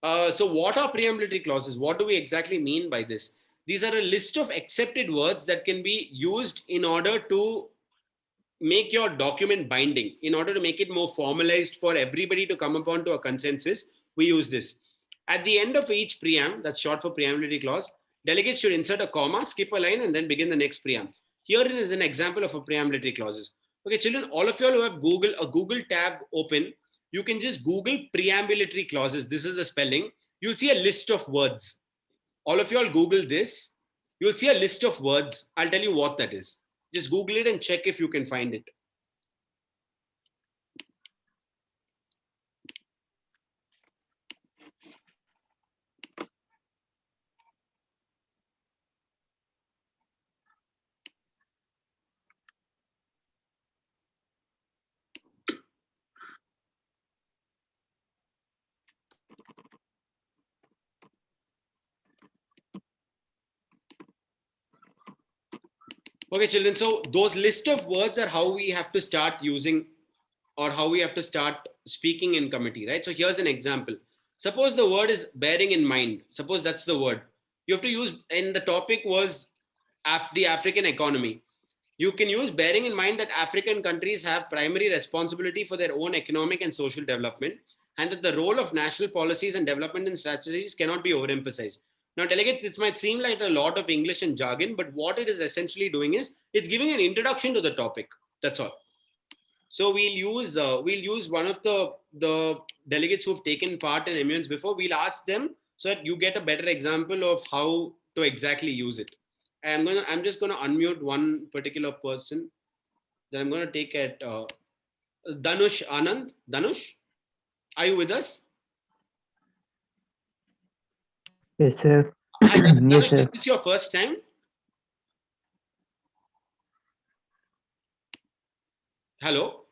So what are preambulatory clauses? What do we exactly mean by this? These are a list of accepted words that can be used in order to make your document binding, in order to make it more formalized for everybody to come upon to a consensus. We use this. At the end of each preamble, that's short for preambulatory clause, delegates should insert a comma, skip a line, and then begin the next preamble. Here is an example of a preambulatory clauses. Okay, children, all of you all who have a Google tab open, you can just Google preambulatory clauses. This is a spelling. You'll see a list of words. All of you all Google this. You'll see a list of words. I'll tell you what that is. Just Google it and check if you can find it. Okay, children, so those list of words are how we have to start using, or how we have to start speaking in committee, right? So here's an example. Suppose the word is bearing in mind. Suppose that's the word. You have to use, and the topic was the African economy. You can use bearing in mind that African countries have primary responsibility for their own economic and social development, and that the role of national policies and development and strategies cannot be overemphasized. Now, delegates, this might seem like a lot of English and jargon, but what it is essentially doing is it's giving an introduction to the topic. That's all. So we'll use one of the delegates who've taken part in MUNs before. We'll ask them so that you get a better example of how to exactly use it. I'm just gonna unmute one particular person. Then I'm gonna take at Danush Anand. Danush, are you with us? Yes, sir. Hi, Danush, Yes, sir. is this your first time? Hello?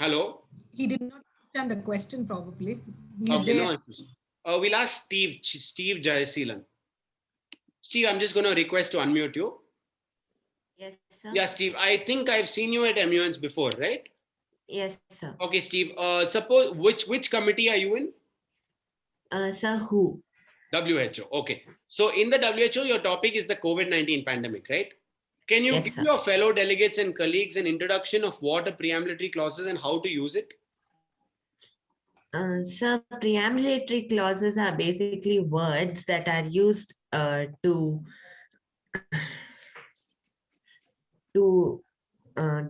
Hello? He did not understand the question probably. He's Okay, there. no issues. We'll ask Steve Jayasilan. Steve, I'm just going to request to unmute you. Yes, sir. Yeah, Steve, I think I've seen you at MUNs before, right? Yes, sir. Okay, Steve, suppose, which committee are you in? Sir, who? WHO. Okay. So in the WHO, your topic is the COVID-19 pandemic, right? Can you Yes, give sir. your fellow delegates and colleagues an introduction of what a preambulatory clause is and how to use it? Sir, preambulatory clauses are basically words that are used to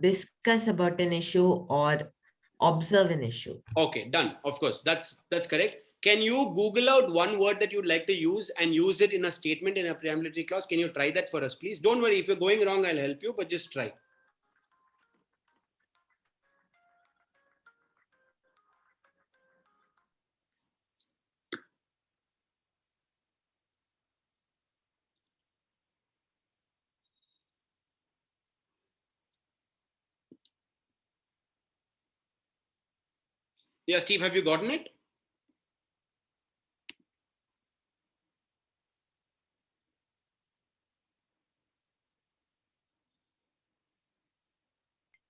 discuss about an issue or observe an issue. Okay, done. Of course, that's correct. Can you Google out one word that you'd like to use and use it in a statement in a preambulatory clause? Can you try that for us, please? Don't worry, if you're going wrong, I'll help you, but just try. Yeah, Steve, have you gotten it?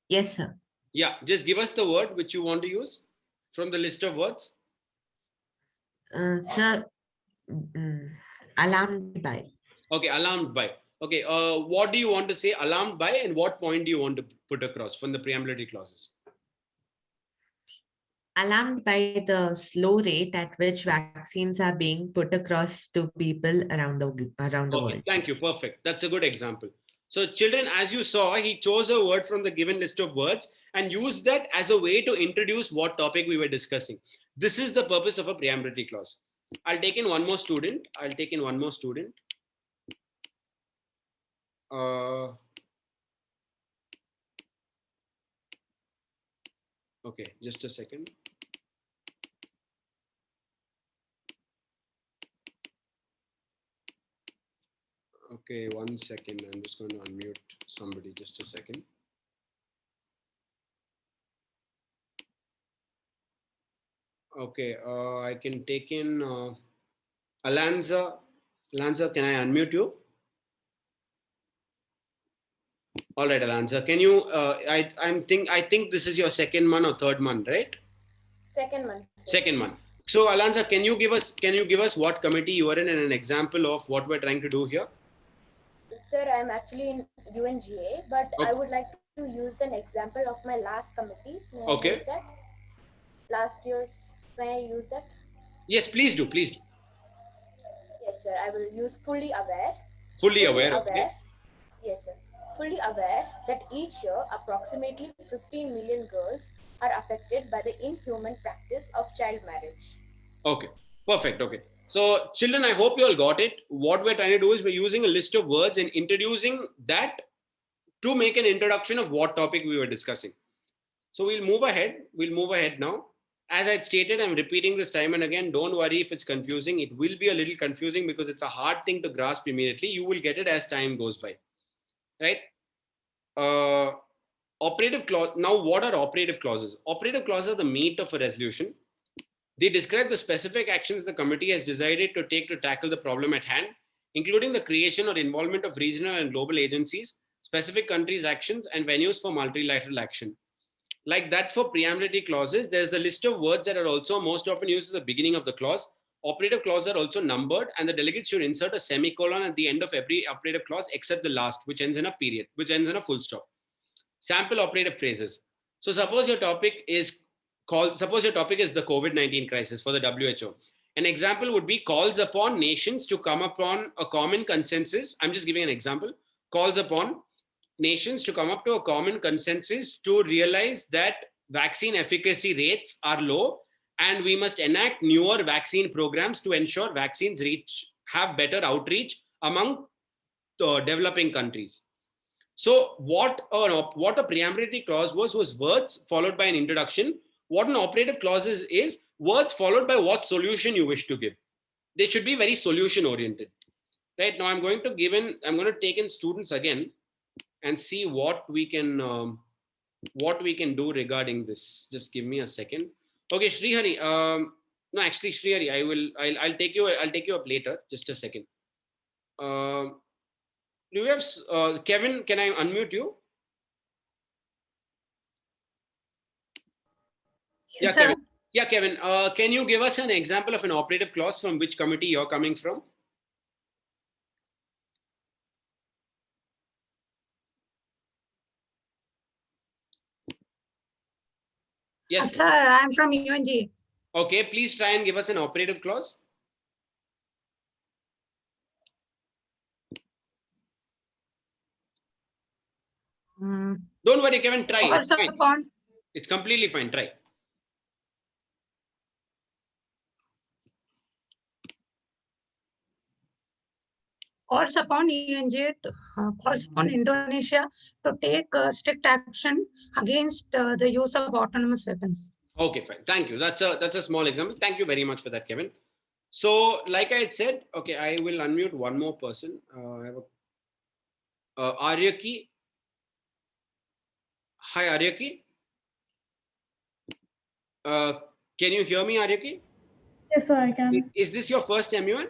Yes, sir. Yeah, just give us the word which you want to use from the list of words. Sir, alarmed by. Okay, alarmed by. Okay, what do you want to say alarmed by, and what point do you want to put across from the preambulatory clauses? alarmed by the slow rate at which vaccines are being put across to people around the world. Thank you. Perfect. That's a good example. So children, as you saw, he chose a word from the given list of words and used that as a way to introduce what topic we were discussing. This is the purpose of a preambulatory clause. I'll take in one more student. Okay, just a second. Okay, 1 second. I'm just going to unmute somebody. Just a second. Okay, I can take in Alanza. Alanza, can I unmute you? All right, Alanza, can you? I think this is your second month or third month, right? Second month. Sir. Second month. So, Alanza, can you give us what committee you are in and an example of what we're trying to do here? Sir, I'm actually in UNGA, but I would like to use an example of my last committees. May I use that? Last year's, may I use that? Yes, please do. Please do. Yes, sir. I will use fully aware. Fully aware. Okay. Yes, sir. Fully aware that each year approximately 15 million girls are affected by the inhuman practice of child marriage. Okay, perfect. Okay. So, children, I hope you all got it. What we're trying to do is we're using a list of words and introducing that to make an introduction of what topic we were discussing. So we'll move ahead. We'll move ahead now. As I stated, I'm repeating this time and again. Don't worry if it's confusing. It will be a little confusing because it's a hard thing to grasp immediately. You will get it as time goes by. Right? Operative clause. Now, what are operative clauses? Operative clauses are the meat of a resolution. They describe the specific actions the committee has decided to take to tackle the problem at hand, including the creation or involvement of regional and global agencies, specific countries' actions, and venues for multilateral action. Like that for preambulatory clauses, there's a list of words that are also most often used at the beginning of the clause. Operative clauses are also numbered, and the delegates should insert a semicolon at the end of every operative clause except the last, which ends in a period, which ends in a full stop. Sample operative phrases. So suppose your topic is the COVID-19 crisis for the WHO. An example would be calls upon nations to come upon a common consensus. I'm just giving an example. Calls upon nations to come up to a common consensus to realize that vaccine efficacy rates are low and we must enact newer vaccine programs to ensure vaccines have better outreach among developing countries. So what a preambulatory clause was words followed by an introduction. What an operative clause is words followed by what solution you wish to give. They should be very solution oriented. Right now, I'm going to take in students again and see what we can do regarding this. Just give me a second. Okay, Srihari. No, actually, Srihari, I'll take you up later. Just a second. Do you have Kevin? Can I unmute you? Yes, Kevin. Yeah, Kevin. Can you give us an example of an operative clause from which committee you're coming from? Yes. Sir, I'm from UNG. Okay, please try and give us an operative clause. Don't worry, Kevin, try. Also upon, it's completely fine. Try. calls upon calls upon Indonesia to take strict action against the use of autonomous weapons. Okay, fine. Thank you. That's a small example. Thank you very much for that, Kevin. So, like I said, okay, I will unmute one more person. I have Aryaki. Hi, Aryaki. Can you hear me, Aryaki? Yes, sir, I can. Is this your first MUN?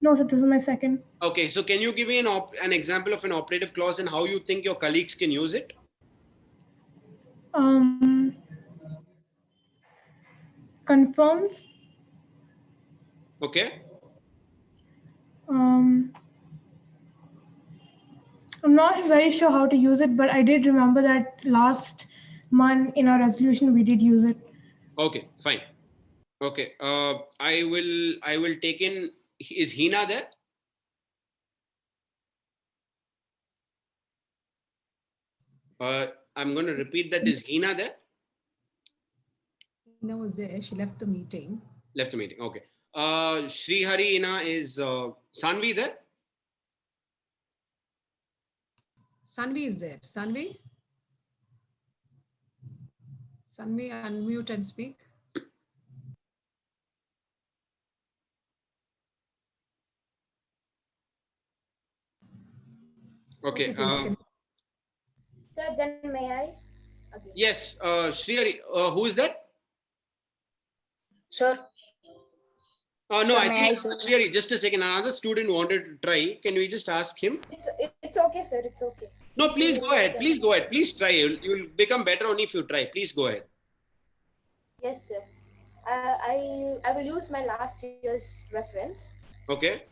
No, sir, this is my second. Okay, so can you give me an example of an operative clause and how you think your colleagues can use it? Confirms. Okay. I'm not very sure how to use it, but I did remember that last month in our resolution we did use it. Okay, fine. Okay, I will take in. Is Hina there? I'm going to repeat that. Is Hina there? Hina was there. She left the meeting. Left the meeting. Okay. Sri Hari Hina is Sanvi there? Sanvi is there. Sanvi? Sanvi, unmute and speak. Okay. Sir, then may I? Again. Yes, Sri Hari. Who is that? Sir. No, Sir, I may think I, sir? Sri Hari, just a second. Another student wanted to try. Can we just ask him? It's okay, sir. It's okay. No, If please you go ahead. can- Please go ahead. Please try. You'll become better only if you try. Please go ahead. Yes, sir. I will use my last year's reference. Okay.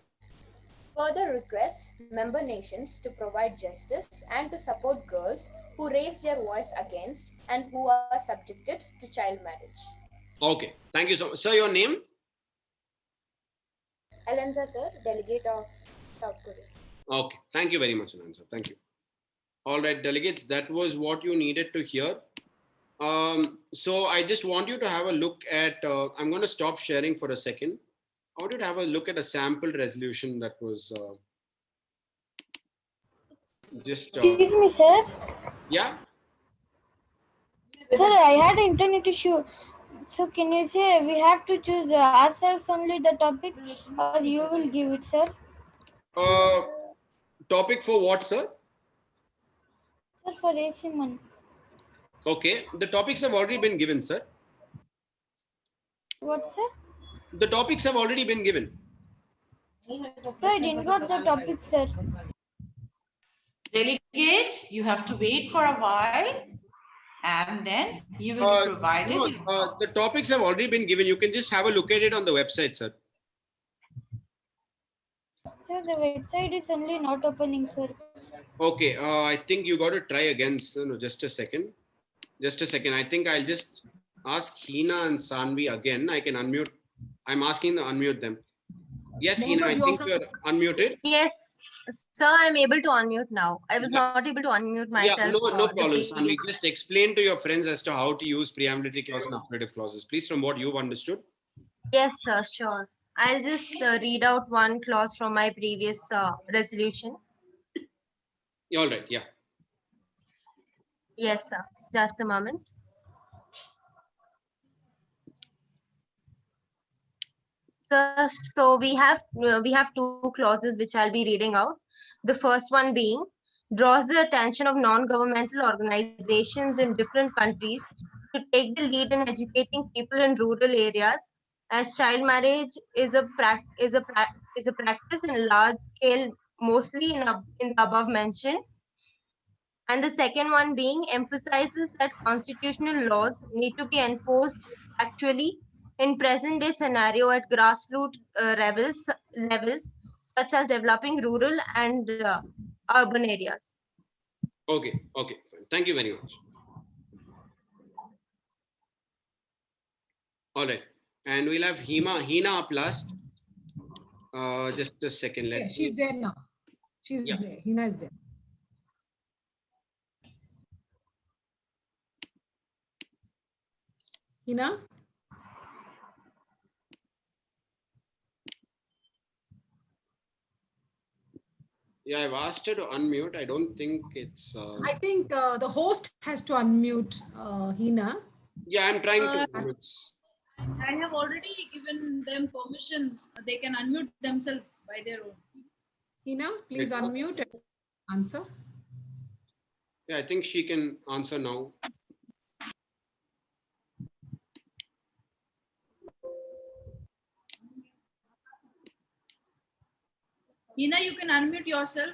Further requests member nations to provide justice and to support girls who raise their voice against and who are subjected to child marriage. Okay. Thank you so much. Sir, your name? Alenza, sir, delegate of South Korea. Okay. Thank you very much, Anand, sir. Thank you. All right, delegates, that was what you needed to hear. So I just want you to have a look at, I'm going to stop sharing for a second. I want you to have a look at a sample resolution that was just... Excuse me, sir. Yeah? Sir, I had an internet issue. So can you say we have to choose ourselves only the topic, or you will give it, sir? Topic for what, sir? Sir, for AC1. Okay, the topics have already been given, sir. What, sir? The topics have already been given. Sir, I didn't got the topic, sir. Delegate, you have to wait for a while and then you will be provided. No, the topics have already been given. You can just have a look at it on the website, sir. Sir, the website is only not opening, sir. Okay, I think you got to try again. So, no, just a second. Just a second. I think I'll just ask Hina and Sanvi again. I can unmute. I'm asking to unmute them. Yes, Hina, I think you're unmuted. Yes, sir, I'm able to unmute now. I was not able to unmute myself. Yeah, no the problem, previous- Sanvi. Just explain to your friends as to how to use preambulatory clause and operative clauses. Please, from what you've understood. Yes, sir, sure. I'll just read out one clause from my previous resolution. All right, yeah. Yes, sir. Just a moment. So we have two clauses which I'll be reading out. The first one being draws the attention of non-governmental organizations in different countries to take the lead in educating people in rural areas, as child marriage is a practice in large scale, mostly in the above mentioned. And the second one being emphasizes that constitutional laws need to be enforced actually in present day scenario at grassroots levels, such as developing rural and urban areas. Okay, okay. Fine. Thank you very much. All right. And we'll have Hina up last. Just a second. Yeah, she's there now. She's there. Hina is there. Hina? Yeah, I've asked her to unmute. I don't think it's... I think the host has to unmute Hina. Yeah, I'm trying to... I have already given them permission. They can unmute themselves by their own. Hina, please unmute and answer. Yeah, I think she can answer now. Hina, you can unmute yourself.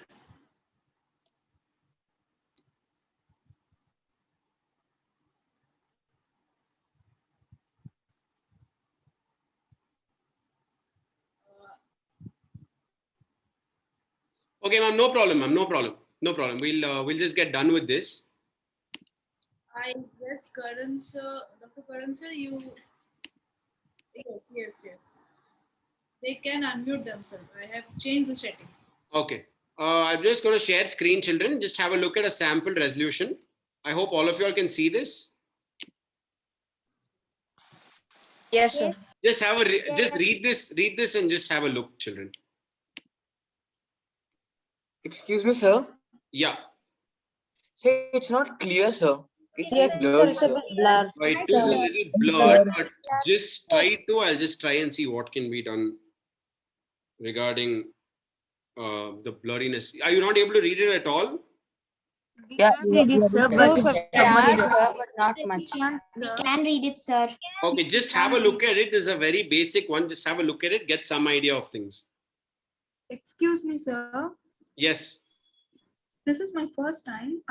Okay, ma'am, no problem, ma'am. No problem. No problem. We'll just get done with this. I guess Karan sir, Dr. Karan sir, you, yes. They can unmute themselves. I have changed the setting. Okay. I'm just going to share screen, children. Just have a look at a sample resolution. I hope all of you all can see this. Yes, sir. Just have just read this and just have a look, children. Excuse me, sir. Yeah. Say it's not clear, sir. It's Yes, blurred, sir, it's a sir. bit blurred. It is a little blurred, but just I'll just try and see what can be done regarding the blurriness. Are you not able to read it at all? Yeah, read it, sir, but no, sir, but not much. We can read it, sir. Okay, just have a look at it. It's a very basic one. Just have a look at it, get some idea of things. Excuse me, sir. Yes. This is my first time.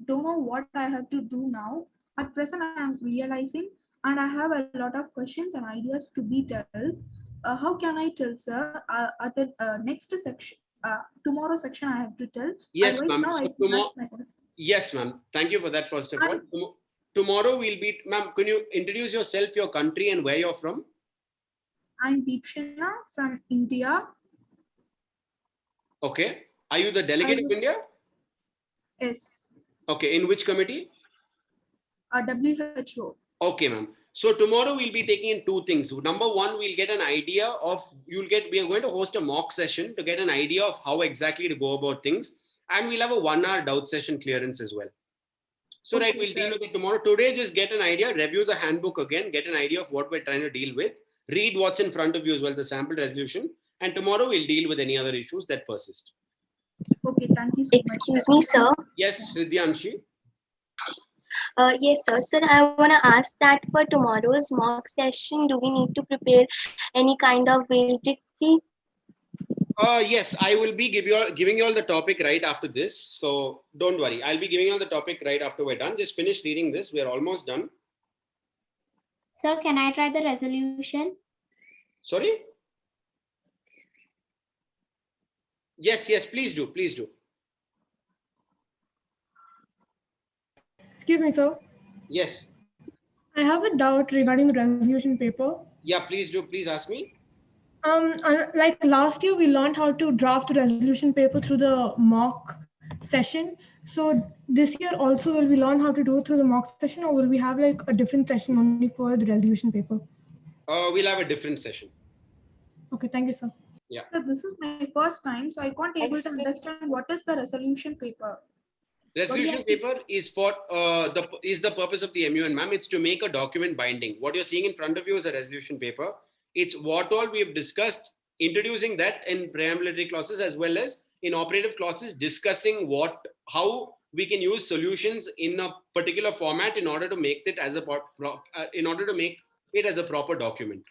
Don't know what I have to do now. At present, I am realizing, and I have a lot of questions and ideas to be told. How can I tell, sir? At the next section, tomorrow section, I have to tell. Yes, Otherwise, ma'am. now So I can ask my question. yes, ma'am. Thank you for that, first of all. Tomorrow we'll be, ma'am, can you introduce yourself, your country, and where you're from? I'm Deepshana from India. Okay. Are you the delegate of India? Yes. Okay. In which committee? WHO. Okay, ma'am. So tomorrow we'll be taking in two things. Number one, we'll get an idea of, we are going to host a mock session to get an idea of how exactly to go about things. And we'll have a 1 hour doubt session clearance as well. So Okay, right, we'll deal with it tomorrow. Today, just get an idea, review the handbook again, get an idea of what we're trying to deal with, read what's in front of you as well, the sample resolution. And tomorrow we'll deal with any other issues that persist. Okay, thank you so much. Excuse me, sir. Yes, Ridhyanshi. Yes, sir. Sir, I want to ask that for tomorrow's mock session, do we need to prepare any kind of validity? Yes, I will be giving you all the topic right after this. So don't worry. I'll be giving you all the topic right after we're done. Just finish reading this. We're almost done. Sir, can I try the resolution? Sorry? Yes, please do. Please do. Excuse me, sir. Yes. I have a doubt regarding the resolution paper. Yeah, please do. Please ask me. Like last year, we learned how to draft the resolution paper through the mock session. So this year also, will we learn how to do it through the mock session, or will we have like a different session only for the resolution paper? We'll have a different session. Okay, thank you, sir. Yeah. So this is my first time, so I can't able to understand what is the resolution paper. Resolution paper is for the purpose of the MUN, ma'am. It's to make a document binding. What you're seeing in front of you is a resolution paper. It's what all we have discussed, introducing that in preambulatory clauses as well as in operative clauses, discussing how we can use solutions in a particular format in order to make it as a proper document.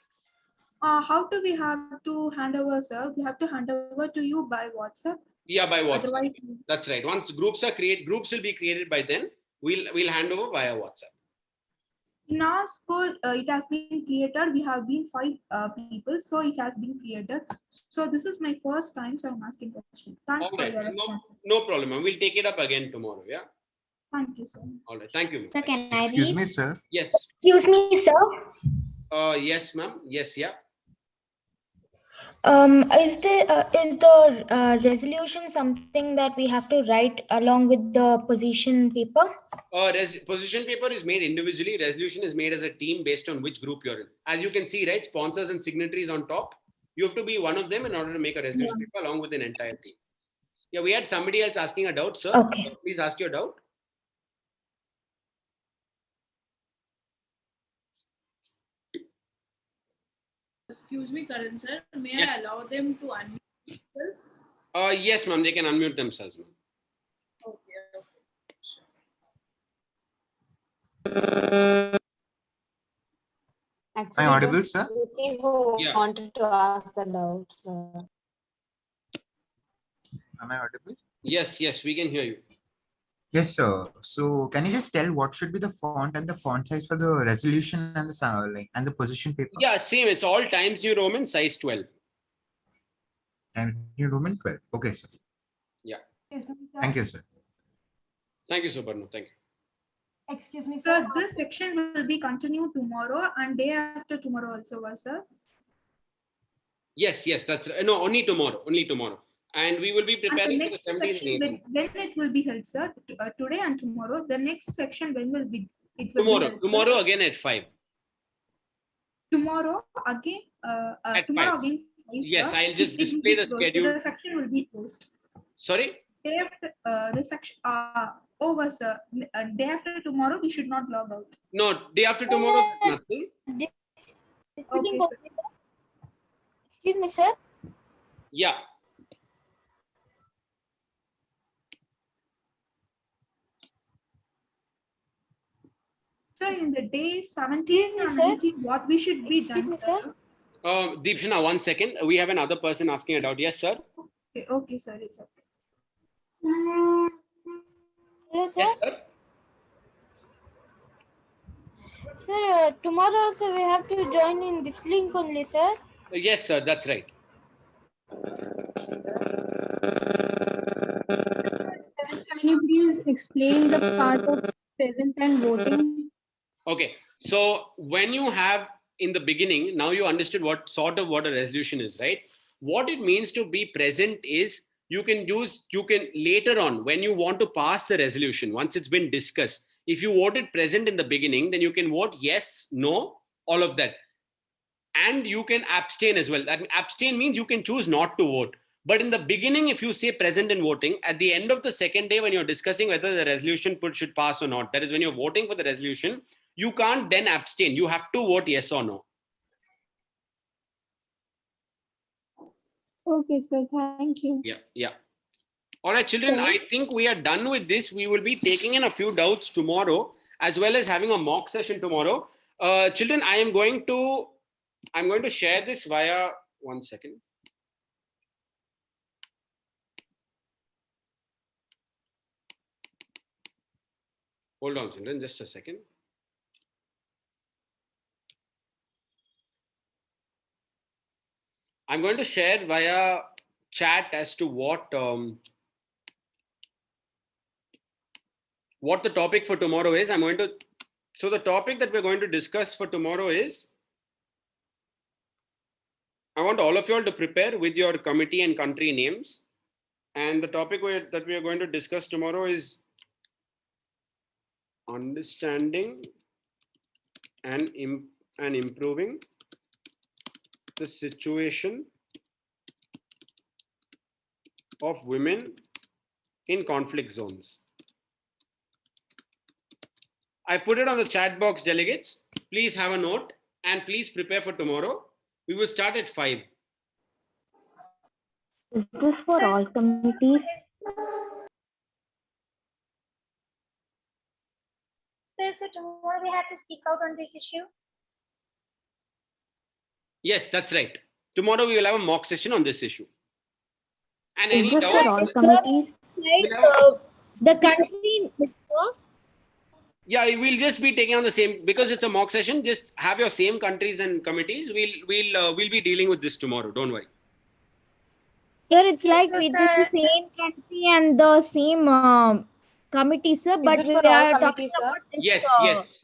How do we have to hand over, sir? We have to hand over to you by WhatsApp. Yeah, by WhatsApp. Otherwise, that's right. Once groups will be created by then. We'll hand over via WhatsApp. In our school, it has been created. We have been 5 people, so it has been created. So this is my first time, so I'm asking question. Thanks for your response. No problem, ma'am. We'll take it up again tomorrow. Yeah. Thank you, sir. All right. Thank you, ma'am. Sir, can I read? Excuse me, sir. Yes. Excuse me, sir. Yes, ma'am. Yes, yeah. Is the resolution something that we have to write along with the position paper? Position paper is made individually. Resolution is made as a team based on which group you're in. As you can see, right, sponsors and signatories on top. You have to be one of them in order to make a resolution paper along with an entire team. Yeah, we had somebody else asking a doubt, sir. Okay. Please ask your doubt. Excuse me, Karan sir. May I allow them to unmute themselves? Yes, ma'am. They can unmute themselves, ma'am. Actually, Am I audible, sir? Ruti who wanted to ask the doubts. Am I audible? Yes, we can hear you. Yes, sir. So can you just tell what should be the font and the font size for the resolution and the position paper? Yeah, same. It's all Times New Roman, size 12. Times New Roman 12. Okay, sir. Yeah. Thank you, sir. Thank you, Subarnu. Thank you. Excuse me, sir. This section will be continued tomorrow and day after tomorrow also, sir. Yes, that's right. No, only tomorrow. Only tomorrow. And we will be preparing for the 17th and 18th. When it will be held, sir? Today and tomorrow. The next section, when will be it will Tomorrow. be held, Tomorrow sir? again at 5. Tomorrow again. At Tomorrow 5. again. 5, Yes, sir. I'll just It will display be the closed. schedule. The section will be closed. Sorry? Day after the section over, sir. Day after tomorrow, we should not log out. No, day after tomorrow, there's nothing. Okay, sir. Excuse me, sir. Yeah. Sir, in the day 17 and 19, what we should be done, sir? Deepshana, 1 second. We have another person asking it out. Yes, sir. Okay, sir. It's okay. Hello, sir. Yes, sir. Sir, tomorrow also we have to join in this link only, sir. Yes, sir. That's right. Can you please explain the part of present and voting? Okay. So when you have in the beginning, now you understood what a resolution is, right? What it means to be present is you can later on when you want to pass the resolution, once it's been discussed, if you voted present in the beginning, then you can vote yes, no, all of that. And you can abstain as well. That abstain means you can choose not to vote. But in the beginning, if you say present in voting, at the end of the second day, when you're discussing whether the resolution should pass or not, that is when you're voting for the resolution, you can't then abstain. You have to vote yes or no. Okay, sir. Thank you. Yeah. All right, children, I think we are done with this. We will be taking in a few doubts tomorrow, as well as having a mock session tomorrow. Children, I'm going to share this via 1 second. Hold on, children, just a second. I'm going to share via chat as to what the topic for tomorrow is. So the topic that we're going to discuss for tomorrow is, I want all of you all to prepare with your committee and country names. And the topic that we are going to discuss tomorrow is understanding and improving the situation of women in conflict zones. I put it on the chat box, delegates. Please have a note and please prepare for tomorrow. We will start at 5. Is this for all committees? Sir, so tomorrow we have to speak out on this issue? Yes, that's right. Tomorrow we will have a mock session on this issue. And Is any this for all doubts? committees? The country network? Yeah, we'll just be taking on the same, because it's a mock session. Just have your same countries and committees. We'll be dealing with this tomorrow. Don't worry. Sir, it's like with the same country and the same committee, sir. But we are talking about this.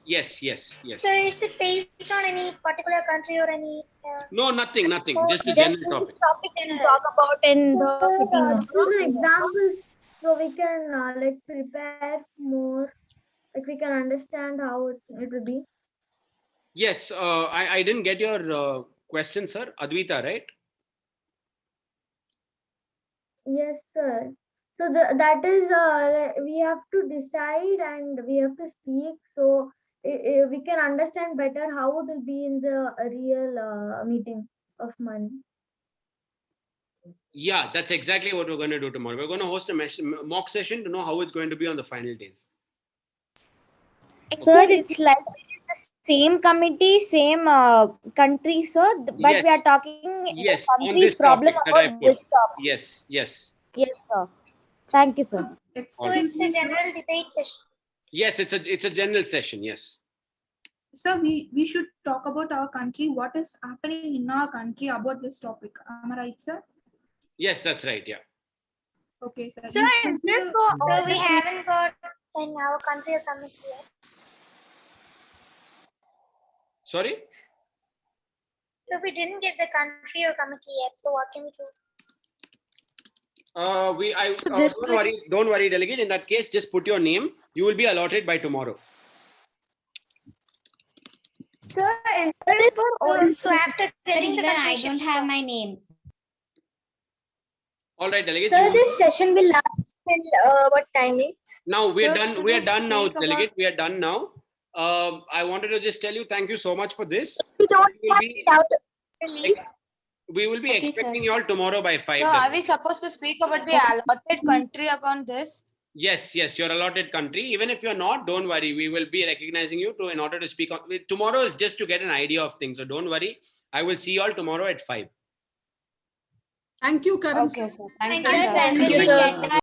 Yes. Sir, is it based on any particular country or any? No, nothing. Just a general topic. This topic can talk about in the sitting. These are examples, so we can prepare more. Like we can understand how it will be. Yes, I didn't get your question, sir. Advita, right? Yes, sir. So that is we have to decide and we have to speak, so we can understand better how it will be in the real meeting of money. Yeah, that's exactly what we're going to do tomorrow. We're going to host a mock session to know how it's going to be on the final days. Sir, it's like the same committee, same country, sir. But Yes. we are talking Yes, the on country's this problem topic that I about put. this topic. Yes. Yes, sir. Thank you, sir. So it's a general debate session. Yes, it's a general session. Yes. So we should talk about our country, what is happening in our country about this topic. Am I right, sir? Yes, that's right. Yeah. Okay, sir. Sir, is this for? So we haven't got in our country or committee yet? Sorry? So we didn't get the country or committee yet. So what can we do? Don't worry, delegate. In that case, just put your name. You will be allotted by tomorrow. Sir, is this also after getting the I don't have my name. All right, delegates. Sir, this session will last till what timing? Now we are Sir, done. should We are we done now, speak delegate. We are done now. I wanted to just tell you thank you so much for this. We don't have it out. We will be expecting you all tomorrow by 5. So are we supposed to speak about the allotted country upon this? Yes, your allotted country. Even if you're not, don't worry. We will be recognizing you in order to speak on. Tomorrow is just to get an idea of things. So don't worry. I will see you all tomorrow at 5. Thank you, Karan. Okay, sir. Thank you, sir.